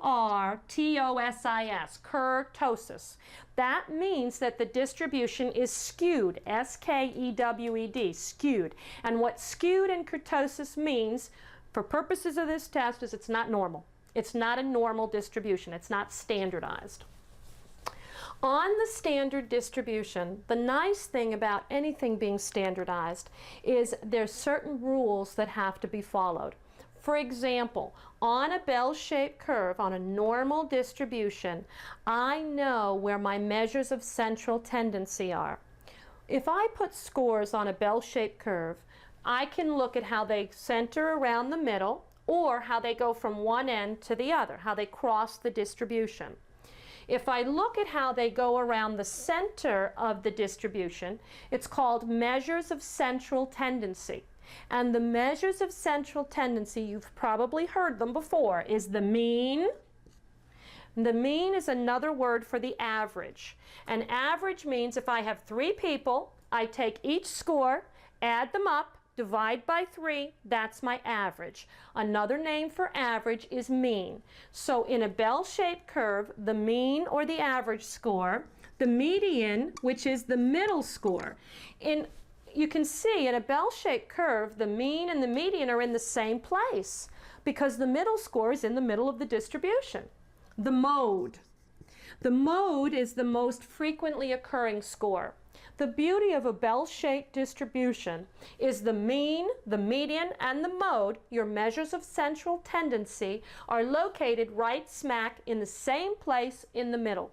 kurtosis. That means that the distribution is skewed, S-K-E-W-E-D, skewed. And what skewed and kurtosis means, for purposes of this test, is it's not normal. It's not a normal distribution. It's not standardized. On the standard distribution, the nice thing about anything being standardized is there's certain rules that have to be followed. For example, on a bell-shaped curve, on a normal distribution, I know where my measures of central tendency are. If I put scores on a bell-shaped curve, I can look at how they center around the middle or how they go from one end to the other, how they cross the distribution. If I look at how they go around the center of the distribution, it's called measures of central tendency. And the measures of central tendency, you've probably heard them before, is the mean. The mean is another word for the average. An average means if I have 3 people, I take each score, add them up, divide by 3, that's my average. Another name for average is mean. So in a bell-shaped curve, the mean or the average score, the median, which is the middle score. You can see in a bell-shaped curve, the mean and the median are in the same place because the middle score is in the middle of the distribution. The mode. The mode is the most frequently occurring score. The beauty of a bell-shaped distribution is the mean, the median, and the mode, your measures of central tendency, are located right smack in the same place in the middle.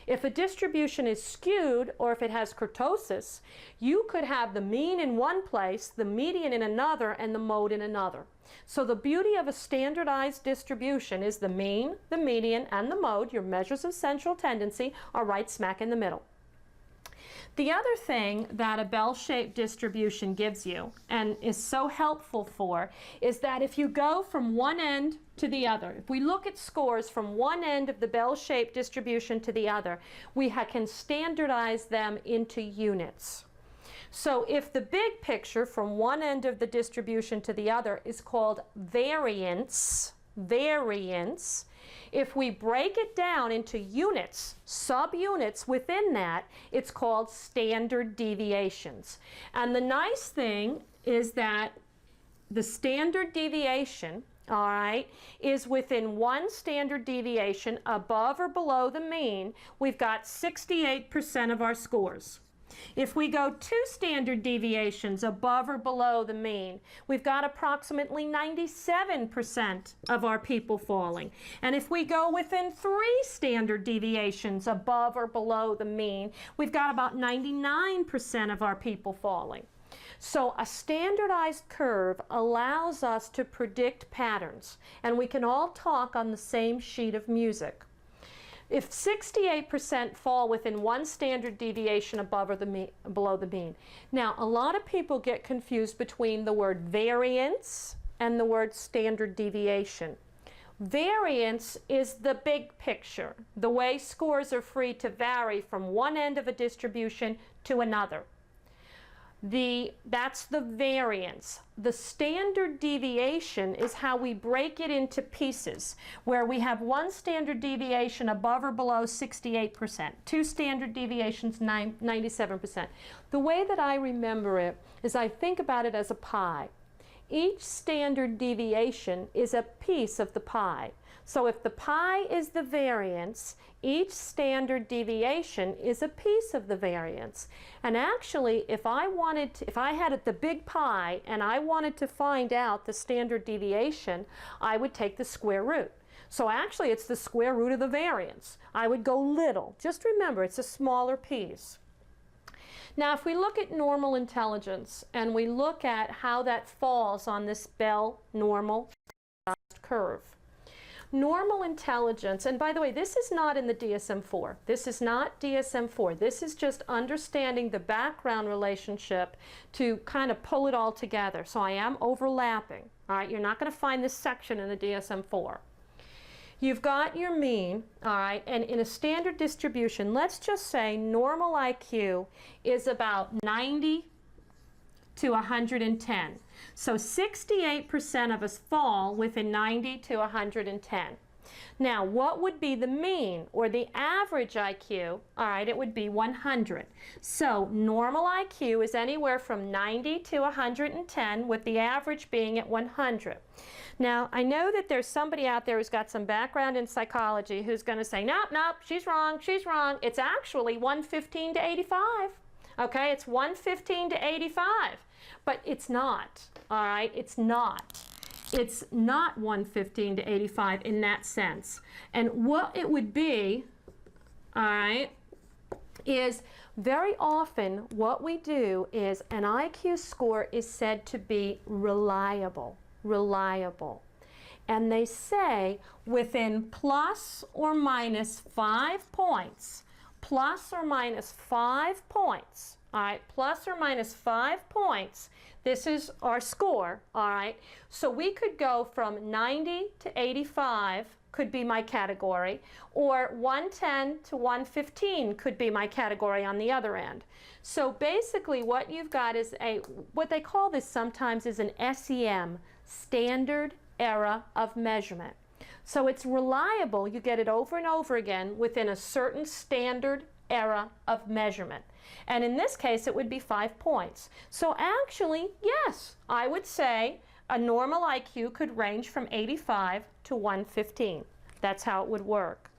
If a distribution is skewed, or if it has kurtosis, you could have the mean in one place, the median in another, and the mode in another. So the beauty of a standardized distribution is the mean, the median, and the mode, your measures of central tendency, are right smack in the middle. The other thing that a bell-shaped distribution gives you, and is so helpful for, is that if you go from one end to the other, if we look at scores from one end of the bell-shaped distribution to the other, we can standardize them into units. So if the big picture from one end of the distribution to the other is called variance, if we break it down into units, subunits within that, it's called standard deviations. And the nice thing is that the standard deviation, all right, is within one standard deviation above or below the mean. We've got 68% of our scores. If we go 2 standard deviations above or below the mean, we've got approximately 97% of our people falling. And if we go within 3 standard deviations above or below the mean, we've got about 99% of our people falling. So a standardized curve allows us to predict patterns, and we can all talk on the same sheet of music. If 68% fall within one standard deviation above or below the mean. Now, a lot of people get confused between the word variance and the word standard deviation. Variance is the big picture, the way scores are free to vary from one end of a distribution to another. That's the variance. The standard deviation is how we break it into pieces, where we have one standard deviation above or below 68%, 2 standard deviations 97%. The way that I remember it is I think about it as a pie. Each standard deviation is a piece of the pie. So if the pie is the variance, each standard deviation is a piece of the variance. And actually, if I had the big pie and I wanted to find out the standard deviation, I would take the square root. So actually, it's the square root of the variance. I would go little. Just remember, it's a smaller piece. Now, if we look at normal intelligence and we look at how that falls on this Bell normal curve. Normal intelligence, and by the way, this is not in the DSM-4. This is not DSM-4. This is just understanding the background relationship to kind of pull it all together. So I am overlapping. All right, you're not going to find this section in the DSM-4. You've got your mean, all right, and in a standard distribution, let's just say normal IQ is about 90 to 110. So 68% of us fall within 90 to 110. Now, what would be the mean or the average IQ? All right, it would be 100. So normal IQ is anywhere from 90 to 110, with the average being at 100. Now, I know that there's somebody out there who's got some background in psychology who's going to say, nope, nope, she's wrong, she's wrong. It's actually 115 to 85. Okay, it's 115 to 85, but it's not, all right? It's not. It's not 115 to 85 in that sense. And what it would be, all right, is very often what we do is an IQ score is said to be reliable. And they say within plus or minus 5 points, plus or minus 5 points, all right, plus or minus 5 points, this is our score, all right? So we could go from 90 to 85 could be my category, or 110 to 115 could be my category on the other end. So basically what you've got is what they call this sometimes is an SEM, standard error of measurement. So it's reliable, you get it over and over again within a certain standard error of measurement. And in this case, it would be 5 points. So actually, yes, I would say a normal IQ could range from 85 to 115. That's how it would work.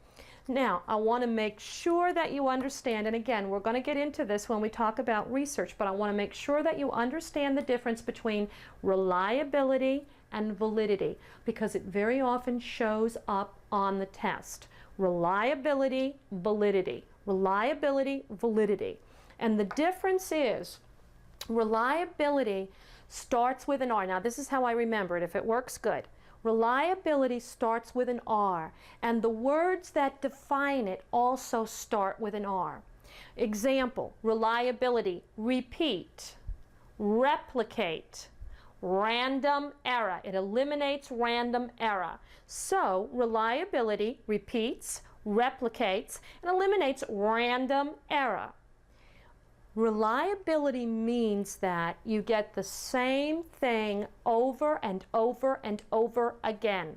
Now, I want to make sure that you understand, and again, we're going to get into this when we talk about research, but I want to make sure that you understand the difference between reliability and validity, because it very often shows up on the test. Reliability, validity. Reliability, validity. And the difference is reliability starts with an R. Now this is how I remember it. If it works, good. Reliability starts with an R, and the words that define it also start with an R. Example, reliability, repeat, replicate, random error. It eliminates random error. So reliability repeats, replicates, and eliminates random error. Reliability means that you get the same thing over and over and over again.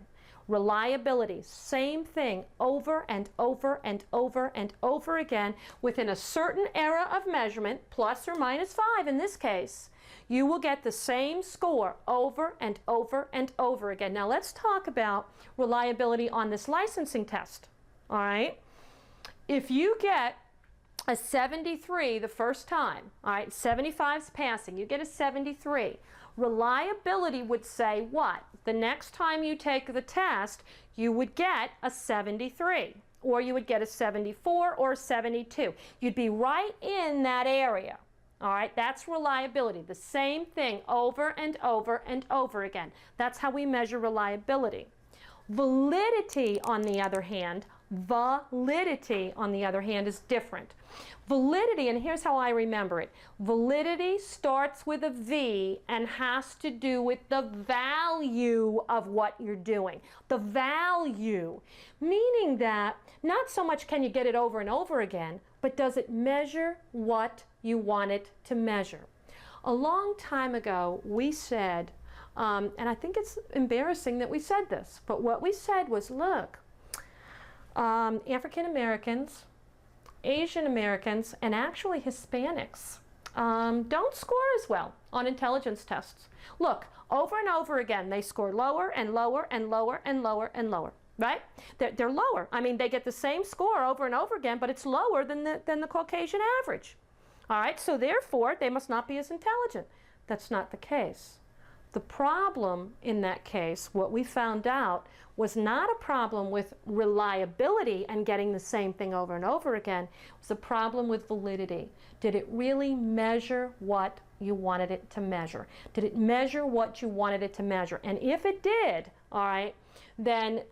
Reliability, same thing over and over and over and over again within a certain error of measurement, plus or minus 5 in this case. You will get the same score over and over and over again. Now let's talk about reliability on this licensing test. All right? If you get a 73 the first time, all right, 75's passing, you get a 73. Reliability would say what? The next time you take the test, you would get a 73, or you would get a 74 or a 72. You'd be right in that area. All right, that's reliability. The same thing over and over and over again. That's how we measure reliability. Validity, on the other hand, is different. Validity, and here's how I remember it. Validity starts with a V and has to do with the value of what you're doing. The value, meaning that not so much can you get it over and over again, but does it measure what you want it to measure? A long time ago, we said, and I think it's embarrassing that we said this, but what we said was, look, African Americans, Asian Americans, and actually Hispanics don't score as well on intelligence tests. Look, over and over again, they score lower and lower and lower and lower and lower, right? They're lower. I mean, they get the same score over and over again, but it's lower than the Caucasian average. All right, so therefore, they must not be as intelligent. That's not the case. The problem in that case, what we found out, was not a problem with reliability and getting the same thing over and over again. It was a problem with validity. Did it really measure what you wanted it to measure? Did it measure what you wanted it to measure? And if it did, all right, then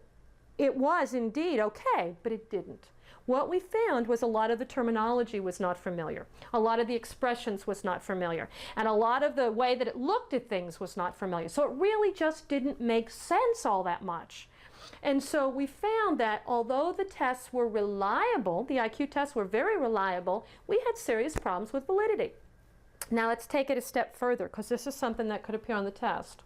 it was indeed okay, but it didn't. What we found was a lot of the terminology was not familiar. A lot of the expressions was not familiar. And a lot of the way that it looked at things was not familiar. So it really just didn't make sense all that much. And so we found that although the tests were reliable, the IQ tests were very reliable, we had serious problems with validity. Now let's take it a step further, because this is something that could appear on the test.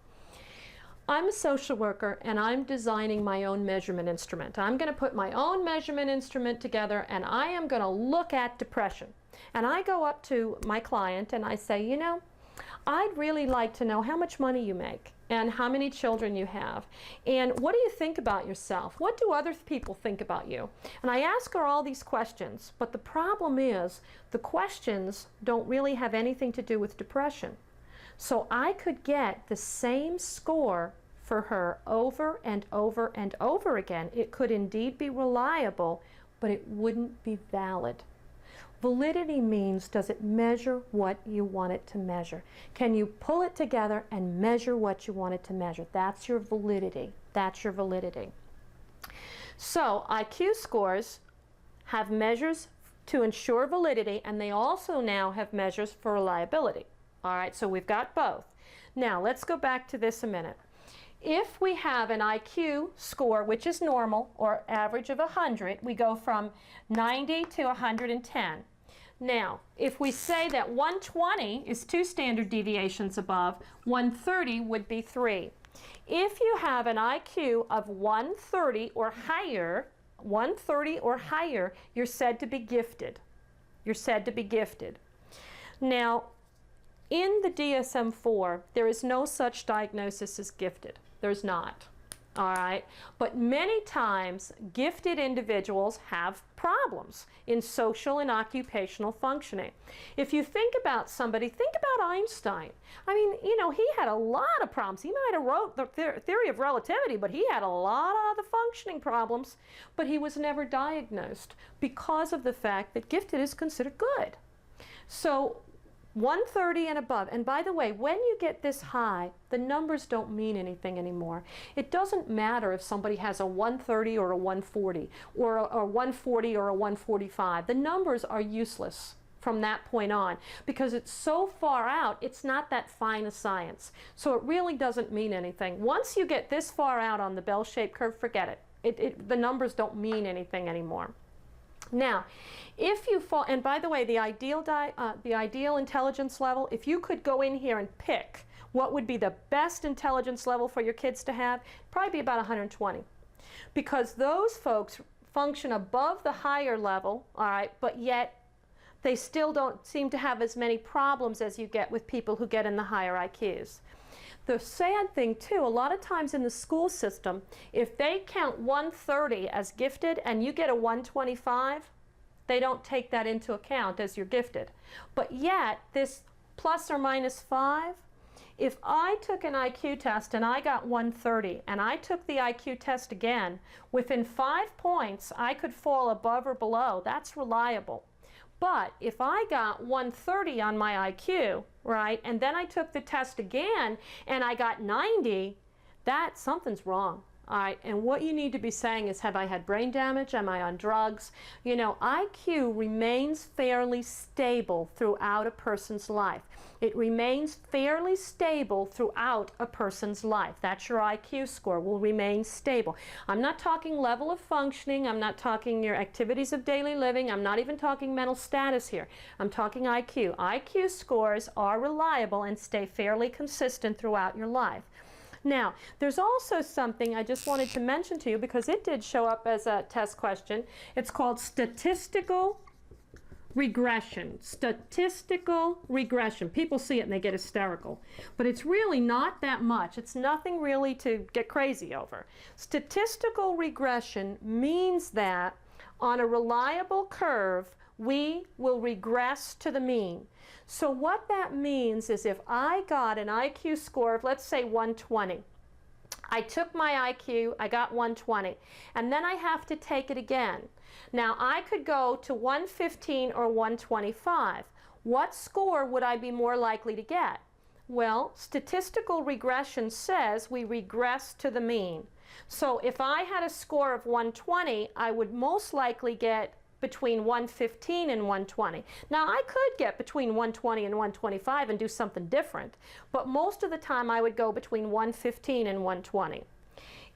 I'm a social worker and I'm designing my own measurement instrument. I'm going to put my own measurement instrument together and I am going to look at depression. And I go up to my client and I say, you know, I'd really like to know how much money you make and how many children you have. And what do you think about yourself? What do other people think about you? And I ask her all these questions, but the problem is the questions don't really have anything to do with depression. So I could get the same score for her over and over and over again. It could indeed be reliable, but it wouldn't be valid. Validity means, does it measure what you want it to measure? Can you pull it together and measure what you want it to measure? That's your validity. That's your validity. So IQ scores have measures to ensure validity, and they also now have measures for reliability. All right, so we've got both. Now, let's go back to this a minute. If we have an IQ score, which is normal, or average of 100, we go from 90 to 110. Now, if we say that 120 is 2 standard deviations above, 130 would be 3. If you have an IQ of 130 or higher, you're said to be gifted. You're said to be gifted. Now, in the DSM-4, there is no such diagnosis as gifted. There's not. All right, but many times gifted individuals have problems in social and occupational functioning. If you think about somebody, think about Einstein. I mean, you know, he had a lot of problems. He might have wrote the theory of relativity, but he had a lot of other functioning problems, but he was never diagnosed because of the fact that gifted is considered good. So 130 and above. And by the way, when you get this high, the numbers don't mean anything anymore. It doesn't matter if somebody has a 130 or a 140 or a 140 or a 145. The numbers are useless from that point on because it's so far out, it's not that fine a science. So it really doesn't mean anything. Once you get this far out on the bell-shaped curve, forget it. The numbers don't mean anything anymore. Now, if you fall, and by the way, the ideal intelligence level, if you could go in here and pick what would be the best intelligence level for your kids to have, probably be about 120. Because those folks function above the higher level, all right, but yet they still don't seem to have as many problems as you get with people who get in the higher IQs. The sad thing too, a lot of times in the school system, if they count 130 as gifted and you get a 125, they don't take that into account as you're gifted. But yet, this plus or minus 5, if I took an IQ test and I got 130 and I took the IQ test again, within 5 points I could fall above or below. That's reliable. But if I got 130 on my IQ, right, and then I took the test again and I got 90, something's wrong. All right, and what you need to be saying is, have I had brain damage? Am I on drugs? You know, IQ remains fairly stable throughout a person's life. It remains fairly stable throughout a person's life. That's your IQ score, will remain stable. I'm not talking level of functioning. I'm not talking your activities of daily living. I'm not even talking mental status here. I'm talking IQ. IQ scores are reliable and stay fairly consistent throughout your life. Now, there's also something I just wanted to mention to you because it did show up as a test question. It's called statistical regression. Statistical regression. People see it and they get hysterical. But it's really not that much. It's nothing really to get crazy over. Statistical regression means that on a reliable curve, we will regress to the mean. So what that means is if I got an IQ score of, let's say, 120, I took my IQ, I got 120, and then I have to take it again. Now, I could go to 115 or 125. What score would I be more likely to get? Well, statistical regression says we regress to the mean. So if I had a score of 120, I would most likely get between 115 and 120. Now, I could get between 120 and 125 and do something different, but most of the time I would go between 115 and 120.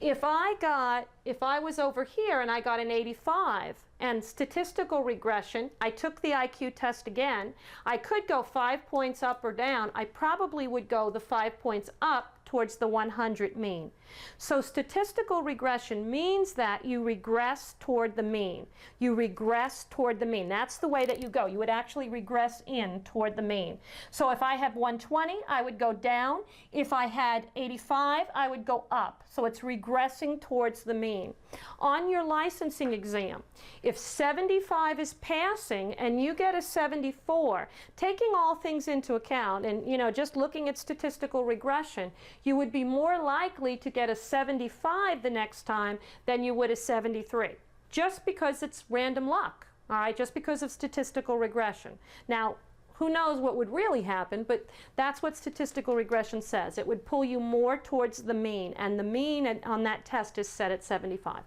If I was over here and I got an 85 and statistical regression, I took the IQ test again, I could go 5 points up or down. I probably would go the 5 points up towards the 100 mean. So statistical regression means that you regress toward the mean. You regress toward the mean. That's the way that you go. You would actually regress in toward the mean. So if I had 120, I would go down. If I had 85, I would go up. So it's regressing towards the mean. On your licensing exam, if 75 is passing and you get a 74, taking all things into account and, you know, just looking at statistical regression, you would be more likely to get a 75 the next time than you would a 73, just because it's random luck, all right, just because of statistical regression. Now, who knows what would really happen, but that's what statistical regression says. It would pull you more towards the mean, and the mean on that test is set at 75.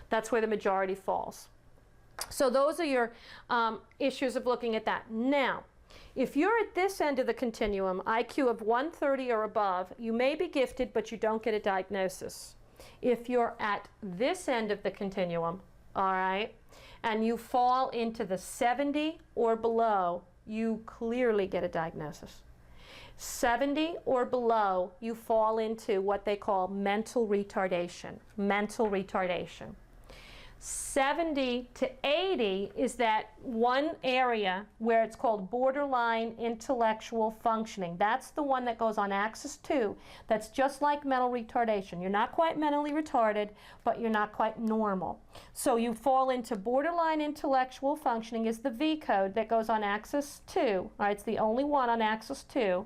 That's where the majority falls. So those are your issues of looking at that. Now, if you're at this end of the continuum, IQ of 130 or above, you may be gifted, but you don't get a diagnosis. If you're at this end of the continuum, all right, and you fall into the 70 or below, you clearly get a diagnosis. 70 or below, you fall into what they call mental retardation. Mental retardation. 70 to 80 is that one area where it's called borderline intellectual functioning. That's the one that goes on axis 2. That's just like mental retardation. You're not quite mentally retarded, but you're not quite normal. So you fall into borderline intellectual functioning is the V code that goes on axis 2. All right, it's the only one on axis 2.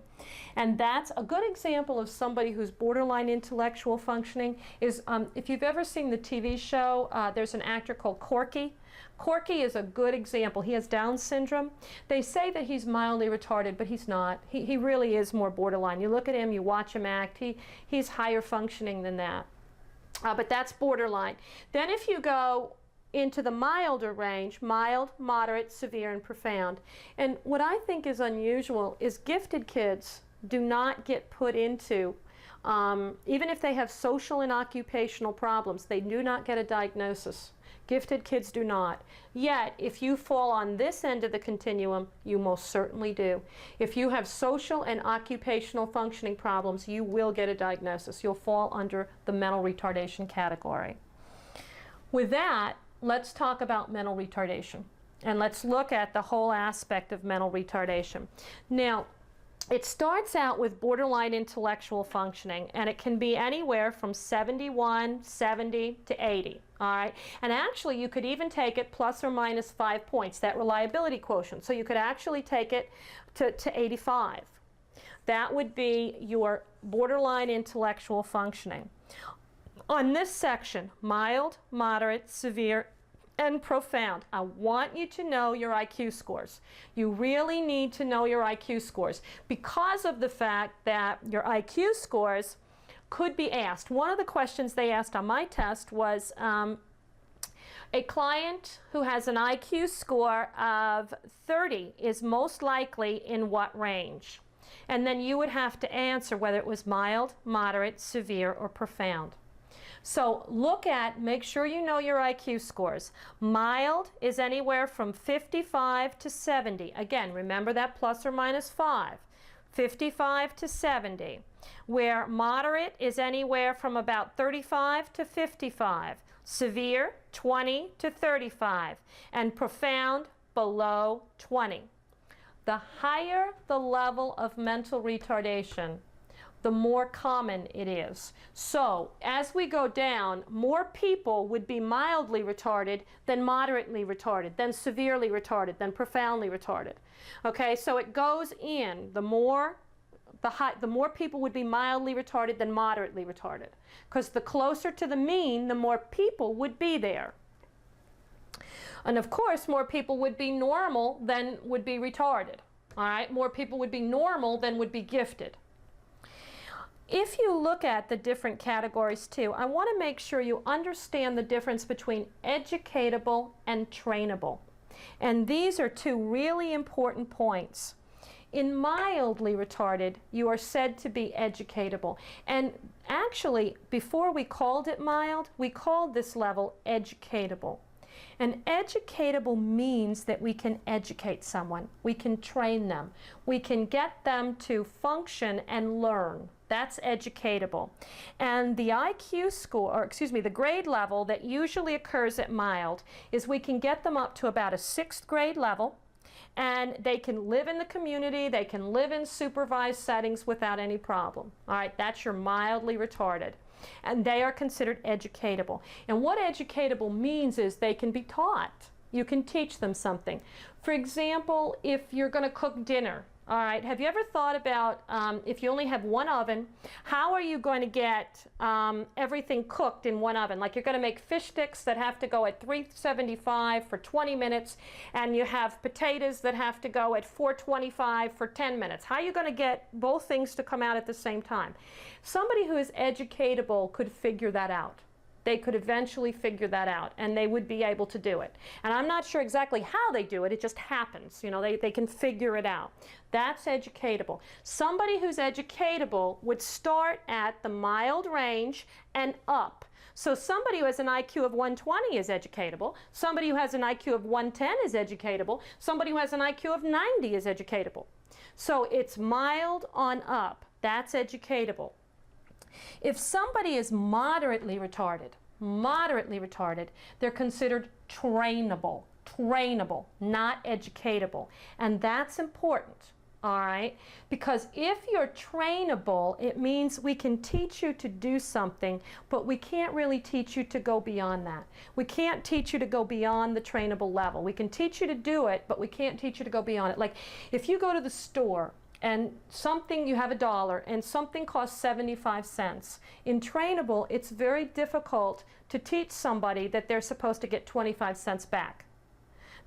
And that's a good example of somebody who's borderline intellectual functioning is, if you've ever seen the TV show, there's an actor called Corky. Corky is a good example. He has Down syndrome. They say that he's mildly retarded, but he's not. He really is more borderline. You look at him, you watch him act, he's higher functioning than that. But that's borderline. Then if you go into the milder range, mild, moderate, severe, and profound. And what I think is unusual is gifted kids do not get put into, even if they have social and occupational problems, they do not get a diagnosis. Gifted kids do not. Yet, if you fall on this end of the continuum, you most certainly do. If you have social and occupational functioning problems, you will get a diagnosis. You'll fall under the mental retardation category. With that, let's talk about mental retardation. And let's look at the whole aspect of mental retardation. Now, it starts out with borderline intellectual functioning, and it can be anywhere from 71, 70 to 80. All right, and actually you could even take it plus or minus 5 points, that reliability quotient. So you could actually take it to 85. That would be your borderline intellectual functioning. On this section, mild, moderate, severe, and profound, I want you to know your IQ scores. You really need to know your IQ scores because of the fact that your IQ scores could be asked. One of the questions they asked on my test was a client who has an IQ score of 30 is most likely in what range? And then you would have to answer whether it was mild, moderate, severe, or profound. So make sure you know your IQ scores. Mild is anywhere from 55 to 70. Again, remember that plus or minus 5. 55 to 70. Where moderate is anywhere from about 35 to 55. Severe, 20 to 35. And profound, below 20. The higher the level of mental retardation, the more common it is. So as we go down, more people would be mildly retarded than moderately retarded, than severely retarded, than profoundly retarded. Okay, so it goes in. The more people would be mildly retarded than moderately retarded. Because the closer to the mean, the more people would be there. And of course, more people would be normal than would be retarded. All right, more people would be normal than would be gifted. If you look at the different categories too, I want to make sure you understand the difference between educatable and trainable. And these are two really important points. In mildly retarded, you are said to be educatable. And actually, before we called it mild, we called this level educatable. And educatable means that we can educate someone. We can train them. We can get them to function and learn. That's educatable. And the IQ score, or excuse me, the grade level that usually occurs at mild is we can get them up to about a 6th grade level, and they can live in the community, they can live in supervised settings without any problem. All right, that's your mildly retarded. And they are considered educatable. And what educatable means is they can be taught. You can teach them something. For example, if you're going to cook dinner, all right, have you ever thought about if you only have one oven, how are you going to get everything cooked in one oven? Like you're going to make fish sticks that have to go at 375 for 20 minutes, and you have potatoes that have to go at 425 for 10 minutes. How are you going to get both things to come out at the same time? Somebody who is educatable could figure that out. They could eventually figure that out, and they would be able to do it. And I'm not sure exactly how they do it. It just happens. You know, they can figure it out. That's educatable. Somebody who's educatable would start at the mild range and up. So somebody who has an IQ of 120 is educatable. Somebody who has an IQ of 110 is educatable. Somebody who has an IQ of 90 is educatable. So it's mild on up. That's educatable. If somebody is moderately retarded, moderately retarded, they're considered trainable. Trainable, not educatable. And that's important. All right, because if you're trainable, it means we can teach you to do something, but we can't really teach you to go beyond that. We can't teach you to go beyond the trainable level. We can teach you to do it, but we can't teach you to go beyond it. Like if you go to the store and something, you have $1 and something costs 75 cents. In trainable, it's very difficult to teach somebody that they're supposed to get 25 cents back.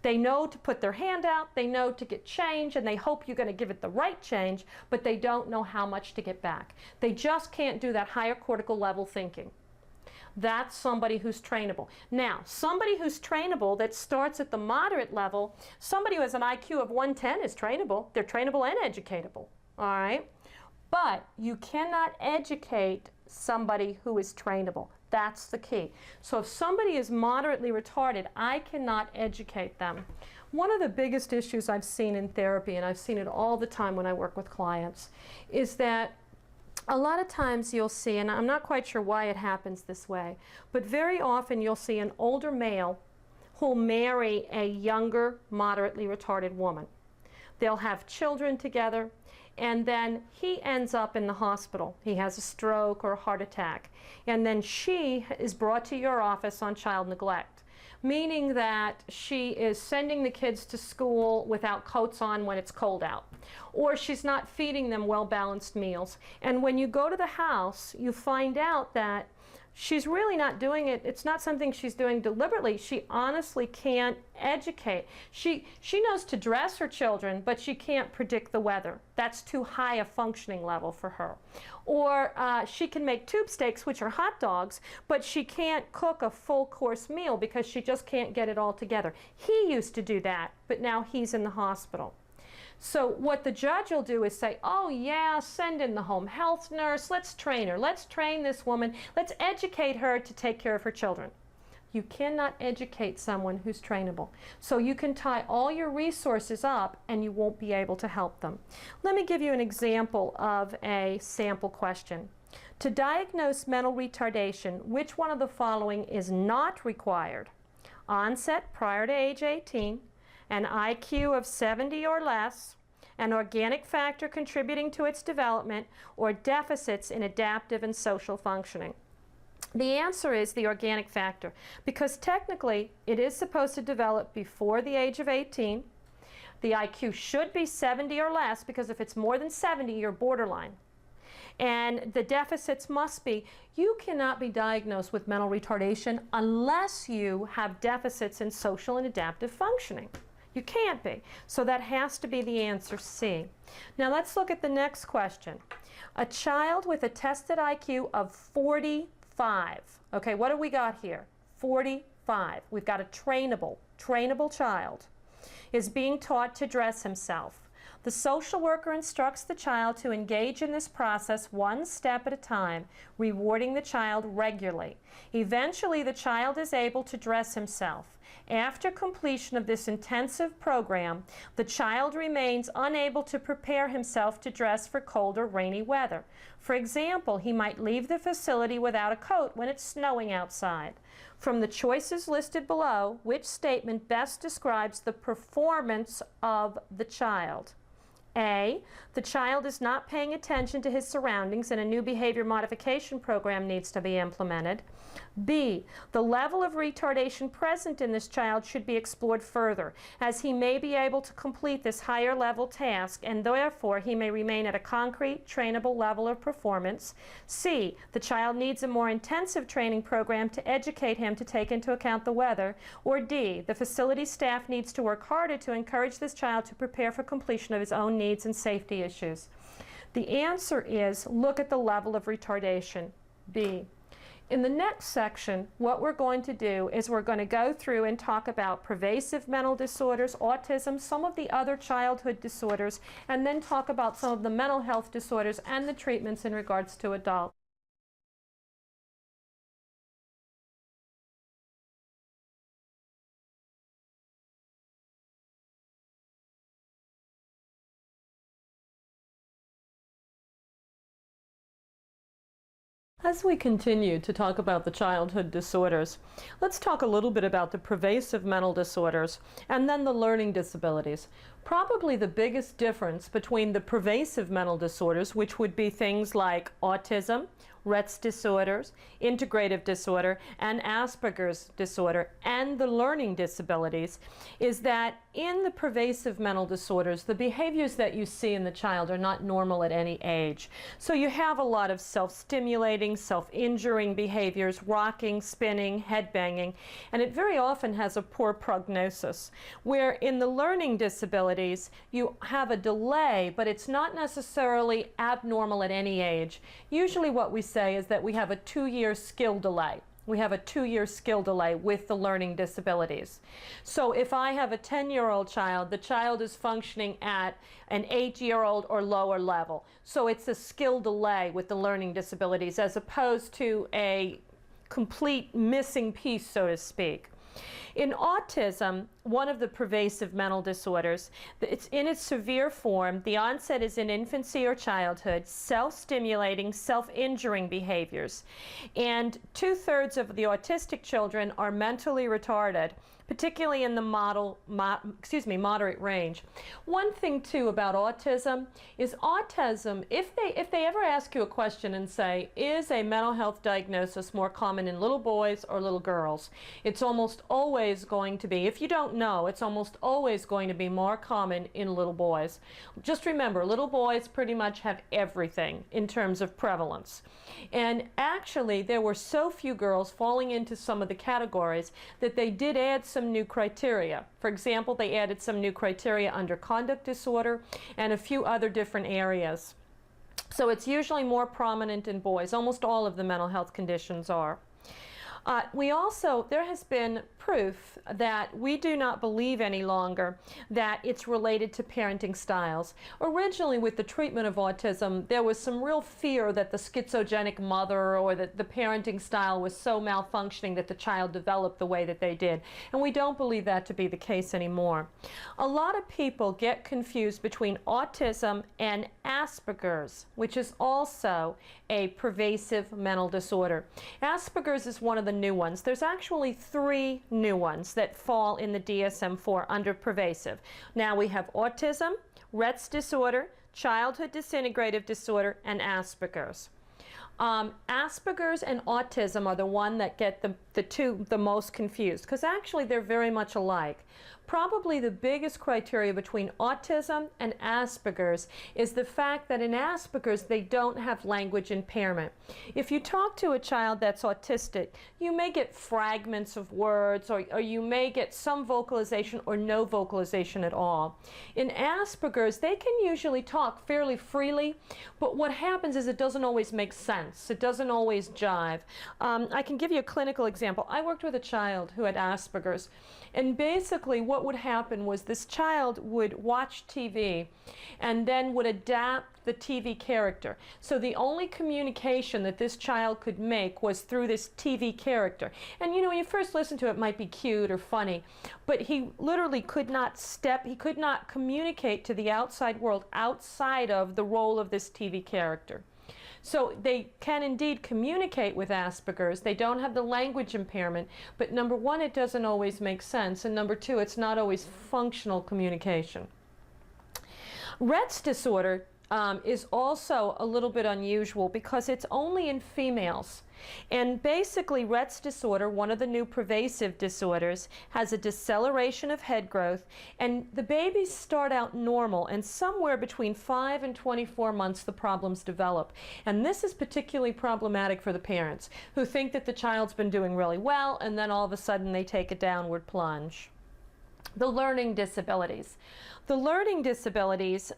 They know to put their hand out, they know to get change, and they hope you're going to give it the right change, but they don't know how much to get back. They just can't do that higher cortical level thinking. That's somebody who's trainable. Now, somebody who's trainable that starts at the moderate level, somebody who has an IQ of 110 is trainable. They're trainable and educatable, all right? But you cannot educate somebody who is trainable. That's the key. So if somebody is moderately retarded, I cannot educate them. One of the biggest issues I've seen in therapy, and I've seen it all the time when I work with clients, is that a lot of times you'll see, and I'm not quite sure why it happens this way, but very often you'll see an older male who'll marry a younger, moderately retarded woman. They'll have children together, and then he ends up in the hospital. He has a stroke or a heart attack. And then she is brought to your office on child neglect, meaning that she is sending the kids to school without coats on when it's cold out, or she's not feeding them well-balanced meals. And when you go to the house, you find out that she's really not doing it. It's not something she's doing deliberately. She honestly can't educate. She knows to dress her children, but she can't predict the weather. That's too high a functioning level for her. Or she can make tube steaks, which are hot dogs, but she can't cook a full course meal because she just can't get it all together. He used to do that, but now he's in the hospital. So what the judge will do is say, oh yeah, send in the home health nurse, let's train her, let's train this woman, let's educate her to take care of her children. You cannot educate someone who's trainable. So you can tie all your resources up and you won't be able to help them. Let me give you an example of a sample question. To diagnose mental retardation, which one of the following is not required? Onset prior to age 18, an IQ of 70 or less, an organic factor contributing to its development, or deficits in adaptive and social functioning. The answer is the organic factor, because technically it is supposed to develop before the age of 18. The IQ should be 70 or less, because if it's more than 70, you're borderline. And the deficits must be, you cannot be diagnosed with mental retardation unless you have deficits in social and adaptive functioning. You can't be. So that has to be the answer C. Now let's look at the next question. A child with a tested IQ of 45. Okay, what do we got here? 45. We've got a trainable child is being taught to dress himself. The social worker instructs the child to engage in this process one step at a time, rewarding the child regularly. Eventually, the child is able to dress himself. After completion of this intensive program, the child remains unable to prepare himself to dress for cold or rainy weather. For example, he might leave the facility without a coat when it's snowing outside. From the choices listed below, which statement best describes the performance of the child? A, the child is not paying attention to his surroundings and a new behavior modification program needs to be implemented. B, the level of retardation present in this child should be explored further, as he may be able to complete this higher level task and therefore he may remain at a concrete, trainable level of performance. C, the child needs a more intensive training program to educate him to take into account the weather. Or D, the facility staff needs to work harder to encourage this child to prepare for completion of his own needs and safety issues. The answer is, look at the level of retardation, B. In the next section, what we're going to do is we're going to go through and talk about pervasive mental disorders, autism, some of the other childhood disorders, and then talk about some of the mental health disorders and the treatments in regards to adults. As we continue to talk about the childhood disorders, let's talk a little bit about the pervasive mental disorders and then the learning disabilities. Probably the biggest difference between the pervasive mental disorders, which would be things like autism, Rett's disorders, integrative disorder, and Asperger's disorder, and the learning disabilities, is that in the pervasive mental disorders, the behaviors that you see in the child are not normal at any age. So you have a lot of self-stimulating, self-injuring behaviors, rocking, spinning, head banging, and it very often has a poor prognosis. Where in the learning disabilities, you have a delay, but it's not necessarily abnormal at any age. Usually what we say is that we have a 2-year skill delay. We have a 2-year skill delay with the learning disabilities. So if I have a 10-year-old child, the child is functioning at an 8-year-old or lower level. So it's a skill delay with the learning disabilities as opposed to a complete missing piece, so to speak. In autism, one of the pervasive mental disorders, it's in its severe form. The onset is in infancy or childhood, self-stimulating, self-injuring behaviors. And 2/3 of the autistic children are mentally retarded, particularly in the moderate range. One thing too about autism is autism, if they ever ask you a question and say, is a mental health diagnosis more common in little boys or little girls? It's almost always going to be, if you don't know, it's almost always going to be more common in little boys. Just remember, little boys pretty much have everything in terms of prevalence. And actually, there were so few girls falling into some of the categories that they did add some new criteria. For example, they added some new criteria under conduct disorder and a few other different areas. So it's usually more prominent in boys. Almost all of the mental health conditions are. There has been proof that we do not believe any longer that it's related to parenting styles. Originally, with the treatment of autism, there was some real fear that the schizogenic mother or that the parenting style was so malfunctioning that the child developed the way that they did. And we don't believe that to be the case anymore. A lot of people get confused between autism and Asperger's, which is also a pervasive mental disorder. Asperger's is one of the new ones. There's actually 3 new ones that fall in the DSM-4 under pervasive. Now we have autism, Rett's disorder, childhood disintegrative disorder, and Asperger's. Asperger's and autism are the one that get the two the most confused, because actually they're very much alike. Probably the biggest criteria between autism and Asperger's is the fact that in Asperger's they don't have language impairment. If you talk to a child that's autistic, you may get fragments of words, or you may get some vocalization or no vocalization at all. In Asperger's, they can usually talk fairly freely, but what happens is it doesn't always make sense. It doesn't always jive. I can give you a clinical example. I worked with a child who had Asperger's, and basically what would happen was this child would watch TV and then would adapt the TV character. So the only communication that this child could make was through this TV character. And you know, when you first listen to it, it might be cute or funny, but he literally could not communicate to the outside world outside of the role of this TV character. So they can indeed communicate with Asperger's. They don't have the language impairment, but number one, it doesn't always make sense, and number two, it's not always functional communication. Rett's disorder is also a little bit unusual because it's only in females. And basically, Rett's disorder, one of the new pervasive disorders, has a deceleration of head growth, and the babies start out normal, and somewhere between 5 and 24 months the problems develop. And this is particularly problematic for the parents who think that the child's been doing really well, and then all of a sudden they take a downward plunge. The learning disabilities. The learning disabilities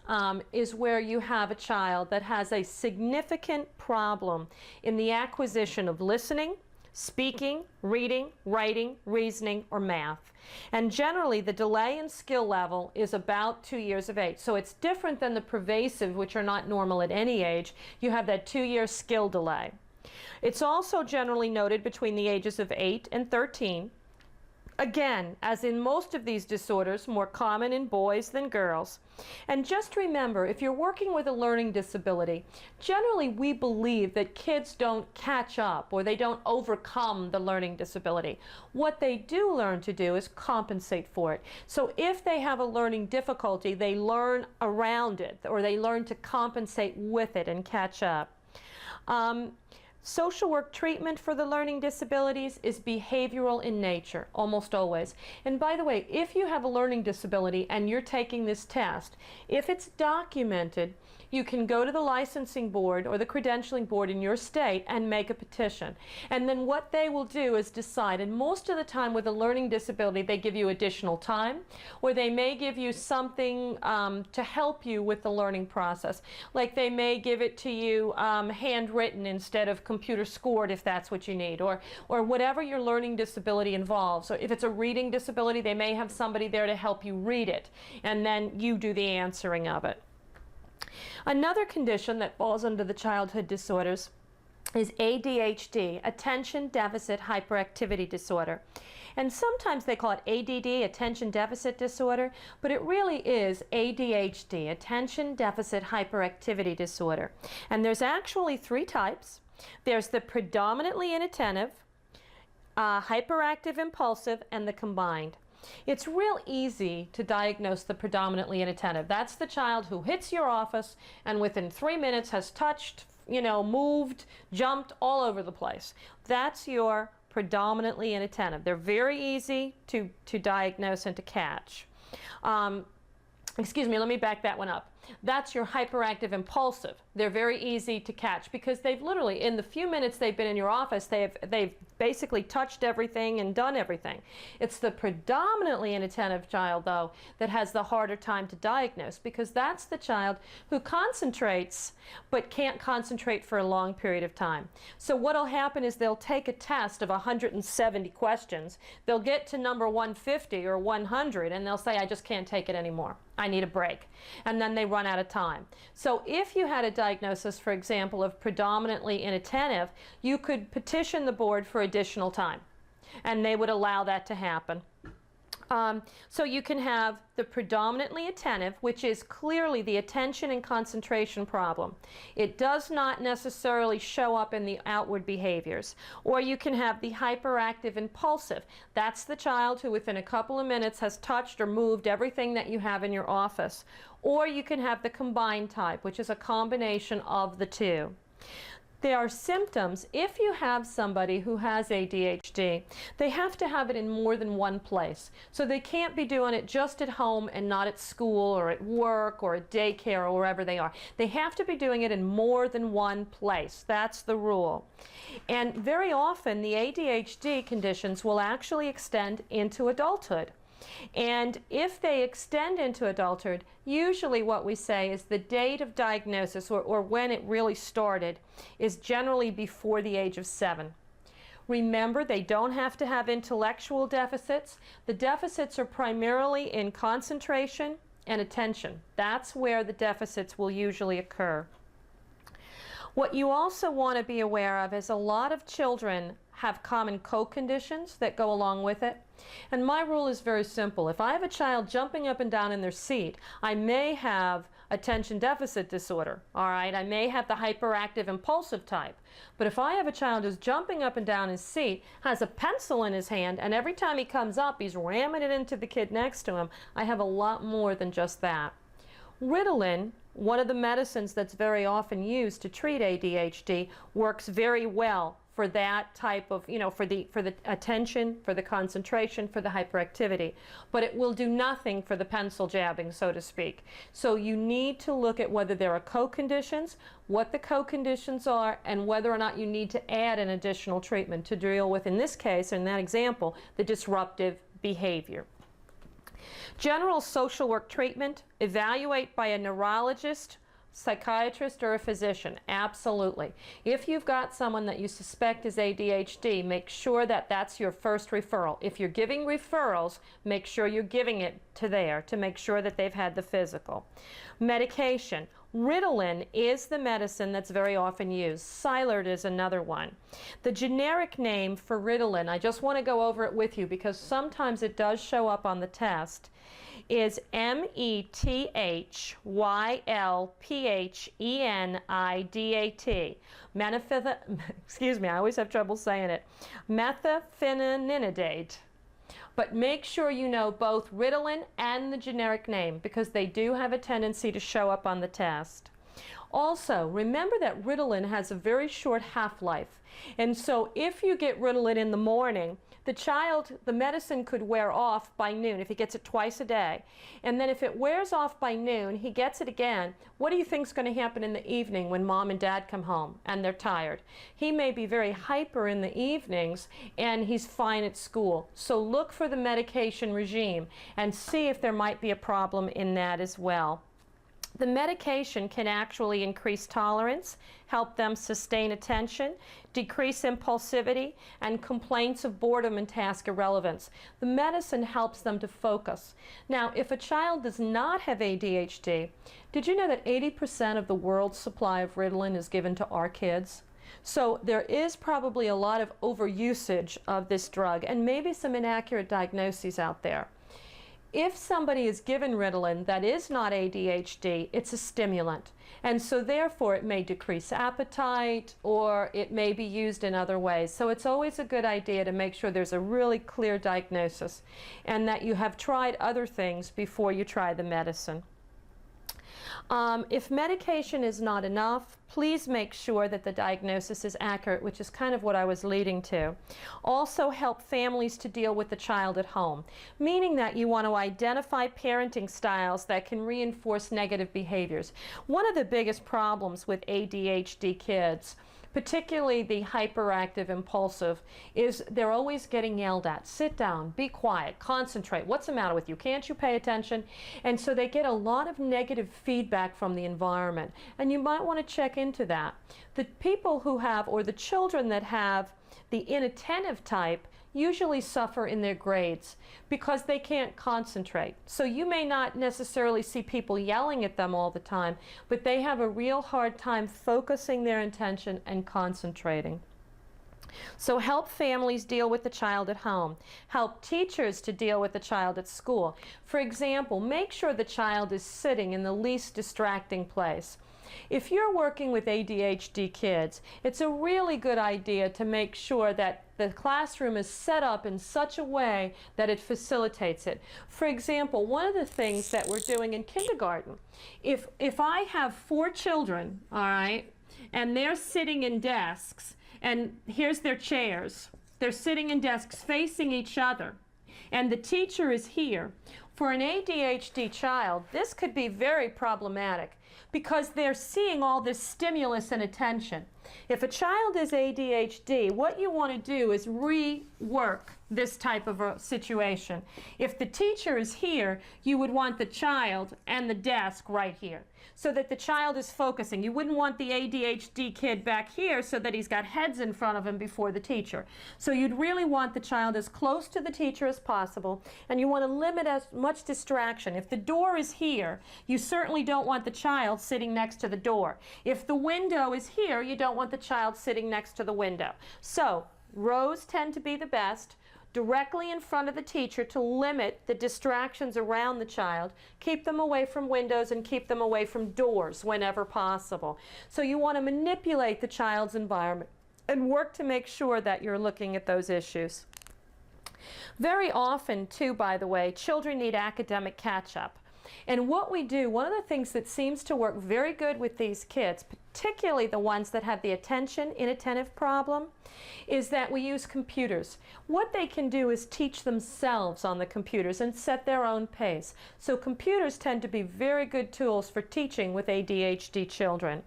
is where you have a child that has a significant problem in the acquisition of listening, speaking, reading, writing, reasoning, or math. And generally, the delay in skill level is about 2 years of age. So it's different than the pervasive, which are not normal at any age. You have that 2-year skill delay. It's also generally noted between the ages of 8 and 13. Again, as in most of these disorders, more common in boys than girls. And just remember, if you're working with a learning disability, generally we believe that kids don't catch up or they don't overcome the learning disability. What they do learn to do is compensate for it. So if they have a learning difficulty, they learn around it, or they learn to compensate with it and catch up. Social work treatment for the learning disabilities is behavioral in nature, almost always. And by the way, if you have a learning disability and you're taking this test, if it's documented, you can go to the licensing board or the credentialing board in your state and make a petition. And then what they will do is decide, and most of the time with a learning disability, they give you additional time, or they may give you something to help you with the learning process. Like they may give it to you handwritten instead of computer scored if that's what you need, or whatever your learning disability involves. So if it's a reading disability, they may have somebody there to help you read it, and then you do the answering of it. Another condition that falls under the childhood disorders is ADHD, Attention Deficit Hyperactivity Disorder. And sometimes they call it ADD, Attention Deficit Disorder, but it really is ADHD, Attention Deficit Hyperactivity Disorder. And there's actually 3 types. There's the predominantly inattentive, hyperactive impulsive, and the combined. It's real easy to diagnose the predominantly inattentive. That's the child who hits your office and within 3 minutes has touched, moved, jumped all over the place. That's your predominantly inattentive. They're very easy to diagnose and to catch. Excuse me, let me back that one up. That's your hyperactive impulsive. They're very easy to catch because they've literally, in the few minutes they've been in your office, they've basically touched everything and done everything. It's the predominantly inattentive child, though, that has the harder time to diagnose, because that's the child who concentrates but can't concentrate for a long period of time. So what'll happen is they'll take a test of 170 questions. They'll get to number 150 or 100 and they'll say, I just can't take it anymore. I need a break. And then they run out of time. So if you had a diagnosis, for example, of predominantly inattentive, you could petition the board for additional time, and they would allow that to happen. So you can have the predominantly attentive, which is clearly the attention and concentration problem. It does not necessarily show up in the outward behaviors. Or you can have the hyperactive impulsive. That's the child who within a couple of minutes has touched or moved everything that you have in your office. Or you can have the combined type, which is a combination of the two. There are symptoms. If you have somebody who has ADHD, they have to have it in more than one place. So they can't be doing it just at home and not at school or at work or at daycare or wherever they are. They have to be doing it in more than one place. That's the rule. And very often the ADHD conditions will actually extend into adulthood. And if they extend into adulthood, usually what we say is the date of diagnosis, or when it really started, is generally before the age of 7. Remember, they don't have to have intellectual deficits. The deficits are primarily in concentration and attention. That's where the deficits will usually occur. What you also want to be aware of is a lot of children have common co-conditions that go along with it. And my rule is very simple. If I have a child jumping up and down in their seat, I may have attention deficit disorder, all right? I may have the hyperactive impulsive type. But if I have a child who's jumping up and down his seat, has a pencil in his hand, and every time he comes up, he's ramming it into the kid next to him, I have a lot more than just that. Ritalin, one of the medicines that's very often used to treat ADHD, works very well for that type of, for the attention, for the concentration, for the hyperactivity. But it will do nothing for the pencil jabbing, so to speak. So you need to look at whether there are co-conditions, what the co-conditions are, and whether or not you need to add an additional treatment to deal with, in this case, in that example, the disruptive behavior. General social work treatment, evaluate by a neurologist psychiatrist or a physician, absolutely. If you've got someone that you suspect is ADHD, make sure that that's your first referral. If you're giving referrals, make sure you're giving it to there to make sure that they've had the physical. Medication. Ritalin is the medicine that's very often used. Cylert is another one. The generic name for Ritalin, I just want to go over it with you because sometimes it does show up on the test, is methylphenidat. Excuse me, I always have trouble saying it. Methylphenidate. But make sure you know both Ritalin and the generic name because they do have a tendency to show up on the test. Also, remember that Ritalin has a very short half-life. And so if you get Ritalin in the morning, the medicine could wear off by noon if he gets it twice a day. And then if it wears off by noon, he gets it again. What do you think is going to happen in the evening when mom and dad come home and they're tired? He may be very hyper in the evenings and he's fine at school. So look for the medication regime and see if there might be a problem in that as well. The medication can actually increase tolerance, help them sustain attention, decrease impulsivity, and complaints of boredom and task irrelevance. The medicine helps them to focus. Now, if a child does not have ADHD, did you know that 80% of the world's supply of Ritalin is given to our kids? So there is probably a lot of overusage of this drug and maybe some inaccurate diagnoses out there. If somebody is given Ritalin that is not ADHD, it's a stimulant. And so therefore it may decrease appetite or it may be used in other ways. So it's always a good idea to make sure there's a really clear diagnosis and that you have tried other things before you try the medicine. If medication is not enough, please make sure that the diagnosis is accurate, which is kind of what I was leading to. Also help families to deal with the child at home, meaning that you want to identify parenting styles that can reinforce negative behaviors. One of the biggest problems with ADHD kids, particularly the hyperactive impulsive, is they're always getting yelled at. Sit down, be quiet, concentrate. What's the matter with you? Can't you pay attention? And so they get a lot of negative feedback from the environment. And you might want to check into that. The people who have, or the children that have the inattentive type, usually suffer in their grades because they can't concentrate. So you may not necessarily see people yelling at them all the time, but they have a real hard time focusing their attention and concentrating. So help families deal with the child at home. Help teachers to deal with the child at school. For example, make sure the child is sitting in the least distracting place. If you're working with ADHD kids, it's a really good idea to make sure that the classroom is set up in such a way that it facilitates it. For example, one of the things that we're doing in kindergarten, if I have 4 children, all right, and they're sitting in desks, and here's their chairs, they're sitting in desks facing each other, and the teacher is here. For an ADHD child, this could be very problematic because they're seeing all this stimulus and attention. If a child is ADHD, what you want to do is rework this type of a situation. If the teacher is here, you would want the child and the desk right here so that the child is focusing. You wouldn't want the ADHD kid back here so that he's got heads in front of him before the teacher. So you'd really want the child as close to the teacher as possible, and you want to limit as much distraction. If the door is here, you certainly don't want the child sitting next to the door. If the window is here, you don't want the child sitting next to the window. So rows tend to be the best, directly in front of the teacher to limit the distractions around the child, keep them away from windows and keep them away from doors whenever possible. So you want to manipulate the child's environment and work to make sure that you're looking at those issues. Very often, too, by the way, children need academic catch-up. And what we do, one of the things that seems to work very good with these kids, particularly the ones that have the attention inattentive problem, is that we use computers. What they can do is teach themselves on the computers and set their own pace. So computers tend to be very good tools for teaching with ADHD children.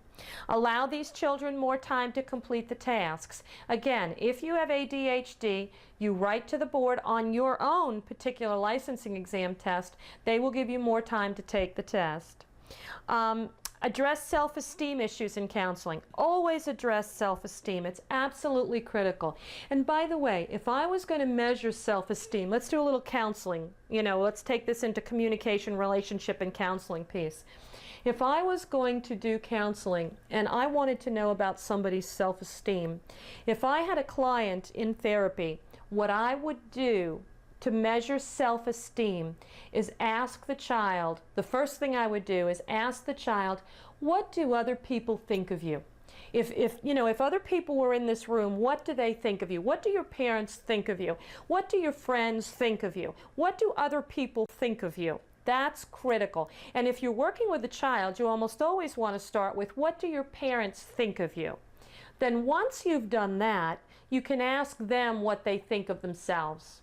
Allow these children more time to complete the tasks. Again, if you have ADHD, you write to the board on your own particular licensing exam test. They will give you more time to take the test. Address self-esteem issues in counseling. Always address self-esteem. It's absolutely critical. And by the way, if I was going to measure self-esteem, let's do a little counseling. Let's take this into communication, relationship, and counseling piece. If I was going to do counseling and I wanted to know about somebody's self-esteem, if I had a client in therapy, what I would do to measure self-esteem is ask the child, the first thing I would do is ask the child, what do other people think of you? If other people were in this room, what do they think of you? What do your parents think of you? What do your friends think of you? What do other people think of you? That's critical. And if you're working with a child, you almost always want to start with, what do your parents think of you? Then once you've done that, you can ask them what they think of themselves.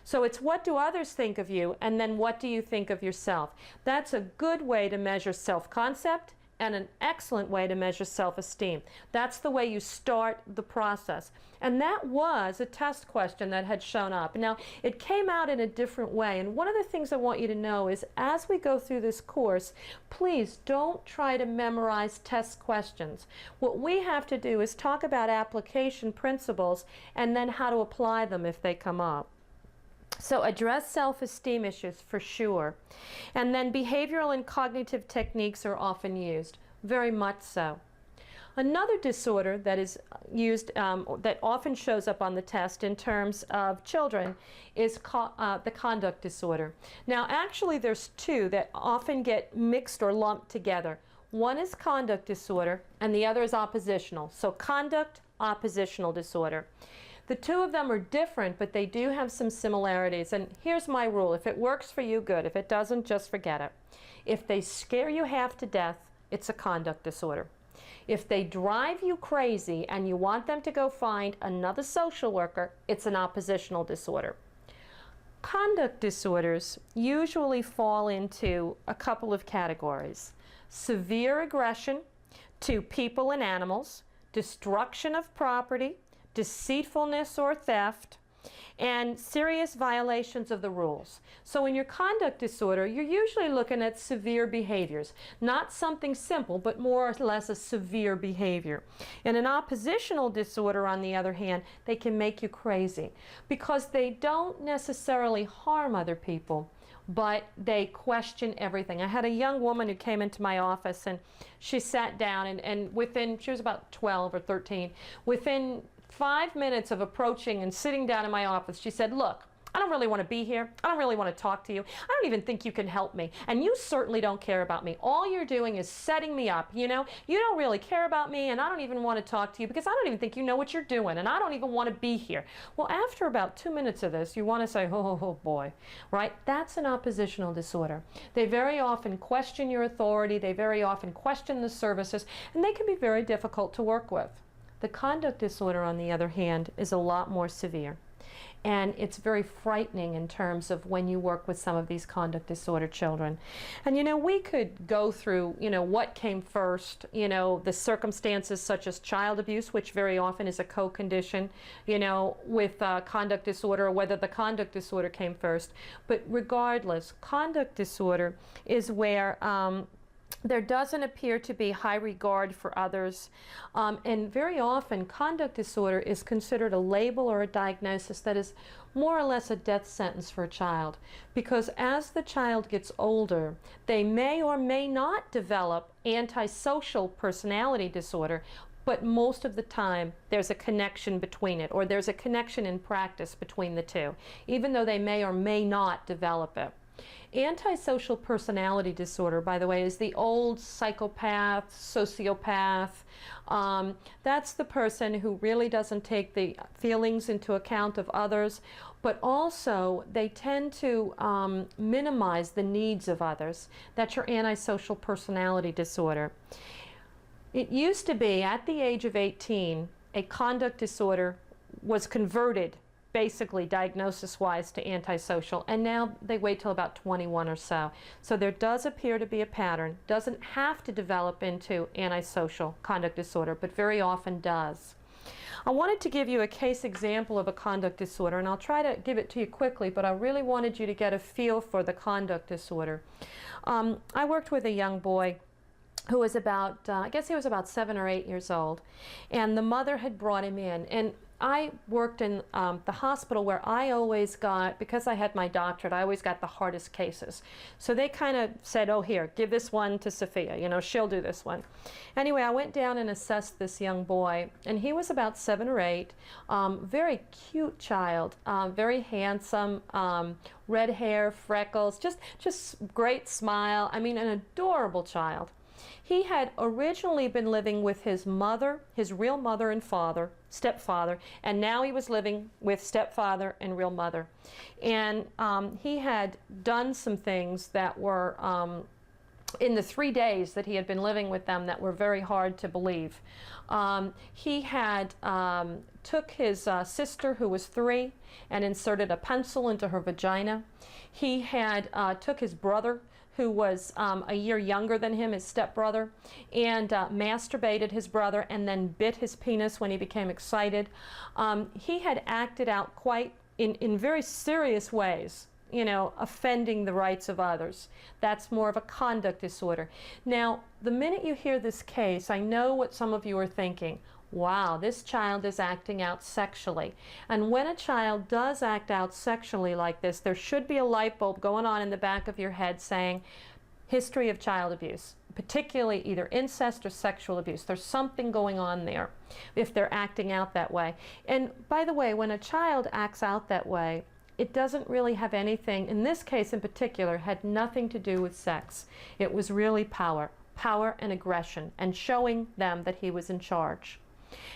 So it's what do others think of you, and then what do you think of yourself? That's a good way to measure self-concept and an excellent way to measure self-esteem. That's the way you start the process. And that was a test question that had shown up. Now, it came out in a different way. And one of the things I want you to know is as we go through this course, please don't try to memorize test questions. What we have to do is talk about application principles and then how to apply them if they come up. So address self-esteem issues for sure. And then behavioral and cognitive techniques are often used, very much so. Another disorder that is used, that often shows up on the test in terms of children is the conduct disorder. Now actually there's two that often get mixed or lumped together. One is conduct disorder and the other is oppositional. So conduct, oppositional disorder. The two of them are different, but they do have some similarities. And here's my rule. If it works for you, good. If it doesn't, just forget it. If they scare you half to death, it's a conduct disorder. If they drive you crazy and you want them to go find another social worker, it's an oppositional disorder. Conduct disorders usually fall into a couple of categories. Severe aggression to people and animals, destruction of property, deceitfulness or theft, and serious violations of the rules. So in your conduct disorder, you're usually looking at severe behaviors. Not something simple, but more or less a severe behavior. In an oppositional disorder, on the other hand, they can make you crazy because they don't necessarily harm other people, but they question everything. I had a young woman who came into my office and she sat down and within, she was about 12 or 13, within 5 minutes of approaching and sitting down in my office, she said, look, I don't really want to be here. I don't really want to talk to you. I don't even think you can help me. And you certainly don't care about me. All you're doing is setting me up, you know? You don't really care about me, and I don't even want to talk to you because I don't even think you know what you're doing, and I don't even want to be here. Well, after about 2 minutes of this, you want to say, oh boy, right? That's an oppositional disorder. They very often question your authority. They very often question the services, and they can be very difficult to work with. The conduct disorder, on the other hand, is a lot more severe. And it's very frightening in terms of when you work with some of these conduct disorder children. And we could go through, what came first, the circumstances such as child abuse, which very often is a co-condition, with conduct disorder, or whether the conduct disorder came first. But regardless, conduct disorder is where there doesn't appear to be high regard for others, and very often conduct disorder is considered a label or a diagnosis that is more or less a death sentence for a child, because as the child gets older, they may or may not develop antisocial personality disorder, but most of the time there's a connection between it, or there's a connection in practice between the two, even though they may or may not develop it. Antisocial personality disorder, by the way, is the old psychopath, sociopath. That's the person who really doesn't take the feelings into account of others, but also they tend to minimize the needs of others. That's your antisocial personality disorder. It used to be, at the age of 18, a conduct disorder was converted basically diagnosis-wise to antisocial, and now they wait till about 21 or so. So there does appear to be a pattern. Doesn't have to develop into antisocial conduct disorder, but very often does. I wanted to give you a case example of a conduct disorder, and I'll try to give it to you quickly, but I really wanted you to get a feel for the conduct disorder. I worked with a young boy who was about, I guess he was about 7 or 8 years old. And the mother had brought him in. And I worked in the hospital where I always got, because I had my doctorate, I always got the hardest cases. So they kind of said, oh, here, give this one to Sophia. You know, she'll do this one. Anyway, I went down and assessed this young boy. And he was about 7 or 8. Very cute child, very handsome, red hair, freckles, just great smile. I mean, an adorable child. He had originally been living with his mother, his real mother and father, stepfather, and now he was living with stepfather and real mother. And he had done some things that were, in the 3 days that he had been living with them, that were very hard to believe. He had took his sister, who was 3, and inserted a pencil into her vagina. He had took his brother, who was a year younger than him, his stepbrother, and masturbated his brother and then bit his penis when he became excited. He had acted out quite in very serious ways, you know, offending the rights of others. That's more of a conduct disorder. Now, the minute you hear this case, I know what some of you are thinking. Wow, this child is acting out sexually. And when a child does act out sexually like this, there should be a light bulb going on in the back of your head saying, history of child abuse, particularly either incest or sexual abuse. There's something going on there if they're acting out that way. And by the way, when a child acts out that way, it doesn't really have anything, in this case in particular, had nothing to do with sex. It was really power and aggression, and showing them that he was in charge.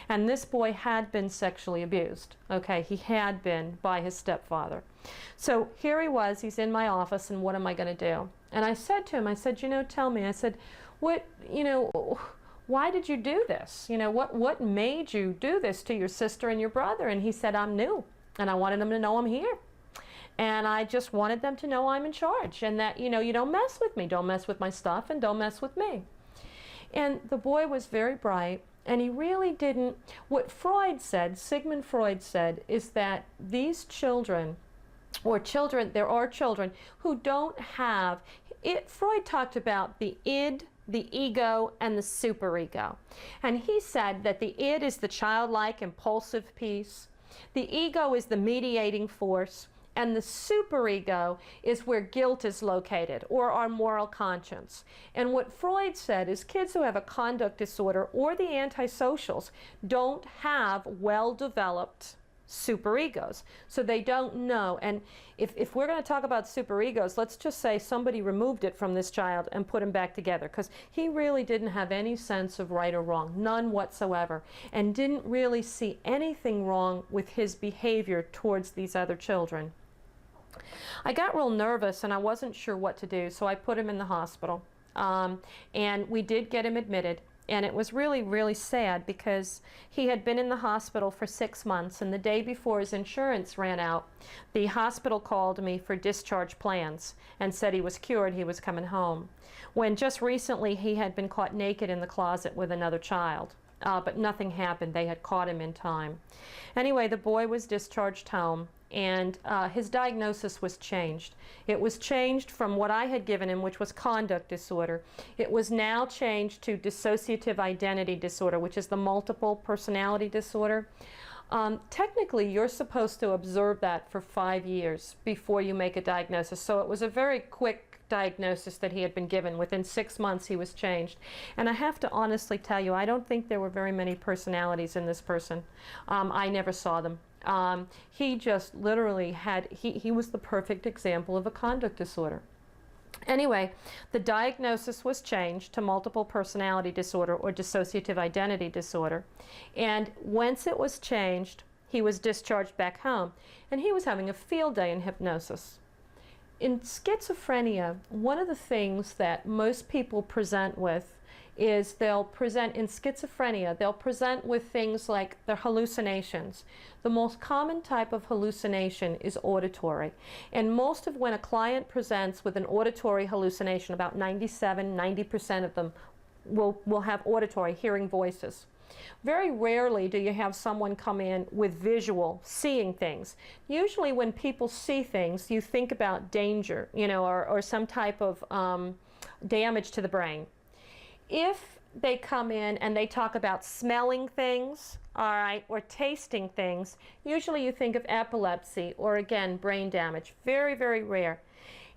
And this boy had been sexually abused. Okay, he had been by his stepfather. So here he was, he's in my office, and what am I going to do? And I said to him, I said, you know, tell me, I said, what, you know, why did you do this? You know, what made you do this to your sister and your brother? And he said, I'm new, and I wanted them to know I'm here. And I just wanted them to know I'm in charge, and that, you know, you don't mess with me, don't mess with my stuff, and don't mess with me. And the boy was very bright. And he really didn't, what Freud said, Sigmund Freud said, is that these children, or children, there are children who don't have, Freud talked about the id, the ego, and the superego. And he said that the id is the childlike, impulsive piece, the ego is the mediating force, and the superego is where guilt is located, or our moral conscience. And what Freud said is kids who have a conduct disorder or the antisocials don't have well-developed superegos. So they don't know. And if we're going to talk about superegos, let's just say somebody removed it from this child and put him back together, because he really didn't have any sense of right or wrong, none whatsoever, and didn't really see anything wrong with his behavior towards these other children. I got real nervous and I wasn't sure what to do, so I put him in the hospital. And we did get him admitted, and it was really, really sad because he had been in the hospital for 6 months, and the day before his insurance ran out, the hospital called me for discharge plans and said he was cured, he was coming home. When just recently he had been caught naked in the closet with another child. But nothing happened. They had caught him in time. Anyway, the boy was discharged home, and his diagnosis was changed. It was changed from what I had given him, which was conduct disorder. It was now changed to dissociative identity disorder, which is the multiple personality disorder. Technically, you're supposed to observe that for 5 years before you make a diagnosis. So it was a very quick diagnosis that he had been given. Within 6 months, he was changed. And I have to honestly tell you, I don't think there were very many personalities in this person. I never saw them. He just literally had, he was the perfect example of a conduct disorder. Anyway, the diagnosis was changed to multiple personality disorder or dissociative identity disorder. And once it was changed, he was discharged back home. And he was having a field day in hypnosis. In schizophrenia, one of the things that most people present with is they'll present with things like their hallucinations. The most common type of hallucination is auditory. And most of when a client presents with an auditory hallucination, about 90% of them will have auditory, hearing voices. Very rarely do you have someone come in with visual, seeing things. Usually when people see things, you think about danger, you know, or some type of damage to the brain. if they come in and they talk about smelling things, all right, or tasting things, usually you think of epilepsy or, again, brain damage. Very, very rare.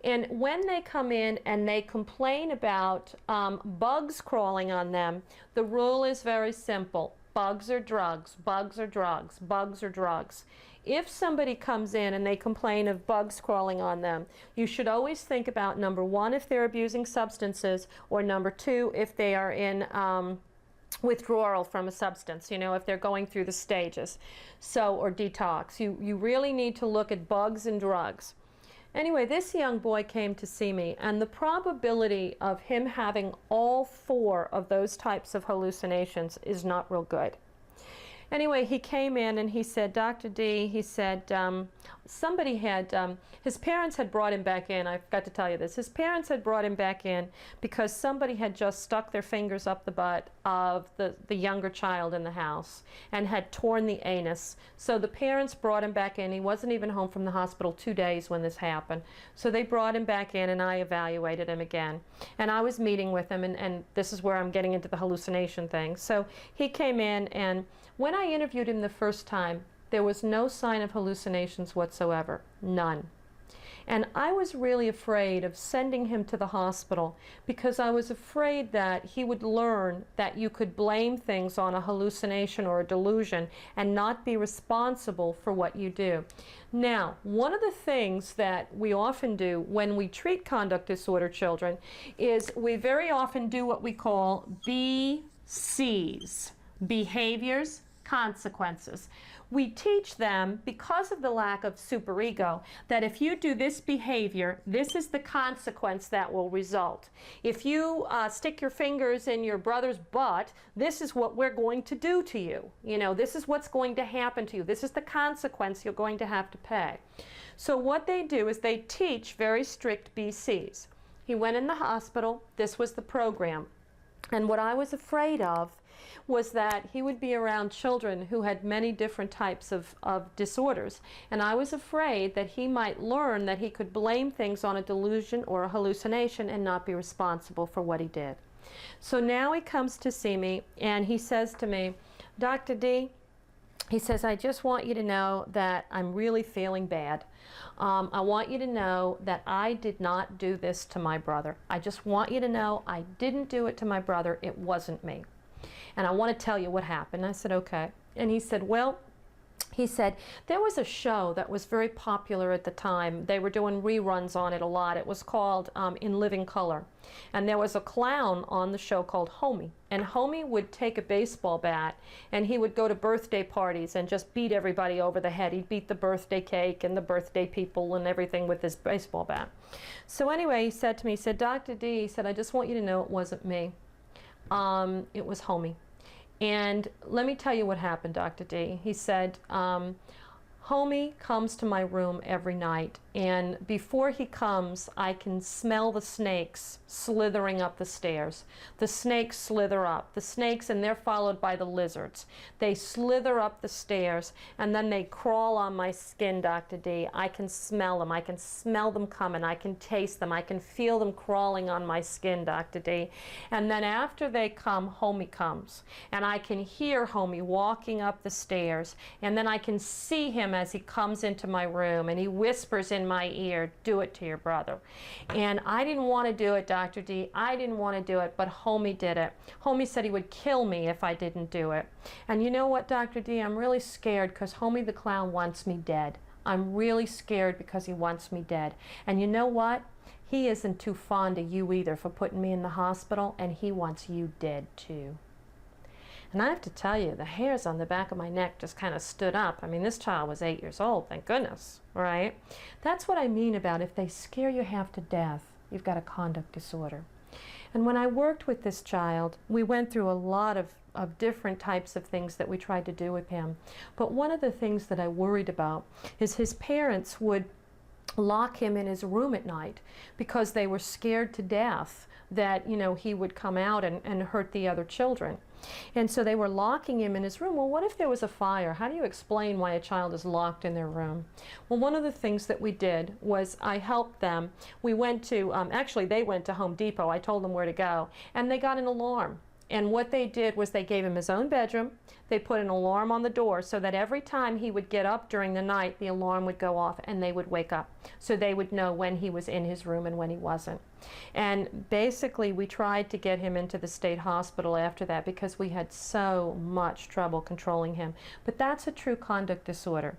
And when they come in and they complain about bugs crawling on them, the rule is very simple. Bugs are drugs, bugs are drugs, bugs are drugs. If somebody comes in and they complain of bugs crawling on them, you should always think about, number one, if they're abusing substances, or number two, if they are in withdrawal from a substance, you know, if they're going through the stages, so, or detox. You really need to look at bugs and drugs. Anyway, this young boy came to see me, and the probability of him having all four of those types of hallucinations is not real good. Anyway, he came in and he said, Dr. D, he said, somebody had, his parents had brought him back in. I forgot to tell you this. His parents had brought him back in because somebody had just stuck their fingers up the butt of the younger child in the house and had torn the anus. So the parents brought him back in. He wasn't even home from the hospital 2 days when this happened. So they brought him back in, and I evaluated him again. And I was meeting with him, and this is where I'm getting into the hallucination thing. So he came in, and when I interviewed him the first time, there was no sign of hallucinations whatsoever, none. And I was really afraid of sending him to the hospital because I was afraid that he would learn that you could blame things on a hallucination or a delusion and not be responsible for what you do. Now, one of the things that we often do when we treat conduct disorder children is we very often do what we call BCs, behaviors, consequences. We teach them, because of the lack of superego, that if you do this behavior, this is the consequence that will result. If you stick your fingers in your brother's butt, this is what we're going to do to you. You know, this is what's going to happen to you. This is the consequence you're going to have to pay. So what they do is they teach very strict BCs. He went in the hospital. This was the program. And what I was afraid of was that he would be around children who had many different types of disorders. And I was afraid that he might learn that he could blame things on a delusion or a hallucination and not be responsible for what he did. So now he comes to see me, and he says to me, Dr. D, he says, I just want you to know that I'm really feeling bad. I want you to know that I did not do this to my brother. I just want you to know I didn't do it to my brother. It wasn't me. And I want to tell you what happened. I said, okay. And he said, well, he said, there was a show that was very popular at the time. They were doing reruns on it a lot. It was called In Living Color. And there was a clown on the show called Homie. And Homie would take a baseball bat, and he would go to birthday parties and just beat everybody over the head. He'd beat the birthday cake and the birthday people and everything with his baseball bat. So anyway, he said to me, he said, Dr. D, he said, I just want you to know it wasn't me. It was Homie. And let me tell you what happened, Dr. D. He said, Homie comes to my room every night, and before he comes, I can smell the snakes slithering up the stairs. The snakes slither up. The snakes, and they're followed by the lizards. They slither up the stairs, and then they crawl on my skin, Dr. D. I can smell them. I can smell them coming. I can taste them. I can feel them crawling on my skin, Dr. D. And then after they come, Homie comes. And I can hear Homie walking up the stairs, and then I can see him as he comes into my room, and he whispers in my ear, do it to your brother. And I didn't want to do it, Dr. D. I didn't want to do it, but Homie did it. Homie said he would kill me if I didn't do it. And you know what, Dr. D? I'm really scared because Homie the clown wants me dead. I'm really scared because he wants me dead. And you know what? He isn't too fond of you either for putting me in the hospital, and he wants you dead too. And I have to tell you, the hairs on the back of my neck just kind of stood up. I mean, this child was 8 years old, thank goodness, right? That's what I mean about if they scare you half to death, you've got a conduct disorder. And when I worked with this child, we went through a lot of different types of things that we tried to do with him. But one of the things that I worried about is his parents would lock him in his room at night because they were scared to death that, you know, he would come out and hurt the other children. And so they were locking him in his room. Well, what if there was a fire? How do you explain why a child is locked in their room? Well, one of the things that we did was I helped them. We went to, actually they went to Home Depot. I told them where to go. And they got an alarm. And what they did was they gave him his own bedroom. They put an alarm on the door so that every time he would get up during the night, the alarm would go off and they would wake up. So they would know when he was in his room and when he wasn't. And basically we tried to get him into the state hospital after that because we had so much trouble controlling him. But that's a true conduct disorder.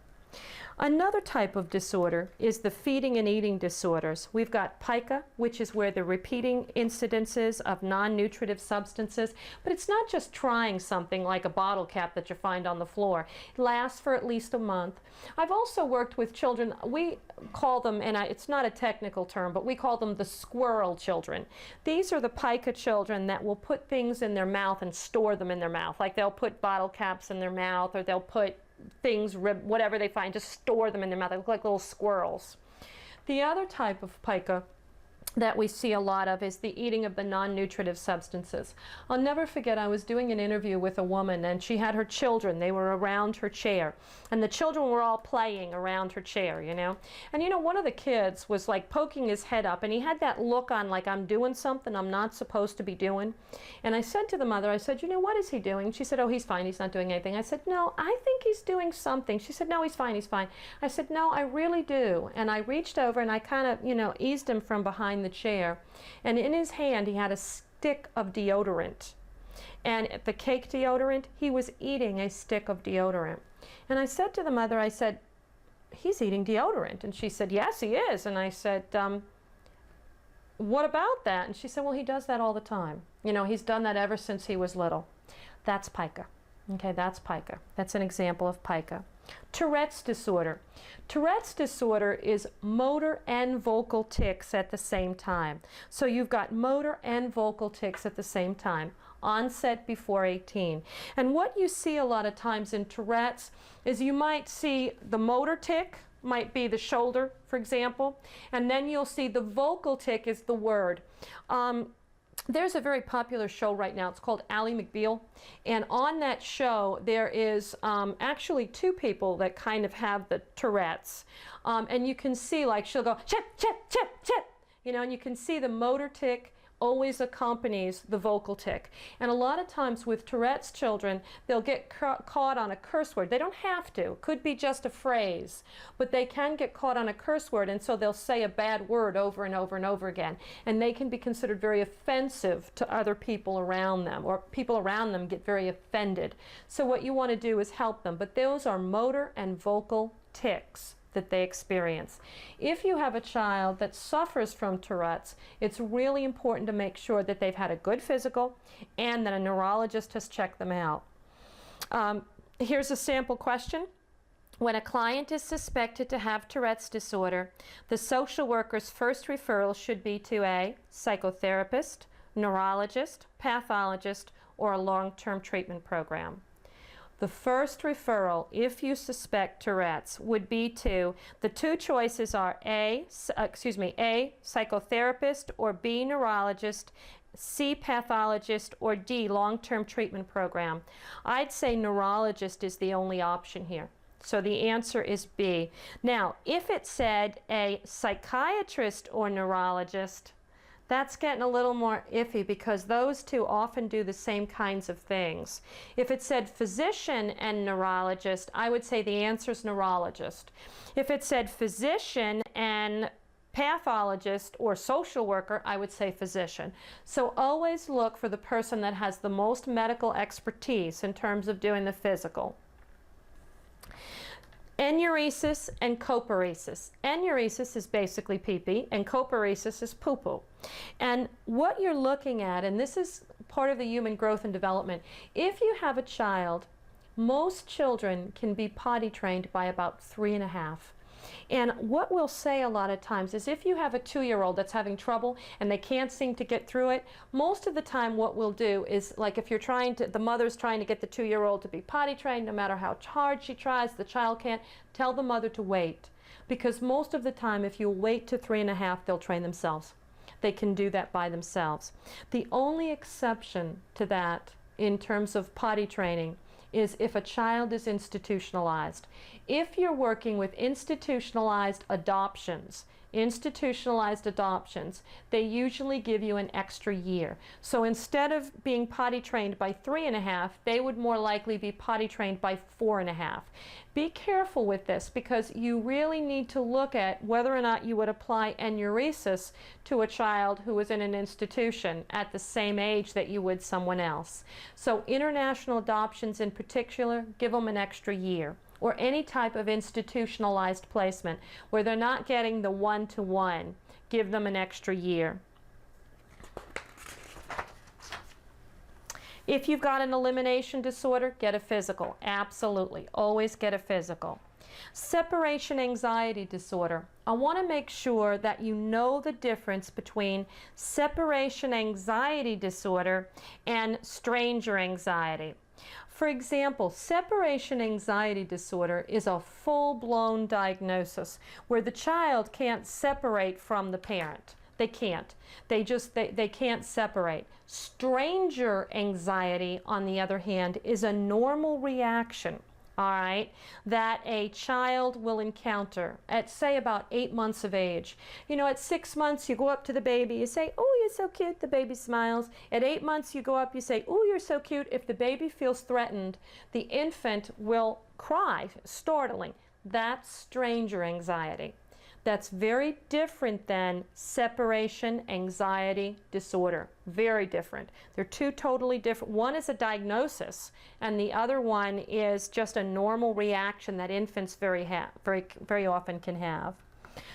Another type of disorder is the feeding and eating disorders. We've got pica, which is where the repeating incidences of non-nutritive substances, but it's not just trying something like a bottle cap that you find on the floor. It lasts for at least a month. I've also worked with children, we call them, and it's not a technical term, but we call them the squirrel children. These are the pica children that will put things in their mouth and store them in their mouth. Like they'll put bottle caps in their mouth, or they'll put things, whatever they find, just store them in their mouth. They look like little squirrels. The other type of pica that we see a lot of is the eating of the non-nutritive substances. I'll never forget, I was doing an interview with a woman and she had her children. They were around her chair and the children were all playing around her chair, you know. And you know, one of the kids was like poking his head up and he had that look on like, I'm doing something I'm not supposed to be doing. And I said to the mother, I said, you know, what is he doing? She said, oh, he's fine, he's not doing anything. I said, no, I think he's doing something. She said, no, he's fine, he's fine. I said, no, I really do. And I reached over and I kind of, you know, eased him from behind the chair, and in his hand he had a stick of deodorant, and the cake deodorant, he was eating a stick of deodorant. And I said to the mother, I said, he's eating deodorant. And she said, yes, he is. And I said, what about that? And she said, well, he does that all the time. You know, he's done that ever since he was little. That's pica. Okay, that's pica. That's an example of pica. Tourette's disorder. Tourette's disorder is motor and vocal tics at the same time. So you've got motor and vocal tics at the same time. Onset before 18. And what you see a lot of times in Tourette's is you might see the motor tic, might be the shoulder, for example, and then you'll see the vocal tic is the word. There's a very popular show right now. It's called Ally McBeal. And on that show, there is actually two people that kind of have the Tourette's. And you can see, like, she'll go, chip, chip, chip, chip. You know, and you can see the motor tic always accompanies the vocal tic. And a lot of times with Tourette's children, they'll get caught on a curse word. They don't have to. It could be just a phrase. But they can get caught on a curse word, and so they'll say a bad word over and over and over again. And they can be considered very offensive to other people around them, or people around them get very offended. So what you want to do is help them. But those are motor and vocal tics that they experience. If you have a child that suffers from Tourette's, it's really important to make sure that they've had a good physical and that a neurologist has checked them out. Here's a sample question. When a client is suspected to have Tourette's disorder, the social worker's first referral should be to a psychotherapist, neurologist, pathologist, or a long-term treatment program. The first referral, if you suspect Tourette's, would be to, the two choices are A, psychotherapist, or B, neurologist, C, pathologist, or D, long-term treatment program. I'd say neurologist is the only option here. So the answer is B. Now, if it said a psychiatrist or neurologist, that's getting a little more iffy because those two often do the same kinds of things. If it said physician and neurologist, I would say the answer is neurologist. If it said physician and pathologist or social worker, I would say physician. So always look for the person that has the most medical expertise in terms of doing the physical. Enuresis and coparesis. Enuresis is basically pee-pee and coparesis is poo-poo. And what you're looking at, and this is part of the human growth and development, if you have a child, most children can be potty trained by about 3.5. And what we'll say a lot of times is if you have a 2-year-old that's having trouble and they can't seem to get through it, most of the time what we'll do is, like if you're trying to, the mother's trying to get the 2-year-old to be potty trained, no matter how hard she tries, the child can't, tell the mother to wait. because most of the time if you wait to 3.5, they'll train themselves. They can do that by themselves. The only exception to that in terms of potty training is if a child is institutionalized. If you're working with institutionalized adoptions, they usually give you an extra year. So instead of being potty trained by 3.5, they would more likely be potty trained by 4.5. Be careful with this, because you really need to look at whether or not you would apply enuresis to a child who is in an institution at the same age that you would someone else. So international adoptions in particular, give them an extra year. Or any type of institutionalized placement where they're not getting the one-to-one, give them an extra year. If you've got an elimination disorder, get a physical. Absolutely. Always get a physical. Separation anxiety disorder. I want to make sure that you know the difference between separation anxiety disorder and stranger anxiety. For example, separation anxiety disorder is a full-blown diagnosis where the child can't separate from the parent. They can't. They can't separate. Stranger anxiety, on the other hand, is a normal reaction, all right, that a child will encounter at, say, about 8 months of age. You know, at 6 months, you go up to the baby, you say, "Oh, you're so cute," the baby smiles. At 8 months, you go up, you say, "Oh, you're so cute." If the baby feels threatened, the infant will cry, startling. That's stranger anxiety. That's very different than separation anxiety disorder. Very different. They're two totally different. One is a diagnosis, and the other one is just a normal reaction that infants very often can have.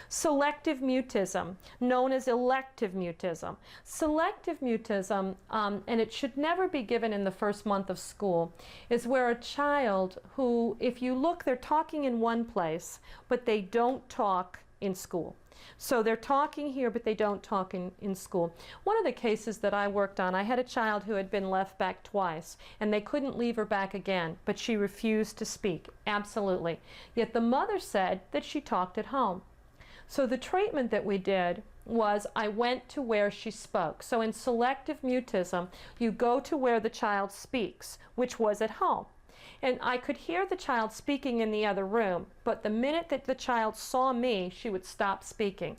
Selective mutism, known as elective mutism. Selective mutism, and it should never be given in the first month of school, is where a child who, if you look, they're talking in one place, but they don't talk in school. So they're talking here, but they don't talk in school. One of the cases that I worked on, I had a child who had been left back twice, and they couldn't leave her back again, but she refused to speak, absolutely. Yet the mother said that she talked at home. So the treatment that we did was I went to where she spoke. So in selective mutism, you go to where the child speaks, which was at home. And I could hear the child speaking in the other room, but the minute that the child saw me, she would stop speaking.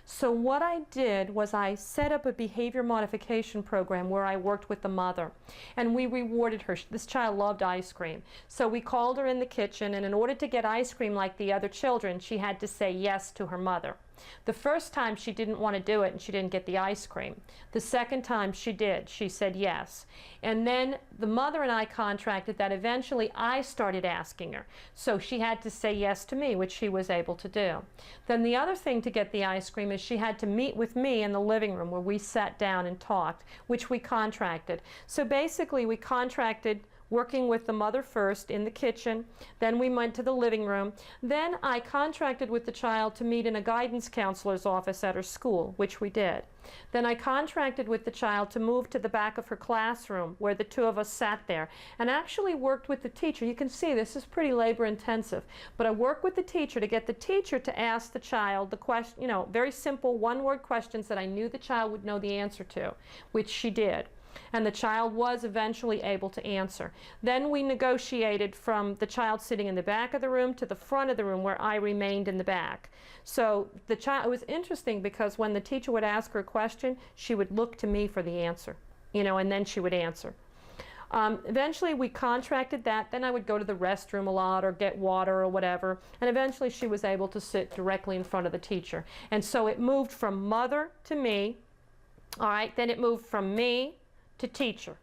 So what I did was I set up a behavior modification program where I worked with the mother, and we rewarded her. This child loved ice cream. So we called her in the kitchen, and in order to get ice cream like the other children, she had to say yes to her mother. The first time she didn't want to do it and she didn't get the ice cream. The second time she did. She said yes. And then the mother and I contracted that eventually I started asking her. So she had to say yes to me, which she was able to do. Then the other thing to get the ice cream is she had to meet with me in the living room where we sat down and talked, which we contracted. So basically we contracted working with the mother first in the kitchen, then we went to the living room, then I contracted with the child to meet in a guidance counselor's office at her school, which we did. Then I contracted with the child to move to the back of her classroom where the two of us sat there and actually worked with the teacher. You can see this is pretty labor intensive, but I worked with the teacher to get the teacher to ask the child the question, you know, very simple one-word questions that I knew the child would know the answer to, which she did. And the child was eventually able to answer. Then we negotiated from the child sitting in the back of the room to the front of the room where I remained in the back. So the child, it was interesting because when the teacher would ask her a question, she would look to me for the answer, you know, and then she would answer. Eventually we contracted that. Then I would go to the restroom a lot or get water or whatever. And eventually she was able to sit directly in front of the teacher. And so it moved from mother to me. All right, then it moved from me to teacher.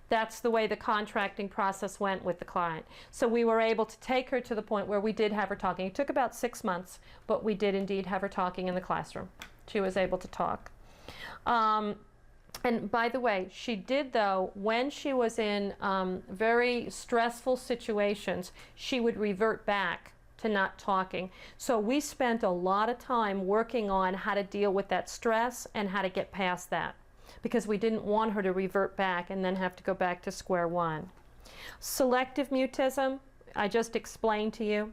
That's the way the contracting process went with the client. So we were able to take her to the point where we did have her talking. It took about 6 months, but we did indeed have her talking in the classroom. She was able to talk. And by the way, she did, though, when she was in very stressful situations, she would revert back to not talking. So we spent a lot of time working on how to deal with that stress and how to get past that, because we didn't want her to revert back and then have to go back to square one. Selective mutism, I just explained to you.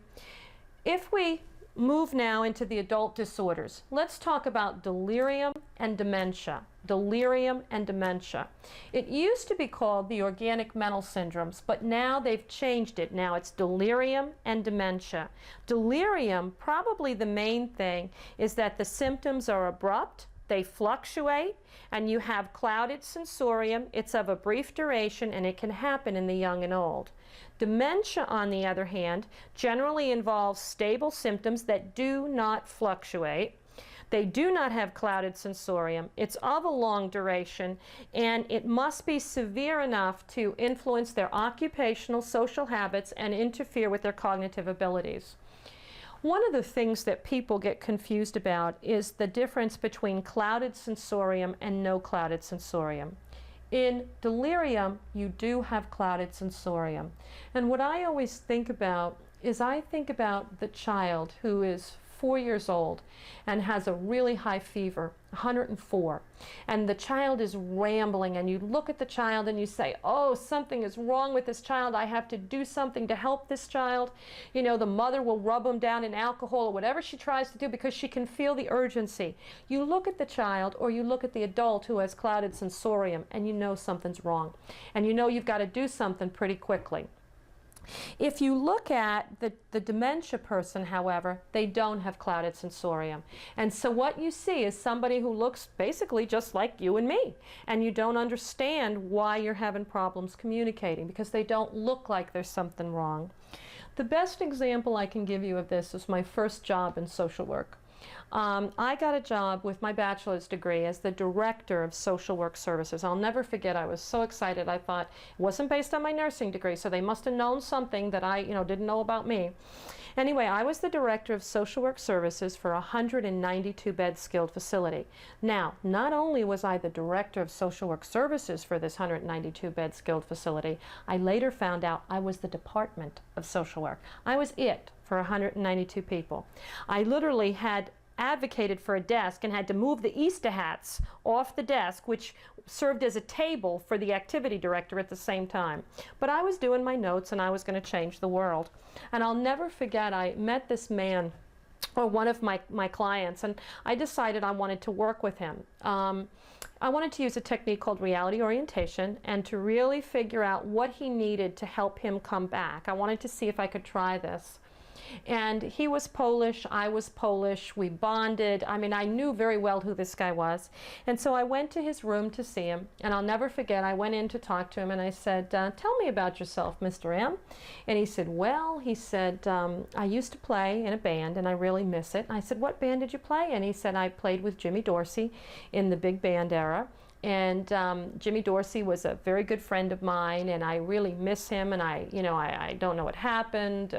If we move now into the adult disorders. Let's talk about delirium and dementia. Delirium and dementia. It used to be called the organic mental syndromes, but now they've changed it. Now it's delirium and dementia. Delirium, probably the main thing, is that the symptoms are abrupt, they fluctuate, and you have clouded sensorium. It's of a brief duration, and it can happen in the young and old. Dementia, on the other hand, generally involves stable symptoms that do not fluctuate. They do not have clouded sensorium. It's of a long duration, and it must be severe enough to influence their occupational, social habits and interfere with their cognitive abilities. One of the things that people get confused about is the difference between clouded sensorium and no clouded sensorium. In delirium, you do have clouded sensorium. And what I always think about is I think about the child who is 4 years old and has a really high fever, 104, and the child is rambling, and you look at the child and you say, oh, something is wrong with this child. I have to do something to help this child. You know, the mother will rub him down in alcohol or whatever she tries to do because she can feel the urgency. You look at the child, or you look at the adult who has clouded sensorium, and you know something's wrong, and you know you've got to do something pretty quickly. If you look at the dementia person, however, they don't have clouded sensorium. And so what you see is somebody who looks basically just like you and me. And you don't understand why you're having problems communicating, because they don't look like there's something wrong. The best example I can give you of this is my first job in social work. I got a job with my bachelor's degree as the director of social work services. I'll never forget, I was so excited. I thought it wasn't based on my nursing degree, so they must have known something that I didn't know about me. Anyway, I was the director of social work services for a 192-bed skilled facility. Now, not only was I the director of social work services for this 192-bed skilled facility, I later found out I was the department of social work. I was it for 192 people. I literally had advocated for a desk and had to move the Easter hats off the desk, which served as a table for the activity director at the same time. But I was doing my notes, and I was going to change the world. And I'll never forget, I met this man, or one of my clients, and I decided I wanted to work with him. I wanted to use a technique called reality orientation and to really figure out what he needed to help him come back. I wanted to see if I could try this. And he was Polish, I was Polish, we bonded. I mean, I knew very well who this guy was. And so I went to his room to see him, and I'll never forget, I went in to talk to him, and I said, tell me about yourself, Mr. M. And he said, well, I used to play in a band, and I really miss it. And I said, what band did you play? And he said, I played with Jimmy Dorsey in the big band era. And Jimmy Dorsey was a very good friend of mine, and I really miss him, and I don't know what happened,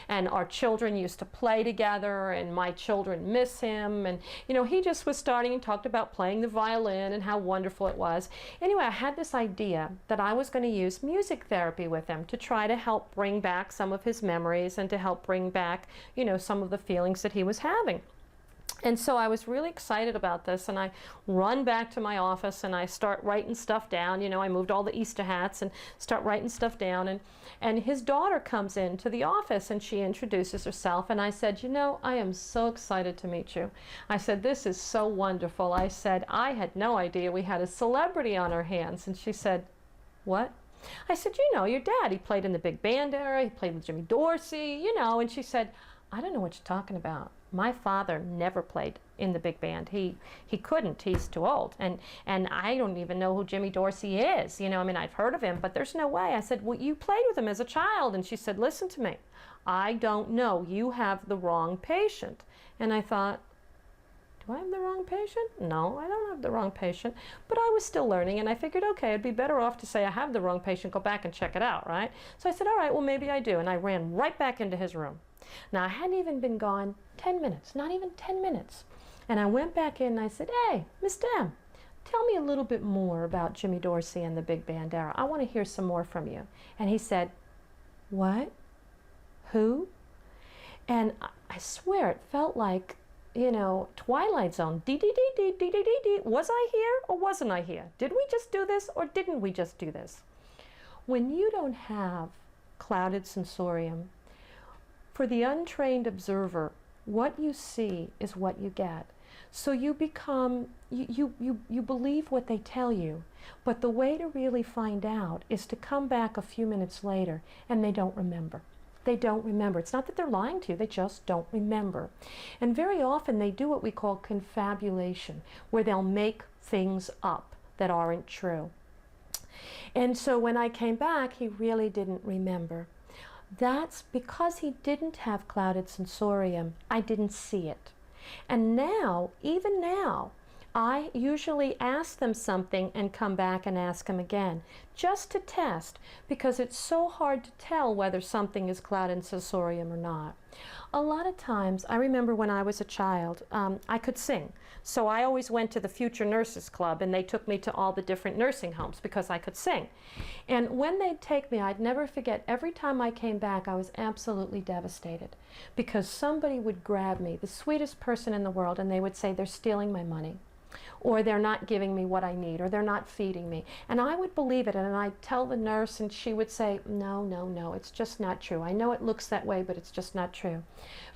and our children used to play together, and my children miss him, and he just was starting and talked about playing the violin and how wonderful it was. Anyway, I had this idea that I was going to use music therapy with him to try to help bring back some of his memories and to help bring back, some of the feelings that he was having. And so I was really excited about this, and I run back to my office and I start writing stuff down. I moved all the Easter hats and start writing stuff down, and his daughter comes into the office and she introduces herself, and I said, I am so excited to meet you. I said, this is so wonderful. I said, I had no idea we had a celebrity on our hands. And she said, what? I said, your dad, he played in the big band era, he played with Jimmy Dorsey, and she said, I don't know what you're talking about. My father never played in the big band. He couldn't. He's too old. And I don't even know who Jimmy Dorsey is. I've heard of him, but there's no way. I said, well, you played with him as a child. And she said, listen to me. I don't know. You have the wrong patient. And I thought, do I have the wrong patient? No, I don't have the wrong patient. But I was still learning, and I figured, okay, it'd be better off to say I have the wrong patient, go back and check it out, right? So I said, all right, well, maybe I do. And I ran right back into his room. Now, I hadn't even been gone 10 minutes, not even 10 minutes. And I went back in and I said, hey, Mr. M, tell me a little bit more about Jimmy Dorsey and the big band era. I want to hear some more from you. And he said, what? Who? And I swear it felt like, Twilight Zone. Dee-dee-dee-dee-dee-dee-dee. Was I here or wasn't I here? Did we just do this or didn't we just do this? When you don't have clouded sensorium, for the untrained observer, What you see is what you get. So you become, you believe what they tell you, but the way to really find out is to come back a few minutes later and they don't remember. They don't remember. It's not that they're lying to you, they just don't remember. And very often they do what we call confabulation, where they'll make things up that aren't true. And so when I came back, he really didn't remember. That's because he didn't have clouded sensorium. I didn't see it. And now, even now, I usually ask them something and come back and ask them again, just to test, because it's so hard to tell whether something is clouded sensorium or not. A lot of times, I remember when I was a child, I could sing. So I always went to the Future Nurses Club, and they took me to all the different nursing homes because I could sing. And when they'd take me, I'd never forget, every time I came back, I was absolutely devastated because somebody would grab me, the sweetest person in the world, and they would say, they're stealing my money, or they're not giving me what I need, or they're not feeding me. And I would believe it, and I'd tell the nurse, and she would say, no, no, no, it's just not true. I know it looks that way, but it's just not true.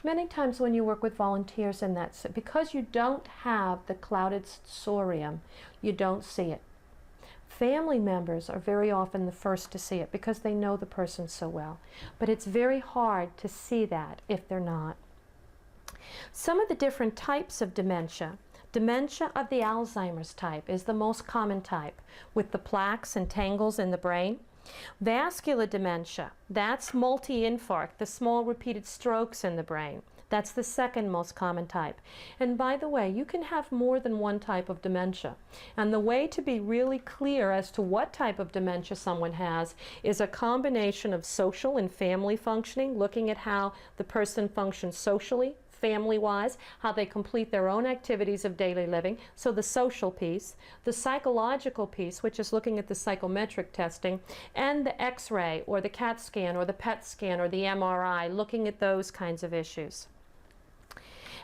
Many times when you work with volunteers in that, because you don't have the clouded sensorium, you don't see it. Family members are very often the first to see it because they know the person so well. But it's very hard to see that if they're not. Some of the different types of dementia. Dementia of the Alzheimer's type is the most common type, with the plaques and tangles in the brain. Vascular dementia, that's multi-infarct, the small repeated strokes in the brain. That's the second most common type. And by the way, you can have more than one type of dementia. And the way to be really clear as to what type of dementia someone has is a combination of social and family functioning, looking at how the person functions socially, family-wise, how they complete their own activities of daily living, so the social piece, the psychological piece, which is looking at the psychometric testing, and the X-ray or the CAT scan or the PET scan or the MRI, looking at those kinds of issues.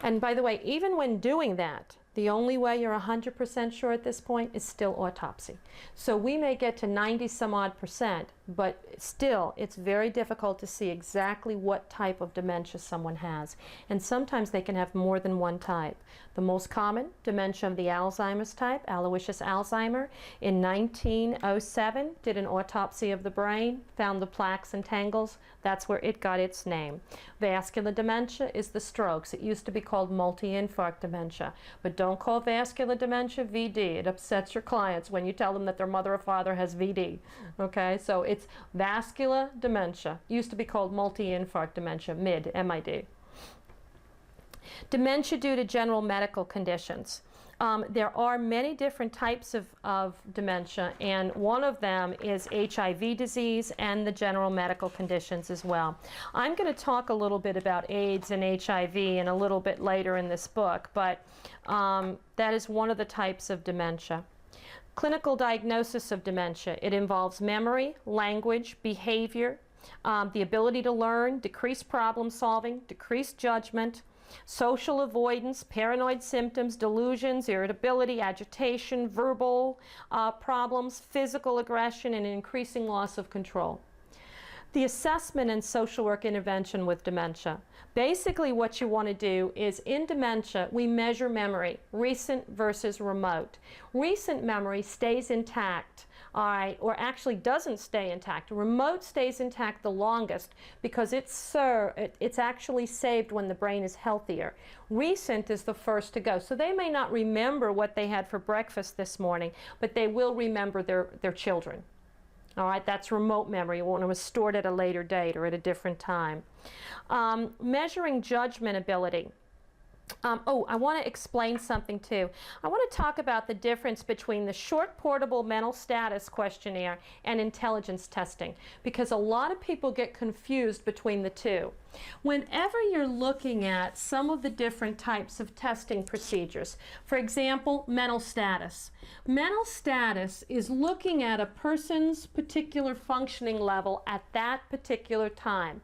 And by the way, even when doing that, the only way you're 100% sure at this point is still autopsy. So we may get to 90 some odd percent, but still it's very difficult to see exactly what type of dementia someone has. And sometimes they can have more than one type. The most common, dementia of the Alzheimer's type, Aloysius Alzheimer, in 1907 did an autopsy of the brain, found the plaques and tangles. That's where it got its name. Vascular dementia is the strokes. It used to be called multi-infarct dementia. But don't call vascular dementia VD. It upsets your clients when you tell them that their mother or father has VD. Okay, so it's vascular dementia. Used to be called multi-infarct dementia, MID. Dementia due to general medical conditions. There are many different types of dementia, and one of them is HIV disease and the general medical conditions as well. I'm going to talk a little bit about AIDS and HIV and a little bit later in this book, but that is one of the types of dementia. Clinical diagnosis of dementia. It involves memory, language, behavior, the ability to learn, decreased problem solving, decreased judgment, social avoidance, paranoid symptoms, delusions, irritability, agitation, verbal problems, physical aggression, and increasing loss of control. The assessment and social work intervention with dementia. Basically what you want to do is in dementia we measure memory, recent versus remote. Recent memory stays intact. Or actually doesn't stay intact. Remote stays intact the longest because it's actually saved when the brain is healthier. Recent is the first to go. So they may not remember what they had for breakfast this morning, but they will remember their children. All right, that's remote memory when it was stored at a later date or at a different time. Measuring judgment ability. I want to explain something too. I want to talk about the difference between the short portable mental status questionnaire and intelligence testing, because a lot of people get confused between the two. Whenever you're looking at some of the different types of testing procedures, for example, mental status. Mental status is looking at a person's particular functioning level at that particular time.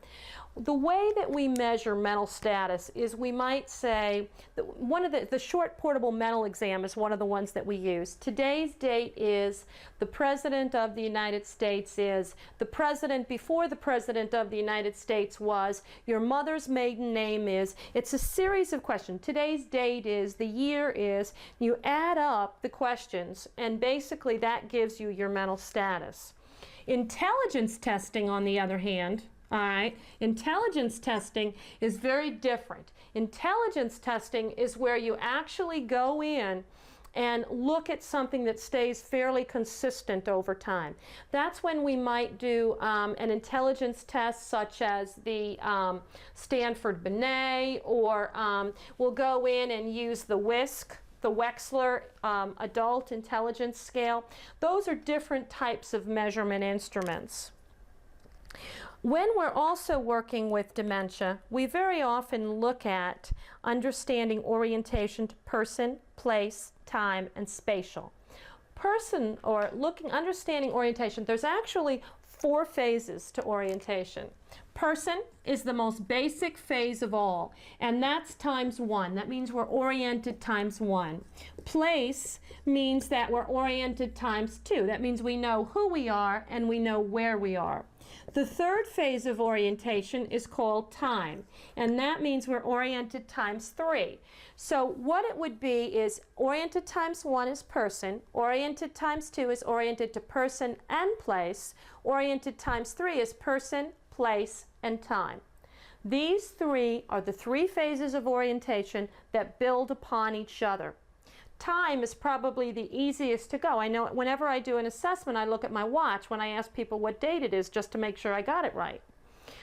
The way that we measure mental status is we might say that one of the short portable mental exam is one of the ones that we use. Today's date is the President of the United States is, the President before the President of the United States was, your mother's maiden name is. It's a series of questions. Today's date is, the year is. You add up the questions, and basically that gives you your mental status. Intelligence testing, on the other hand, all right, intelligence testing is very different. Intelligence testing is where you actually go in and look at something that stays fairly consistent over time. That's when we might do an intelligence test such as the Stanford Binet, or we'll go in and use the WISC, the Wechsler Adult Intelligence Scale. Those are different types of measurement instruments. When we're also working with dementia, we very often look at understanding orientation to person, place, time, and spatial. Understanding orientation, there's actually 4 phases to orientation. Person is the most basic phase of all, and that's ×1. That means we're oriented ×1. Place means that we're oriented ×2. That means we know who we are and we know where we are. The third phase of orientation is called time, and that means we're oriented ×3. So what it would be is oriented ×1 is person, oriented ×2 is oriented to person and place, oriented ×3 is person, place, and time. These 3 are the 3 phases of orientation that build upon each other. Time is probably the easiest to go. I know whenever I do an assessment, I look at my watch when I ask people what date it is just to make sure I got it right.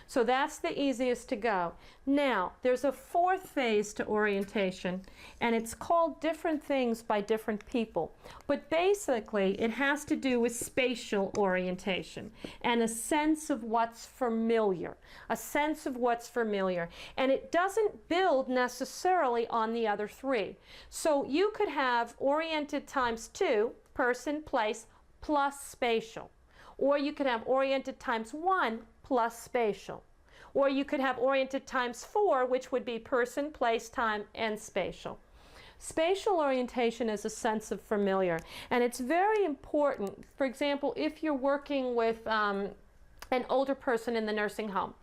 So that's the easiest to go. Now, there's a 4th phase to orientation, and it's called different things by different people. But basically, it has to do with spatial orientation and a sense of what's familiar. A sense of what's familiar. And it doesn't build necessarily on the other 3. So you could have oriented ×2, person, place, plus spatial. Or you could have oriented ×1 plus spatial. Or you could have oriented ×4, which would be person, place, time, and spatial. Spatial orientation is a sense of familiar, and it's very important. For example, if you're working with an older person in the nursing home,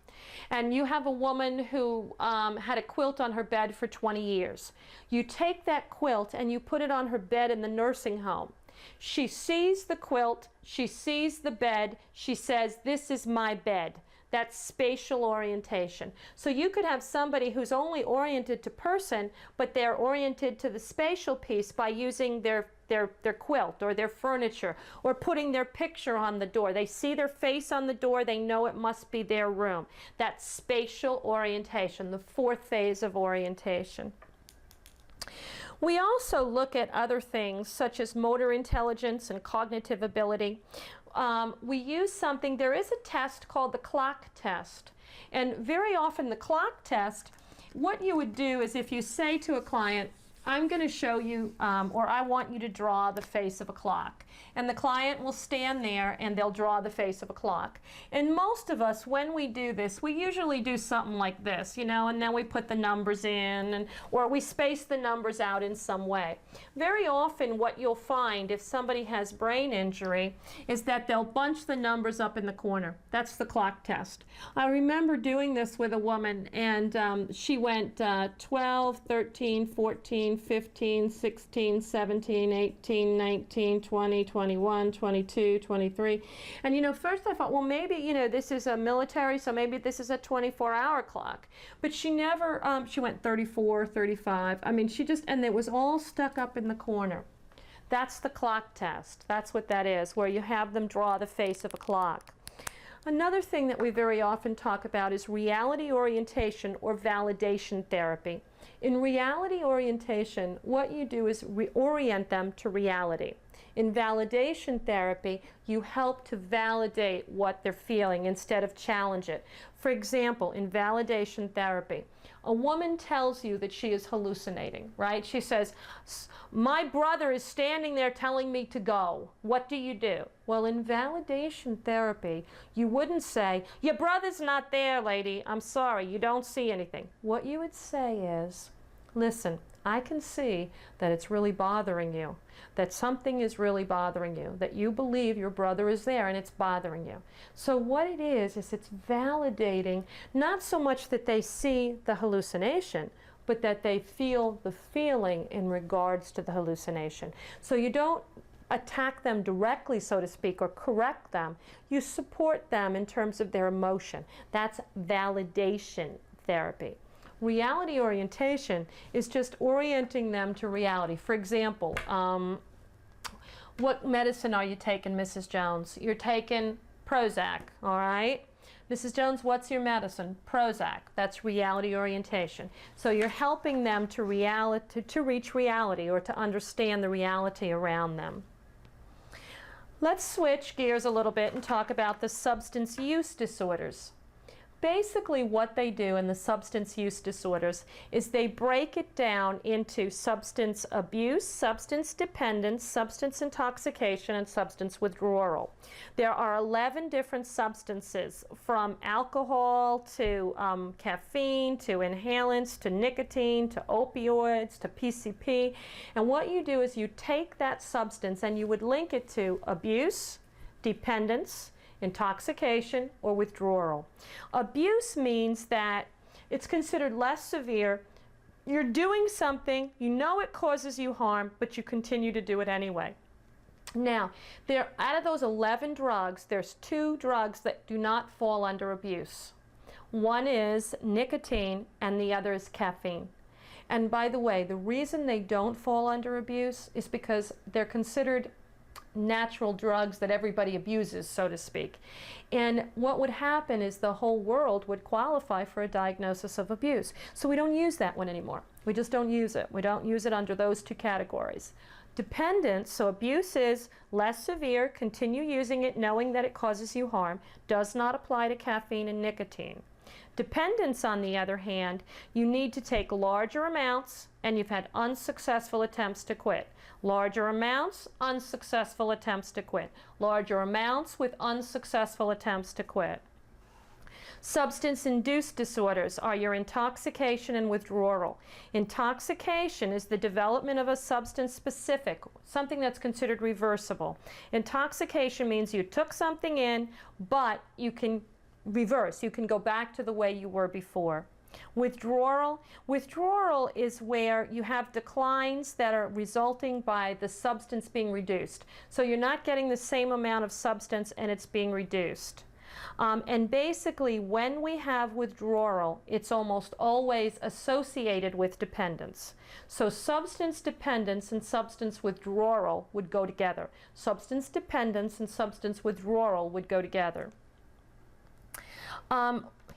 and you have a woman who had a quilt on her bed for 20 years. You take that quilt and you put it on her bed in the nursing home. She sees the quilt, she sees the bed, she says, "This is my bed." That's spatial orientation. So you could have somebody who's only oriented to person, but they're oriented to the spatial piece by using their quilt or their furniture, or putting their picture on the door. They see their face on the door, they know it must be their room. That's spatial orientation, the 4th phase of orientation. We also look at other things such as motor intelligence and cognitive ability. We use something, there is a test called the clock test. And very often the clock test, what you would do is if you say to a client, "I'm going to show you, or I want you to draw the face of a clock." And the client will stand there and they'll draw the face of a clock. And most of us, when we do this, we usually do something like this, you know, and then we put the numbers in, or we space the numbers out in some way. Very often what you'll find if somebody has brain injury is that they'll bunch the numbers up in the corner. That's the clock test. I remember doing this with a woman, and she went 12, 13, 14, 15, 16, 17, 18, 19, 20, 21, 22, 23. And you know, first I thought, well, maybe, you know, this is a military, so maybe this is a 24-hour clock. But she never, she went 34, 35. I mean, she just, and it was all stuck up in the corner. That's the clock test. That's what that is, where you have them draw the face of a clock. Another thing that we very often talk about is reality orientation or validation therapy. In reality orientation, what you do is reorient them to reality. In validation therapy, you help to validate what they're feeling instead of challenge it. For example, in validation therapy, a woman tells you that she is hallucinating, right? She says, "My brother is standing there telling me to go. What do you do?" Well, in validation therapy, you wouldn't say, "Your brother's not there, lady. I'm sorry, you don't see anything." What you would say is, "Listen, I can see that it's really bothering you, that something is really bothering you, that you believe your brother is there and it's bothering you. So what it is it's validating, not so much that they see the hallucination, but that they feel the feeling in regards to the hallucination. So you don't attack them directly, so to speak, or correct them. You support them in terms of their emotion. That's validation therapy. Reality orientation is just orienting them to reality. For example, what medicine are you taking, Mrs. Jones? You're taking Prozac, all right? Mrs. Jones, what's your medicine? Prozac. That's reality orientation. So you're helping them to reach reality, or to understand the reality around them. Let's switch gears a little bit and talk about the substance use disorders. Basically what they do in the substance use disorders is they break it down into substance abuse, substance dependence, substance intoxication, and substance withdrawal. There are 11 different substances, from alcohol to caffeine to inhalants to nicotine to opioids to PCP. And what you do is you take that substance and you would link it to abuse, dependence, intoxication, or withdrawal. Abuse means that it's considered less severe. You're doing something, you know it causes you harm, but you continue to do it anyway. Now, out of those 11 drugs, there's 2 drugs that do not fall under abuse. One is nicotine and the other is caffeine. And by the way, the reason they don't fall under abuse is because they're considered natural drugs that everybody abuses, so to speak. And what would happen is the whole world would qualify for a diagnosis of abuse. So we don't use that one anymore. We just don't use it. We don't use it under those 2 categories. Dependence, so abuse is less severe, continue using it knowing that it causes you harm, does not apply to caffeine and nicotine. Dependence, on the other hand, you need to take larger amounts and you've had unsuccessful attempts to quit. Larger amounts, unsuccessful attempts to quit. Larger amounts with unsuccessful attempts to quit. Substance-induced disorders are your intoxication and withdrawal. Intoxication is the development of a substance specific, something that's considered reversible. Intoxication means you took something in, but you can reverse. You can go back to the way you were before. Withdrawal is where you have declines that are resulting by the substance being reduced. So you're not getting the same amount of substance and it's being reduced. And basically, when we have withdrawal, it's almost always associated with dependence. So substance dependence and substance withdrawal would go together. Substance dependence and substance withdrawal would go together.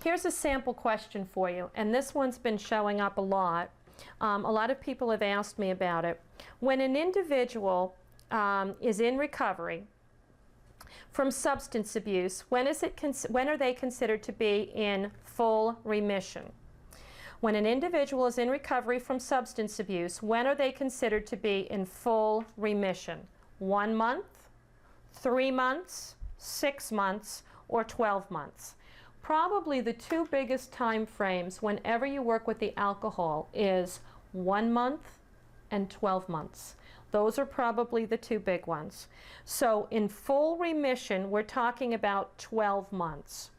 Here's a sample question for you, and this one's been showing up a lot. A lot of people have asked me about it. When an individual is in recovery from substance abuse, when are they considered to be in full remission? When an individual is in recovery from substance abuse, when are they considered to be in full remission? 1 month, 3 months, 6 months, or 12 months? Probably the 2 biggest time frames whenever you work with the alcohol is 1 month and 12 months. Those are probably the 2 big ones. So in full remission, we're talking about 12 months.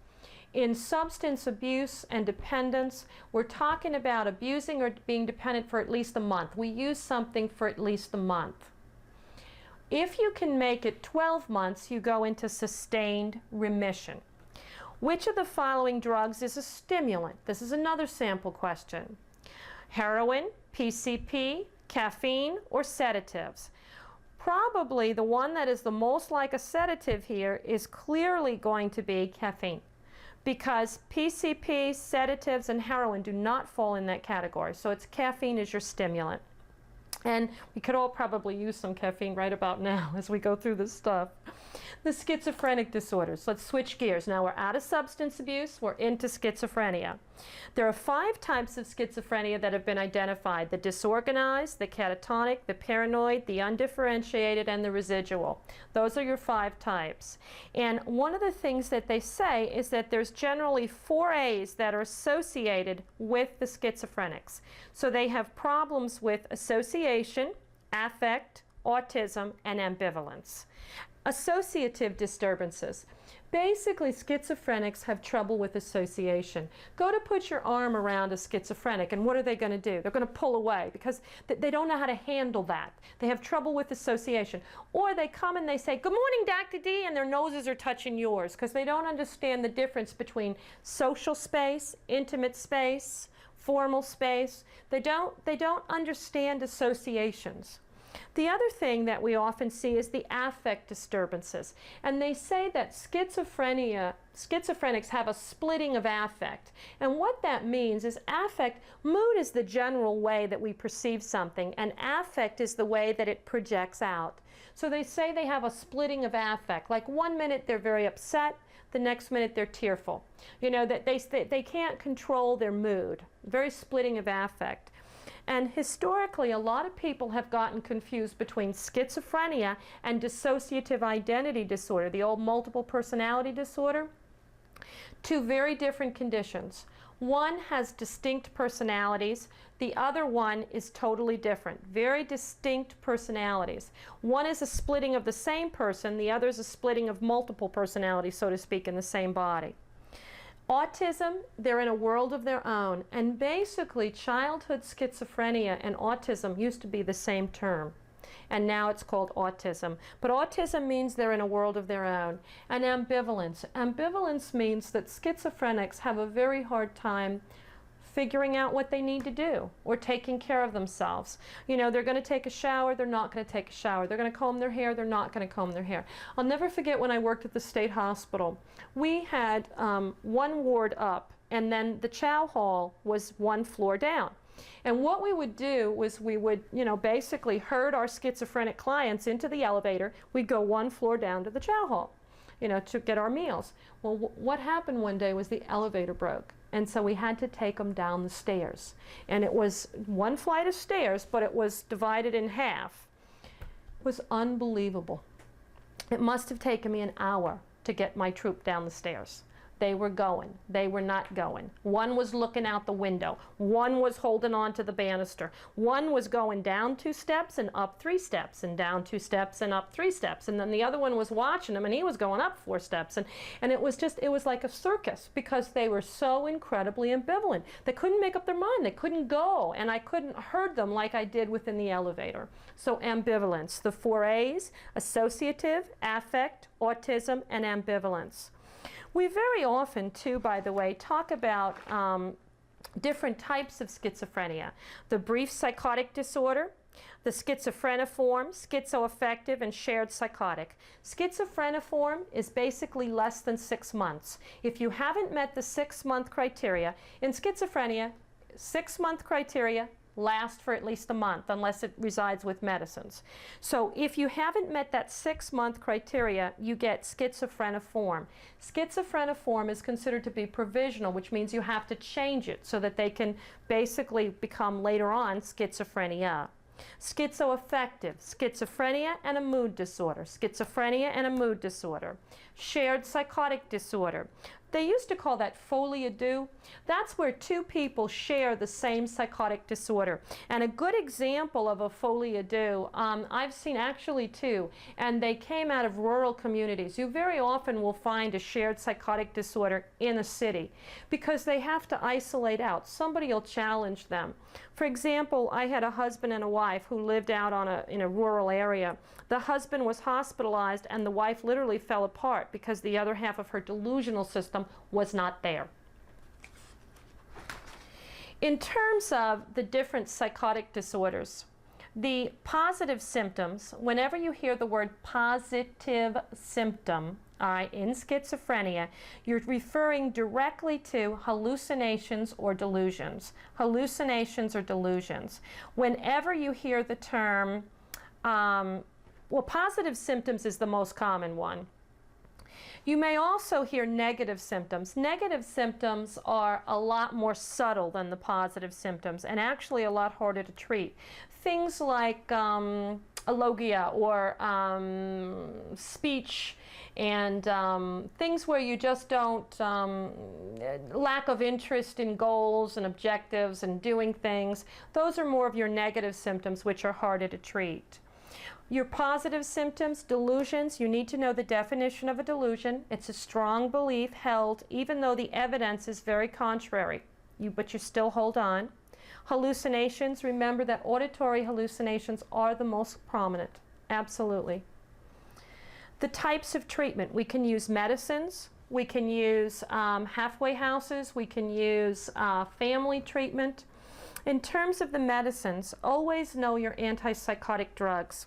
In substance abuse and dependence, we're talking about abusing or being dependent for at least a month. We use something for at least a month. If you can make it 12 months, you go into sustained remission. Which of the following drugs is a stimulant? This is another sample question. Heroin, PCP, caffeine, or sedatives? Probably the one that is the most like a sedative here is clearly going to be caffeine, because PCP, sedatives, and heroin do not fall in that category. So it's caffeine is your stimulant. And we could all probably use some caffeine right about now as we go through this stuff. The schizophrenic disorders. Let's switch gears. Now we're out of substance abuse, we're into schizophrenia. There are 5 types of schizophrenia that have been identified: the disorganized, the catatonic, the paranoid, the undifferentiated, and the residual. Those are your 5 types. And one of the things that they say is that there's generally 4 A's that are associated with the schizophrenics. So they have problems with association, affect, autism, and ambivalence. Associative disturbances. Basically, schizophrenics have trouble with association. Go to put your arm around a schizophrenic, and what are they going to do? They're going to pull away because they don't know how to handle that. They have trouble with association. Or they come and they say, "Good morning, Dr. D," and their noses are touching yours because they don't understand the difference between social space, intimate space, formal space. They don't understand associations. The other thing that we often see is the affect disturbances. And they say that schizophrenics have a splitting of affect. And what that means is affect, mood is the general way that we perceive something, and affect is the way that it projects out. So they say they have a splitting of affect. Like one minute they're very upset, the next minute they're tearful. You know, that they can't control their mood. Very splitting of affect. And historically, a lot of people have gotten confused between schizophrenia and dissociative identity disorder, the old multiple personality disorder. 2 very different conditions. One has distinct personalities. The other one is totally different. Very distinct personalities. One is a splitting of the same person. The other is a splitting of multiple personalities, so to speak, in the same body. Autism, they're in a world of their own. And basically, childhood schizophrenia and autism used to be the same term. And now it's called autism. But autism means they're in a world of their own. And ambivalence. Ambivalence means that schizophrenics have a very hard time figuring out what they need to do or taking care of themselves. You know, they're going to take a shower, they're not going to take a shower. They're going to comb their hair, they're not going to comb their hair. I'll never forget when I worked at the state hospital. We had 1 ward up, and then the chow hall was 1 floor down. And what we would do was we would, you know, basically herd our schizophrenic clients into the elevator. We'd go 1 floor down to the chow hall, you know, to get our meals. Well, what happened one day was the elevator broke. And so we had to take them down the stairs. And it was 1 flight of stairs, but it was divided in half. It was unbelievable. It must have taken me an hour to get my troop down the stairs. They were going. They were not going. One was looking out the window. One was holding on to the banister. One was going down 2 steps and up 3 steps and down 2 steps and up 3 steps. And then the other one was watching him, and he was going up 4 steps. And it was like a circus because they were so incredibly ambivalent. They couldn't make up their mind. They couldn't go. And I couldn't herd them like I did within the elevator. So ambivalence. The 4 A's: associative, affect, autism, and ambivalence. We very often, too, by the way, talk about different types of schizophrenia. The brief psychotic disorder, the schizophreniform, schizoaffective, and shared psychotic. Schizophreniform is basically less than 6 months. If you haven't met the 6-month criteria, in schizophrenia, 6-month criteria last for at least a month unless it resides with medicines. So if you haven't met that 6-month criteria, you get schizophreniform. Schizophreniform is considered to be provisional, which means you have to change it so that they can basically become later on schizophrenia. Schizoaffective, schizophrenia and a mood disorder. Schizophrenia and a mood disorder. Shared psychotic disorder. They used to call that folie à deux. That's where 2 people share the same psychotic disorder. And a good example of a folie à deux, I've seen actually 2, and they came out of rural communities. You very often will find a shared psychotic disorder in a city because they have to isolate out. Somebody will challenge them. For example, I had a husband and a wife who lived out in a rural area. The husband was hospitalized and the wife literally fell apart because the other half of her delusional system was not there. In terms of the different psychotic disorders, the positive symptoms, whenever you hear the word positive symptom, all right, in schizophrenia, you're referring directly to hallucinations or delusions. Hallucinations or delusions. Whenever you hear the term, well, positive symptoms is the most common one. You may also hear negative symptoms. Negative symptoms are a lot more subtle than the positive symptoms and actually a lot harder to treat. Things like alogia or speech and things where you just don't, lack of interest in goals and objectives and doing things. Those are more of your negative symptoms, which are harder to treat. Your positive symptoms, delusions, you need to know the definition of a delusion. It's a strong belief held even though the evidence is very contrary, but you still hold on. Hallucinations, remember that auditory hallucinations are the most prominent, absolutely. The types of treatment, we can use medicines, we can use halfway houses, we can use family treatment. In terms of the medicines, always know your antipsychotic drugs.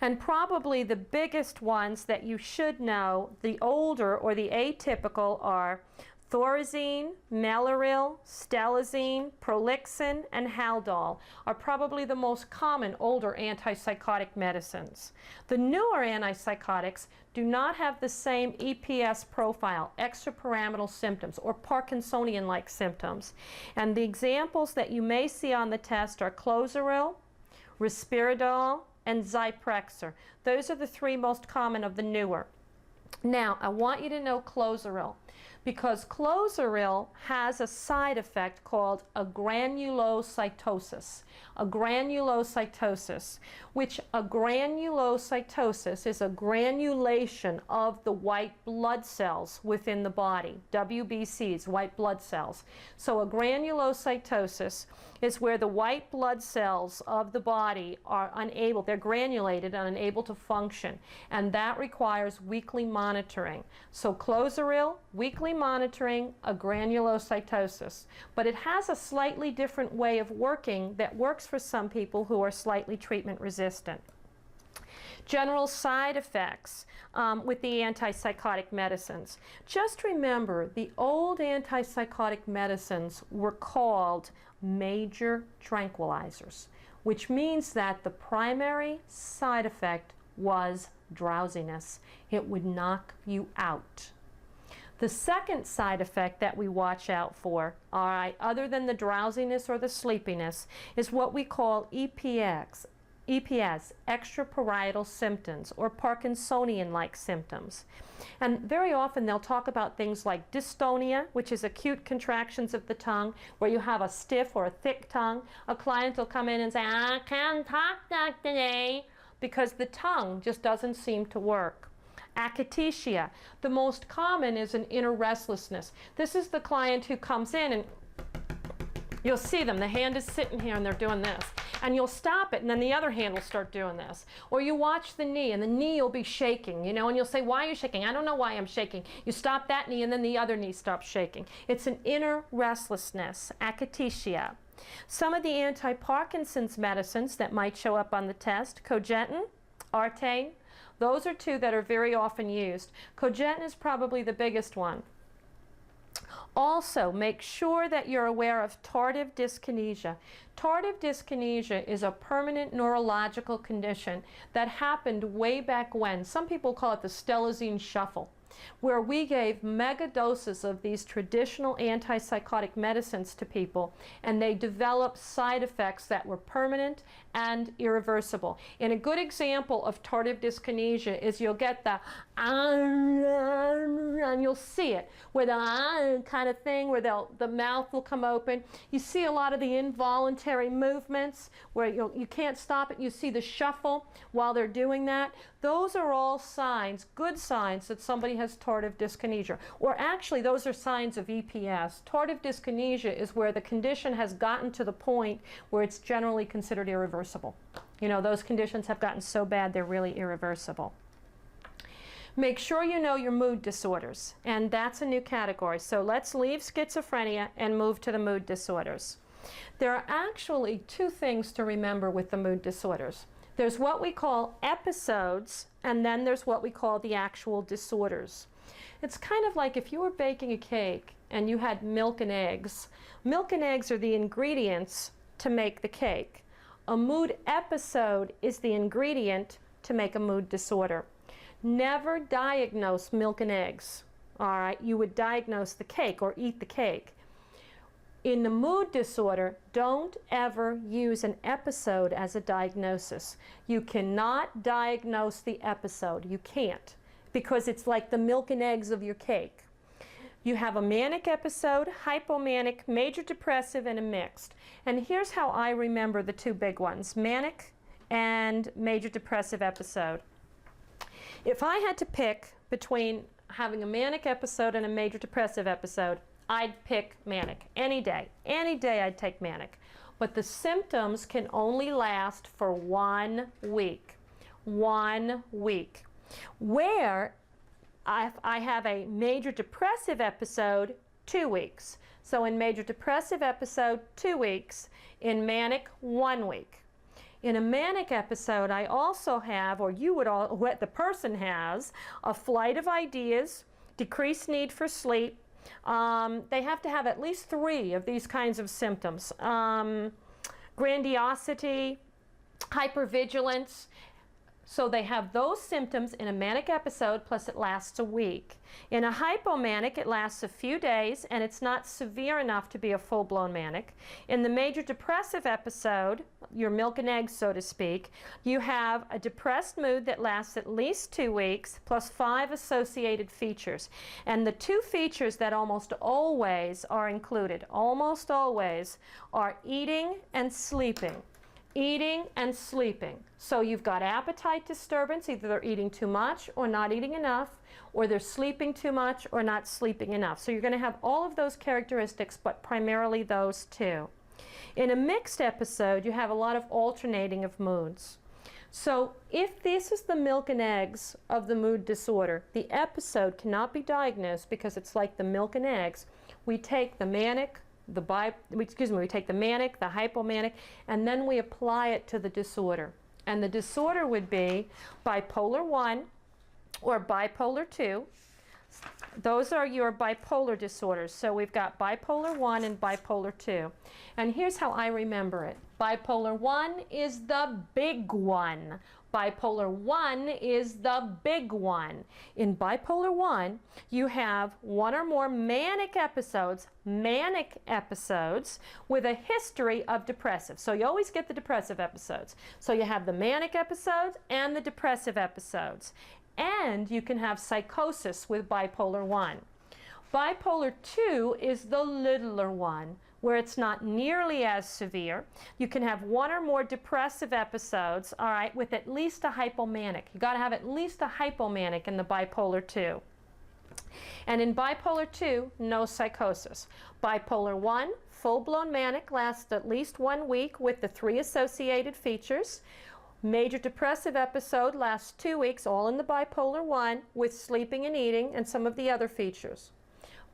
And probably the biggest ones that you should know, the older or the atypical, are Thorazine, Mellaril, Stelazine, Prolixin, and Haldol are probably the most common older antipsychotic medicines. The newer antipsychotics do not have the same EPS profile, extrapyramidal symptoms, or Parkinsonian-like symptoms. And the examples that you may see on the test are Clozaril, Risperidol, and Zyprexa. Those are the three most common of the newer. Now, I want you to know Clozaril, because Clozaril has a side effect called a granulocytosis. A granulocytosis, which a granulocytosis is a granulation of the white blood cells within the body, WBCs, white blood cells. So a granulocytosis is where the white blood cells of the body are unable, they're granulated and unable to function, and that requires weekly monitoring. So Clozaril, weekly monitoring, a granulocytosis. But it has a slightly different way of working that works for some people who are slightly treatment resistant. General side effects with the antipsychotic medicines. Just remember, the old antipsychotic medicines were called major tranquilizers, which means that the primary side effect was drowsiness. It would knock you out. The second side effect that we watch out for, all right, other than the drowsiness or the sleepiness, is what we call EPS, extraparietal symptoms, or Parkinsonian-like symptoms. And very often they'll talk about things like dystonia, which is acute contractions of the tongue, where you have a stiff or a thick tongue. A client will come in and say, I can't talk today, because the tongue just doesn't seem to work. Akathisia. The most common is an inner restlessness. This is the client who comes in and you'll see them, the hand is sitting here and they're doing this. And you'll stop it and then the other hand will start doing this. Or you watch the knee and the knee will be shaking, you know, and you'll say, why are you shaking? I don't know why I'm shaking. You stop that knee and then the other knee stops shaking. It's an inner restlessness, akathisia. Some of the anti-Parkinson's medicines that might show up on the test, Cogentin, Artane, those are two that are very often used. Cogentin is probably the biggest one. Also, make sure that you're aware of tardive dyskinesia. Tardive dyskinesia is a permanent neurological condition that happened way back when. Some people call it the Stelazine shuffle, where we gave mega doses of these traditional antipsychotic medicines to people, and they developed side effects that were permanent and irreversible. And a good example of tardive dyskinesia is you'll get the and you'll see it, where the kind of thing, where the mouth will come open. You see a lot of the involuntary movements where you can't stop it. You see the shuffle while they're doing that. Those are all signs, good signs, that somebody has tardive dyskinesia. Or actually, those are signs of EPS. Tardive dyskinesia is where the condition has gotten to the point where it's generally considered irreversible. You know, those conditions have gotten so bad they're really irreversible. Make sure you know your mood disorders, and that's a new category. So let's leave schizophrenia and move to the mood disorders. There are actually two things to remember with the mood disorders. There's what we call episodes, and then there's what we call the actual disorders. It's kind of like if you were baking a cake and you had milk and eggs. Milk and eggs are the ingredients to make the cake. A mood episode is the ingredient to make a mood disorder. Never diagnose milk and eggs. All right, you would diagnose the cake or eat the cake. In the mood disorder, don't ever use an episode as a diagnosis. You cannot diagnose the episode. You can't, because it's like the milk and eggs of your cake. You have a manic episode, hypomanic, major depressive, and a mixed. And here's how I remember the two big ones, manic and major depressive episode. If I had to pick between having a manic episode and a major depressive episode, I'd pick manic any day. Any day I'd take manic. But the symptoms can only last for 1 week. 1 week. Where I have a major depressive episode, 2 weeks. So in major depressive episode, 2 weeks. In manic, 1 week. In a manic episode, I also have, or you would all, what the person has, a flight of ideas, decreased need for sleep. They have to have at least 3 of these kinds of symptoms. Grandiosity, hypervigilance. So they have those symptoms in a manic episode, plus it lasts a week. In a hypomanic, it lasts a few days, and it's not severe enough to be a full-blown manic. In the major depressive episode, your milk and eggs, so to speak, you have a depressed mood that lasts at least 2 weeks, plus 5 associated features. And the 2 features that almost always are included, almost always, are eating and sleeping. Eating and sleeping. So you've got appetite disturbance, either they're eating too much or not eating enough, or they're sleeping too much or not sleeping enough. So you're going to have all of those characteristics, but primarily those 2. In a mixed episode, you have a lot of alternating of moods. So if this is the milk and eggs of the mood disorder, the episode cannot be diagnosed because it's like the milk and eggs. We take the manic, we take the manic, the hypomanic, and then we apply it to the disorder. And the disorder would be bipolar 1 or bipolar 2. Those are your bipolar disorders. So we've got bipolar 1 and bipolar 2. And here's how I remember it. Bipolar 1 is the big one. Bipolar 1 is the big one. In bipolar 1, you have 1 or more manic episodes with a history of depressive. So you always get the depressive episodes. So you have the manic episodes and the depressive episodes. And you can have psychosis with bipolar 1. Bipolar 2 is the littler one, where it's not nearly as severe. You can have 1 or more depressive episodes, all right, with at least a hypomanic. You got to have at least a hypomanic in the bipolar 2. And in bipolar 2, no psychosis. Bipolar 1, full-blown manic, lasts at least 1 week with the 3 associated features. Major depressive episode lasts 2 weeks, all in the bipolar 1, with sleeping and eating and some of the other features.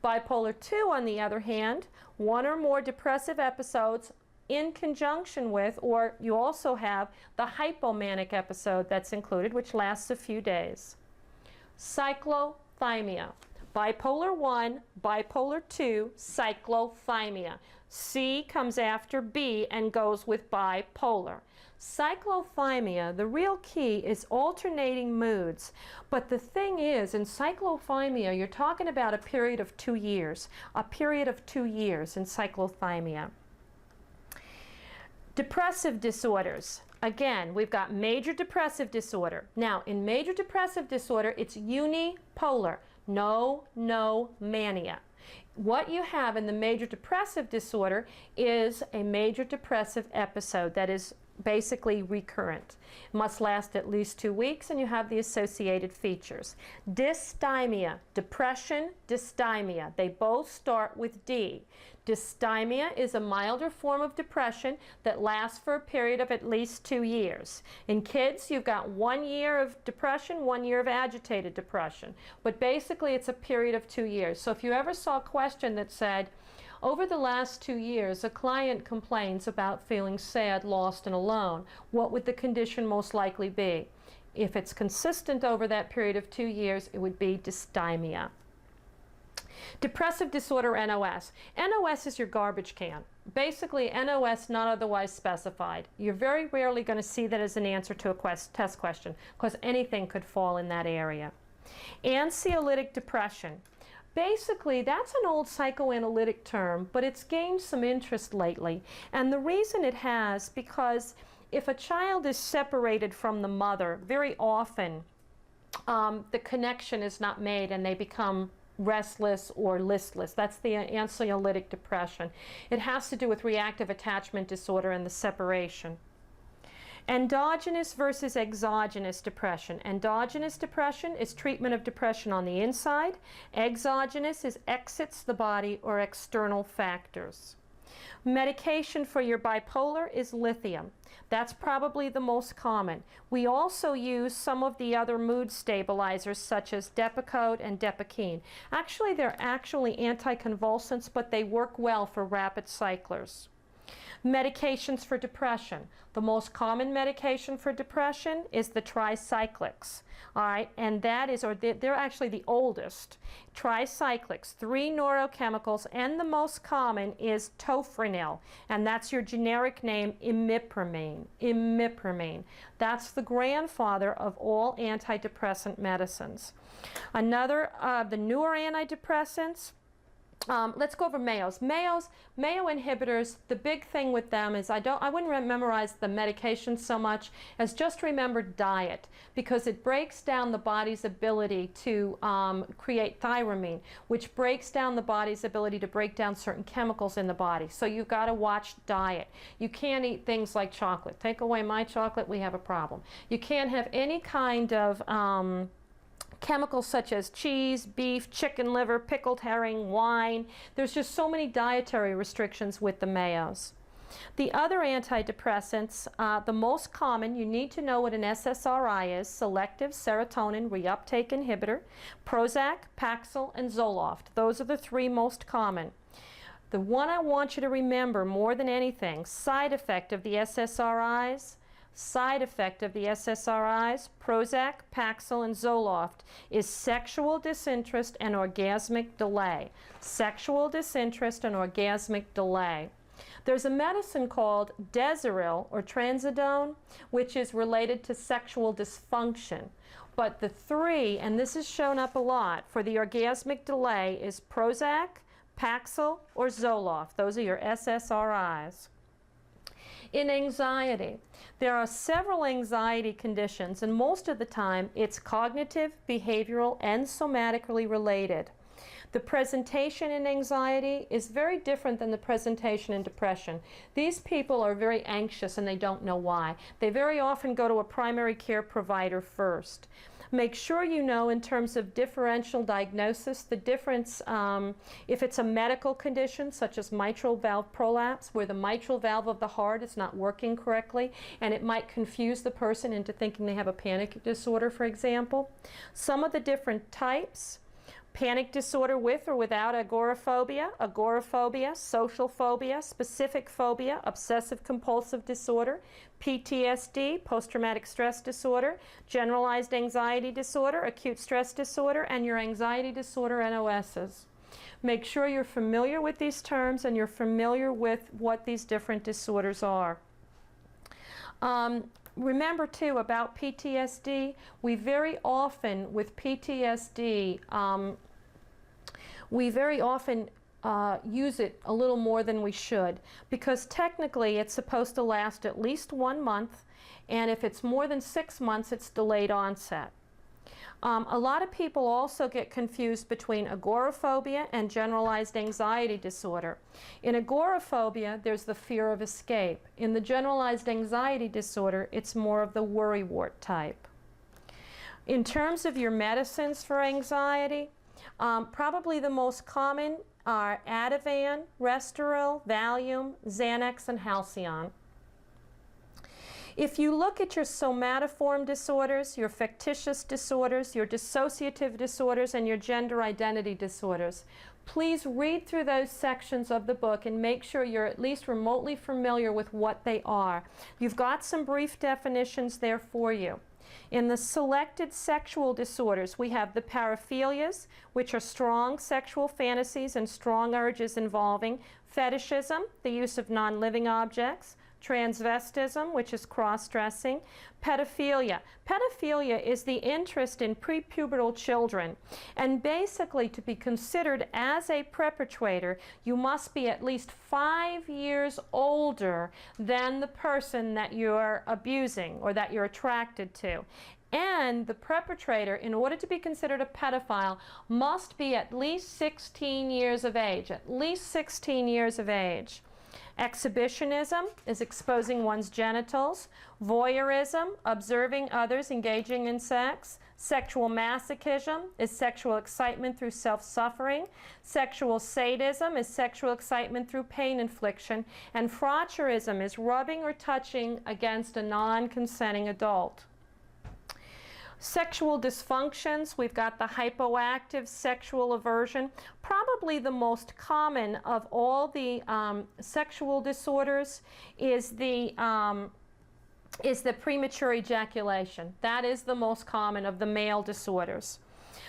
Bipolar 2, on the other hand, 1 or more depressive episodes in conjunction with, or you also have the hypomanic episode that's included, which lasts a few days. Cyclothymia. Bipolar 1, bipolar 2, cyclothymia. C comes after B and goes with bipolar. Cyclothymia, the real key is alternating moods. But the thing is, in cyclothymia, you're talking about a period of 2 years. A period of 2 years in cyclothymia. Depressive disorders. Again, we've got major depressive disorder. Now, in major depressive disorder, it's unipolar. No mania. What you have in the major depressive disorder is a major depressive episode that is basically recurrent. It must last at least 2 weeks, and you have the associated features. Dysthymia, depression, dysthymia. They both start with D. Dysthymia is a milder form of depression that lasts for a period of at least 2 years. In kids, you've got 1 year of depression, 1 year of agitated depression. But basically, it's a period of 2 years. So if you ever saw a question that said, Over the last 2 years, a client complains about feeling sad, lost, and alone. What would the condition most likely be? If it's consistent over that period of 2 years, it would be dysthymia. Depressive disorder, NOS. NOS is your garbage can. Basically, NOS not otherwise specified. You're very rarely going to see that as an answer to a test question, because anything could fall in that area. Anxiolytic depression. Basically, that's an old psychoanalytic term, but it's gained some interest lately. And the reason it has, because if a child is separated from the mother, very often the connection is not made and they become restless or listless. That's the anxiolytic depression. It has to do with reactive attachment disorder and the separation. Endogenous versus exogenous depression. Endogenous depression is treatment of depression on the inside. Exogenous is exits the body or external factors. Medication for your bipolar is lithium. That's probably the most common. We also use some of the other mood stabilizers such as Depakote and Depakine. Actually, they're actually anticonvulsants, but they work well for rapid cyclers. Medications for depression. The most common medication for depression is the tricyclics. All right, and that is, or they're actually the oldest. Tricyclics, 3 neurochemicals, and the most common is tofranil, and that's your generic name, imipramine. Imipramine. That's the grandfather of all antidepressant medicines. Another, the newer antidepressants, let's go over Mayo inhibitors. The big thing with them is I wouldn't memorize the medication so much as just remember diet, because it breaks down the body's ability to create thyramine, which breaks down the body's ability to break down certain chemicals in the body. So you've got to watch diet. You can't eat things like chocolate. Take away my chocolate, we have a problem. You can't have any kind of chemicals such as cheese, beef, chicken liver, pickled herring, wine. There's just so many dietary restrictions with the Mayos. The other antidepressants, the most common, you need to know what an SSRI is, selective serotonin reuptake inhibitor, Prozac, Paxil, and Zoloft. Those are the 3 most common. The one I want you to remember more than anything, side effect of the SSRIs, Prozac, Paxil, and Zoloft, is sexual disinterest and orgasmic delay. Sexual disinterest and orgasmic delay. There's a medicine called Deseril or Trazodone, which is related to sexual dysfunction. But the 3, and this is shown up a lot, for the orgasmic delay is Prozac, Paxil, or Zoloft. Those are your SSRIs. In anxiety, there are several anxiety conditions, and most of the time it's cognitive, behavioral, and somatically related. The presentation in anxiety is very different than the presentation in depression. These people are very anxious and they don't know why. They very often go to a primary care provider first. Make sure you know in terms of differential diagnosis the difference if it's a medical condition such as mitral valve prolapse, where the mitral valve of the heart is not working correctly and it might confuse the person into thinking they have a panic disorder, for example. Some of the different types: panic disorder with or without agoraphobia, social phobia, specific phobia, obsessive compulsive disorder, PTSD, post-traumatic stress disorder, generalized anxiety disorder, acute stress disorder, and your anxiety disorder NOSs. Make sure you're familiar with these terms and you're familiar with what these different disorders are. Remember too about PTSD, we very often with PTSD, use it a little more than we should, because technically it's supposed to last at least 1 month, and if it's more than 6 months, it's delayed onset. A lot of people also get confused between agoraphobia and generalized anxiety disorder. In agoraphobia, there's the fear of escape. In the generalized anxiety disorder, it's more of the worrywart type. In terms of your medicines for anxiety, probably the most common are Ativan, Restoril, Valium, Xanax, and Halcyon. If you look at your somatoform disorders, your factitious disorders, your dissociative disorders, and your gender identity disorders, Please read through those sections of the book and make sure you're at least remotely familiar with what they are. You've got some brief definitions there for you. In the selected sexual disorders, we have the paraphilias, which are strong sexual fantasies and strong urges involving fetishism, the use of non-living objects, transvestism, which is cross-dressing, pedophilia. Pedophilia is the interest in prepubertal children, and basically to be considered as a perpetrator, you must be at least 5 years older than the person that you're abusing or that you're attracted to. And the perpetrator, in order to be considered a pedophile, must be at least 16 years of age, at least 16 years of age. Exhibitionism is exposing one's genitals. Voyeurism, observing others engaging in sex. Sexual masochism is sexual excitement through self-suffering. Sexual sadism is sexual excitement through pain infliction. And frotcherism is rubbing or touching against a non-consenting adult. Sexual dysfunctions, we've got the hypoactive sexual aversion. Probably the most common of all the sexual disorders is the premature ejaculation. That is the most common of the male disorders.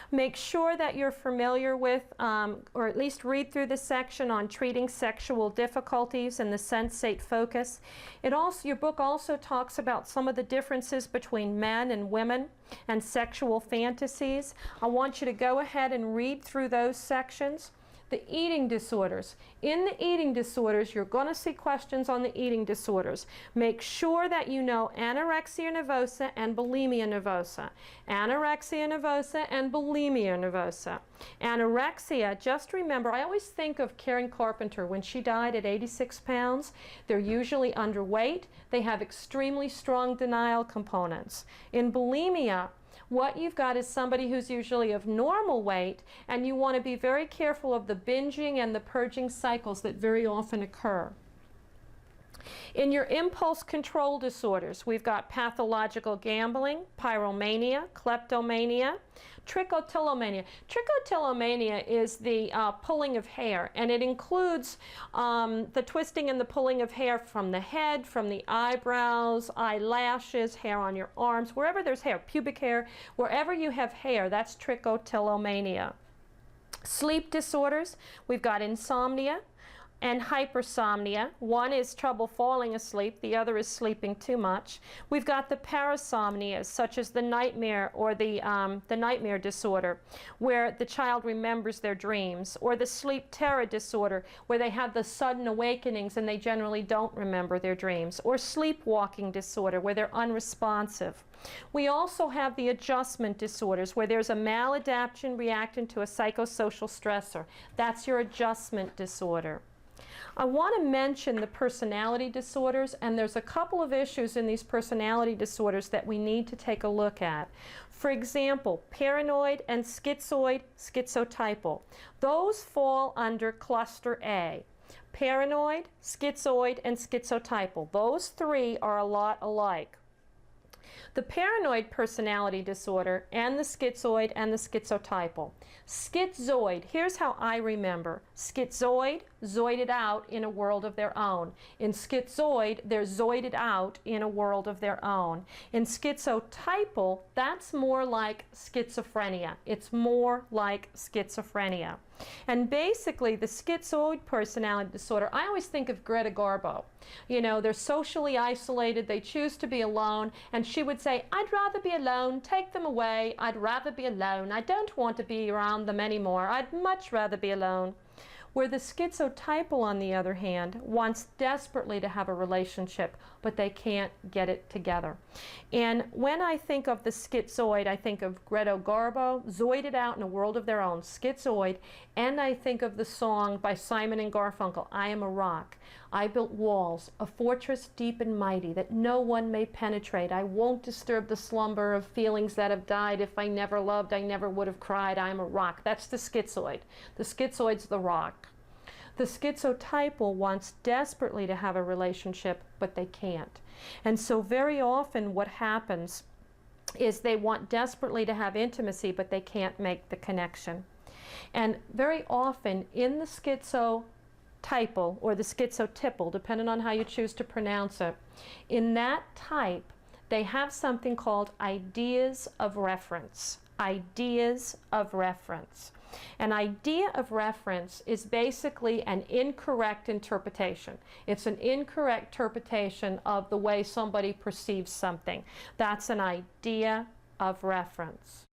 Make sure that you're familiar with, or at least read through the section on treating sexual difficulties and the sensate focus. Your book also talks about some of the differences between men and women and sexual fantasies. I want you to go ahead and read through those sections. The eating disorders. In the eating disorders, you're going to see questions on the eating disorders. Make sure that you know anorexia nervosa and bulimia nervosa. Anorexia nervosa and bulimia nervosa. Anorexia, just remember, I always think of Karen Carpenter when she died at 86 pounds. They're usually underweight. They have extremely strong denial components. In bulimia, what you've got is somebody who's usually of normal weight, and you want to be very careful of the binging and the purging cycles that very often occur. In your impulse control disorders, we've got pathological gambling, pyromania, kleptomania, trichotillomania. Trichotillomania is the pulling of hair, and it includes the twisting and the pulling of hair from the head, from the eyebrows, eyelashes, hair on your arms, wherever there's hair, pubic hair, wherever you have hair, that's trichotillomania. Sleep disorders, we've got insomnia and hypersomnia. One is trouble falling asleep, the other is sleeping too much. We've got the parasomnias, such as the nightmare or the nightmare disorder, where the child remembers their dreams, or the sleep terror disorder, where they have the sudden awakenings and they generally don't remember their dreams, or sleepwalking disorder, where they're unresponsive. We also have the adjustment disorders, where there's a maladaptation reacting to a psychosocial stressor. That's your adjustment disorder. I want to mention the personality disorders, and there's a couple of issues in these personality disorders that we need to take a look at. For example, paranoid and schizoid, schizotypal. Those fall under cluster A. Paranoid, schizoid, and schizotypal. Those three are a lot alike. The paranoid personality disorder and the schizoid and the schizotypal. Schizoid, here's how I remember. Schizoid, zoided out in a world of their own. In schizoid, they're zoided out in a world of their own. In schizotypal, that's more like schizophrenia. It's more like schizophrenia. And basically, the schizoid personality disorder, I always think of Greta Garbo. You know, they're socially isolated, they choose to be alone, and she would say, I'd rather be alone, take them away, I'd rather be alone, I don't want to be around them anymore, I'd much rather be alone. Where the schizotypal, on the other hand, wants desperately to have a relationship, but they can't get it together. And when I think of the schizoid, I think of Greta Garbo, zoided out in a world of their own, schizoid, and I think of the song by Simon and Garfunkel, I Am a Rock. I built walls, a fortress deep and mighty, that no one may penetrate. I won't disturb the slumber of feelings that have died. If I never loved, I never would have cried. I am a rock. That's the schizoid. The schizoid's the rock. The schizotypal wants desperately to have a relationship, but they can't. And so very often what happens is they want desperately to have intimacy, but they can't make the connection. And very often in the schizotypal or the schizotypal, depending on how you choose to pronounce it, in that type, they have something called ideas of reference. Ideas of reference. An idea of reference is basically an incorrect interpretation. It's an incorrect interpretation of the way somebody perceives something. That's an idea of reference.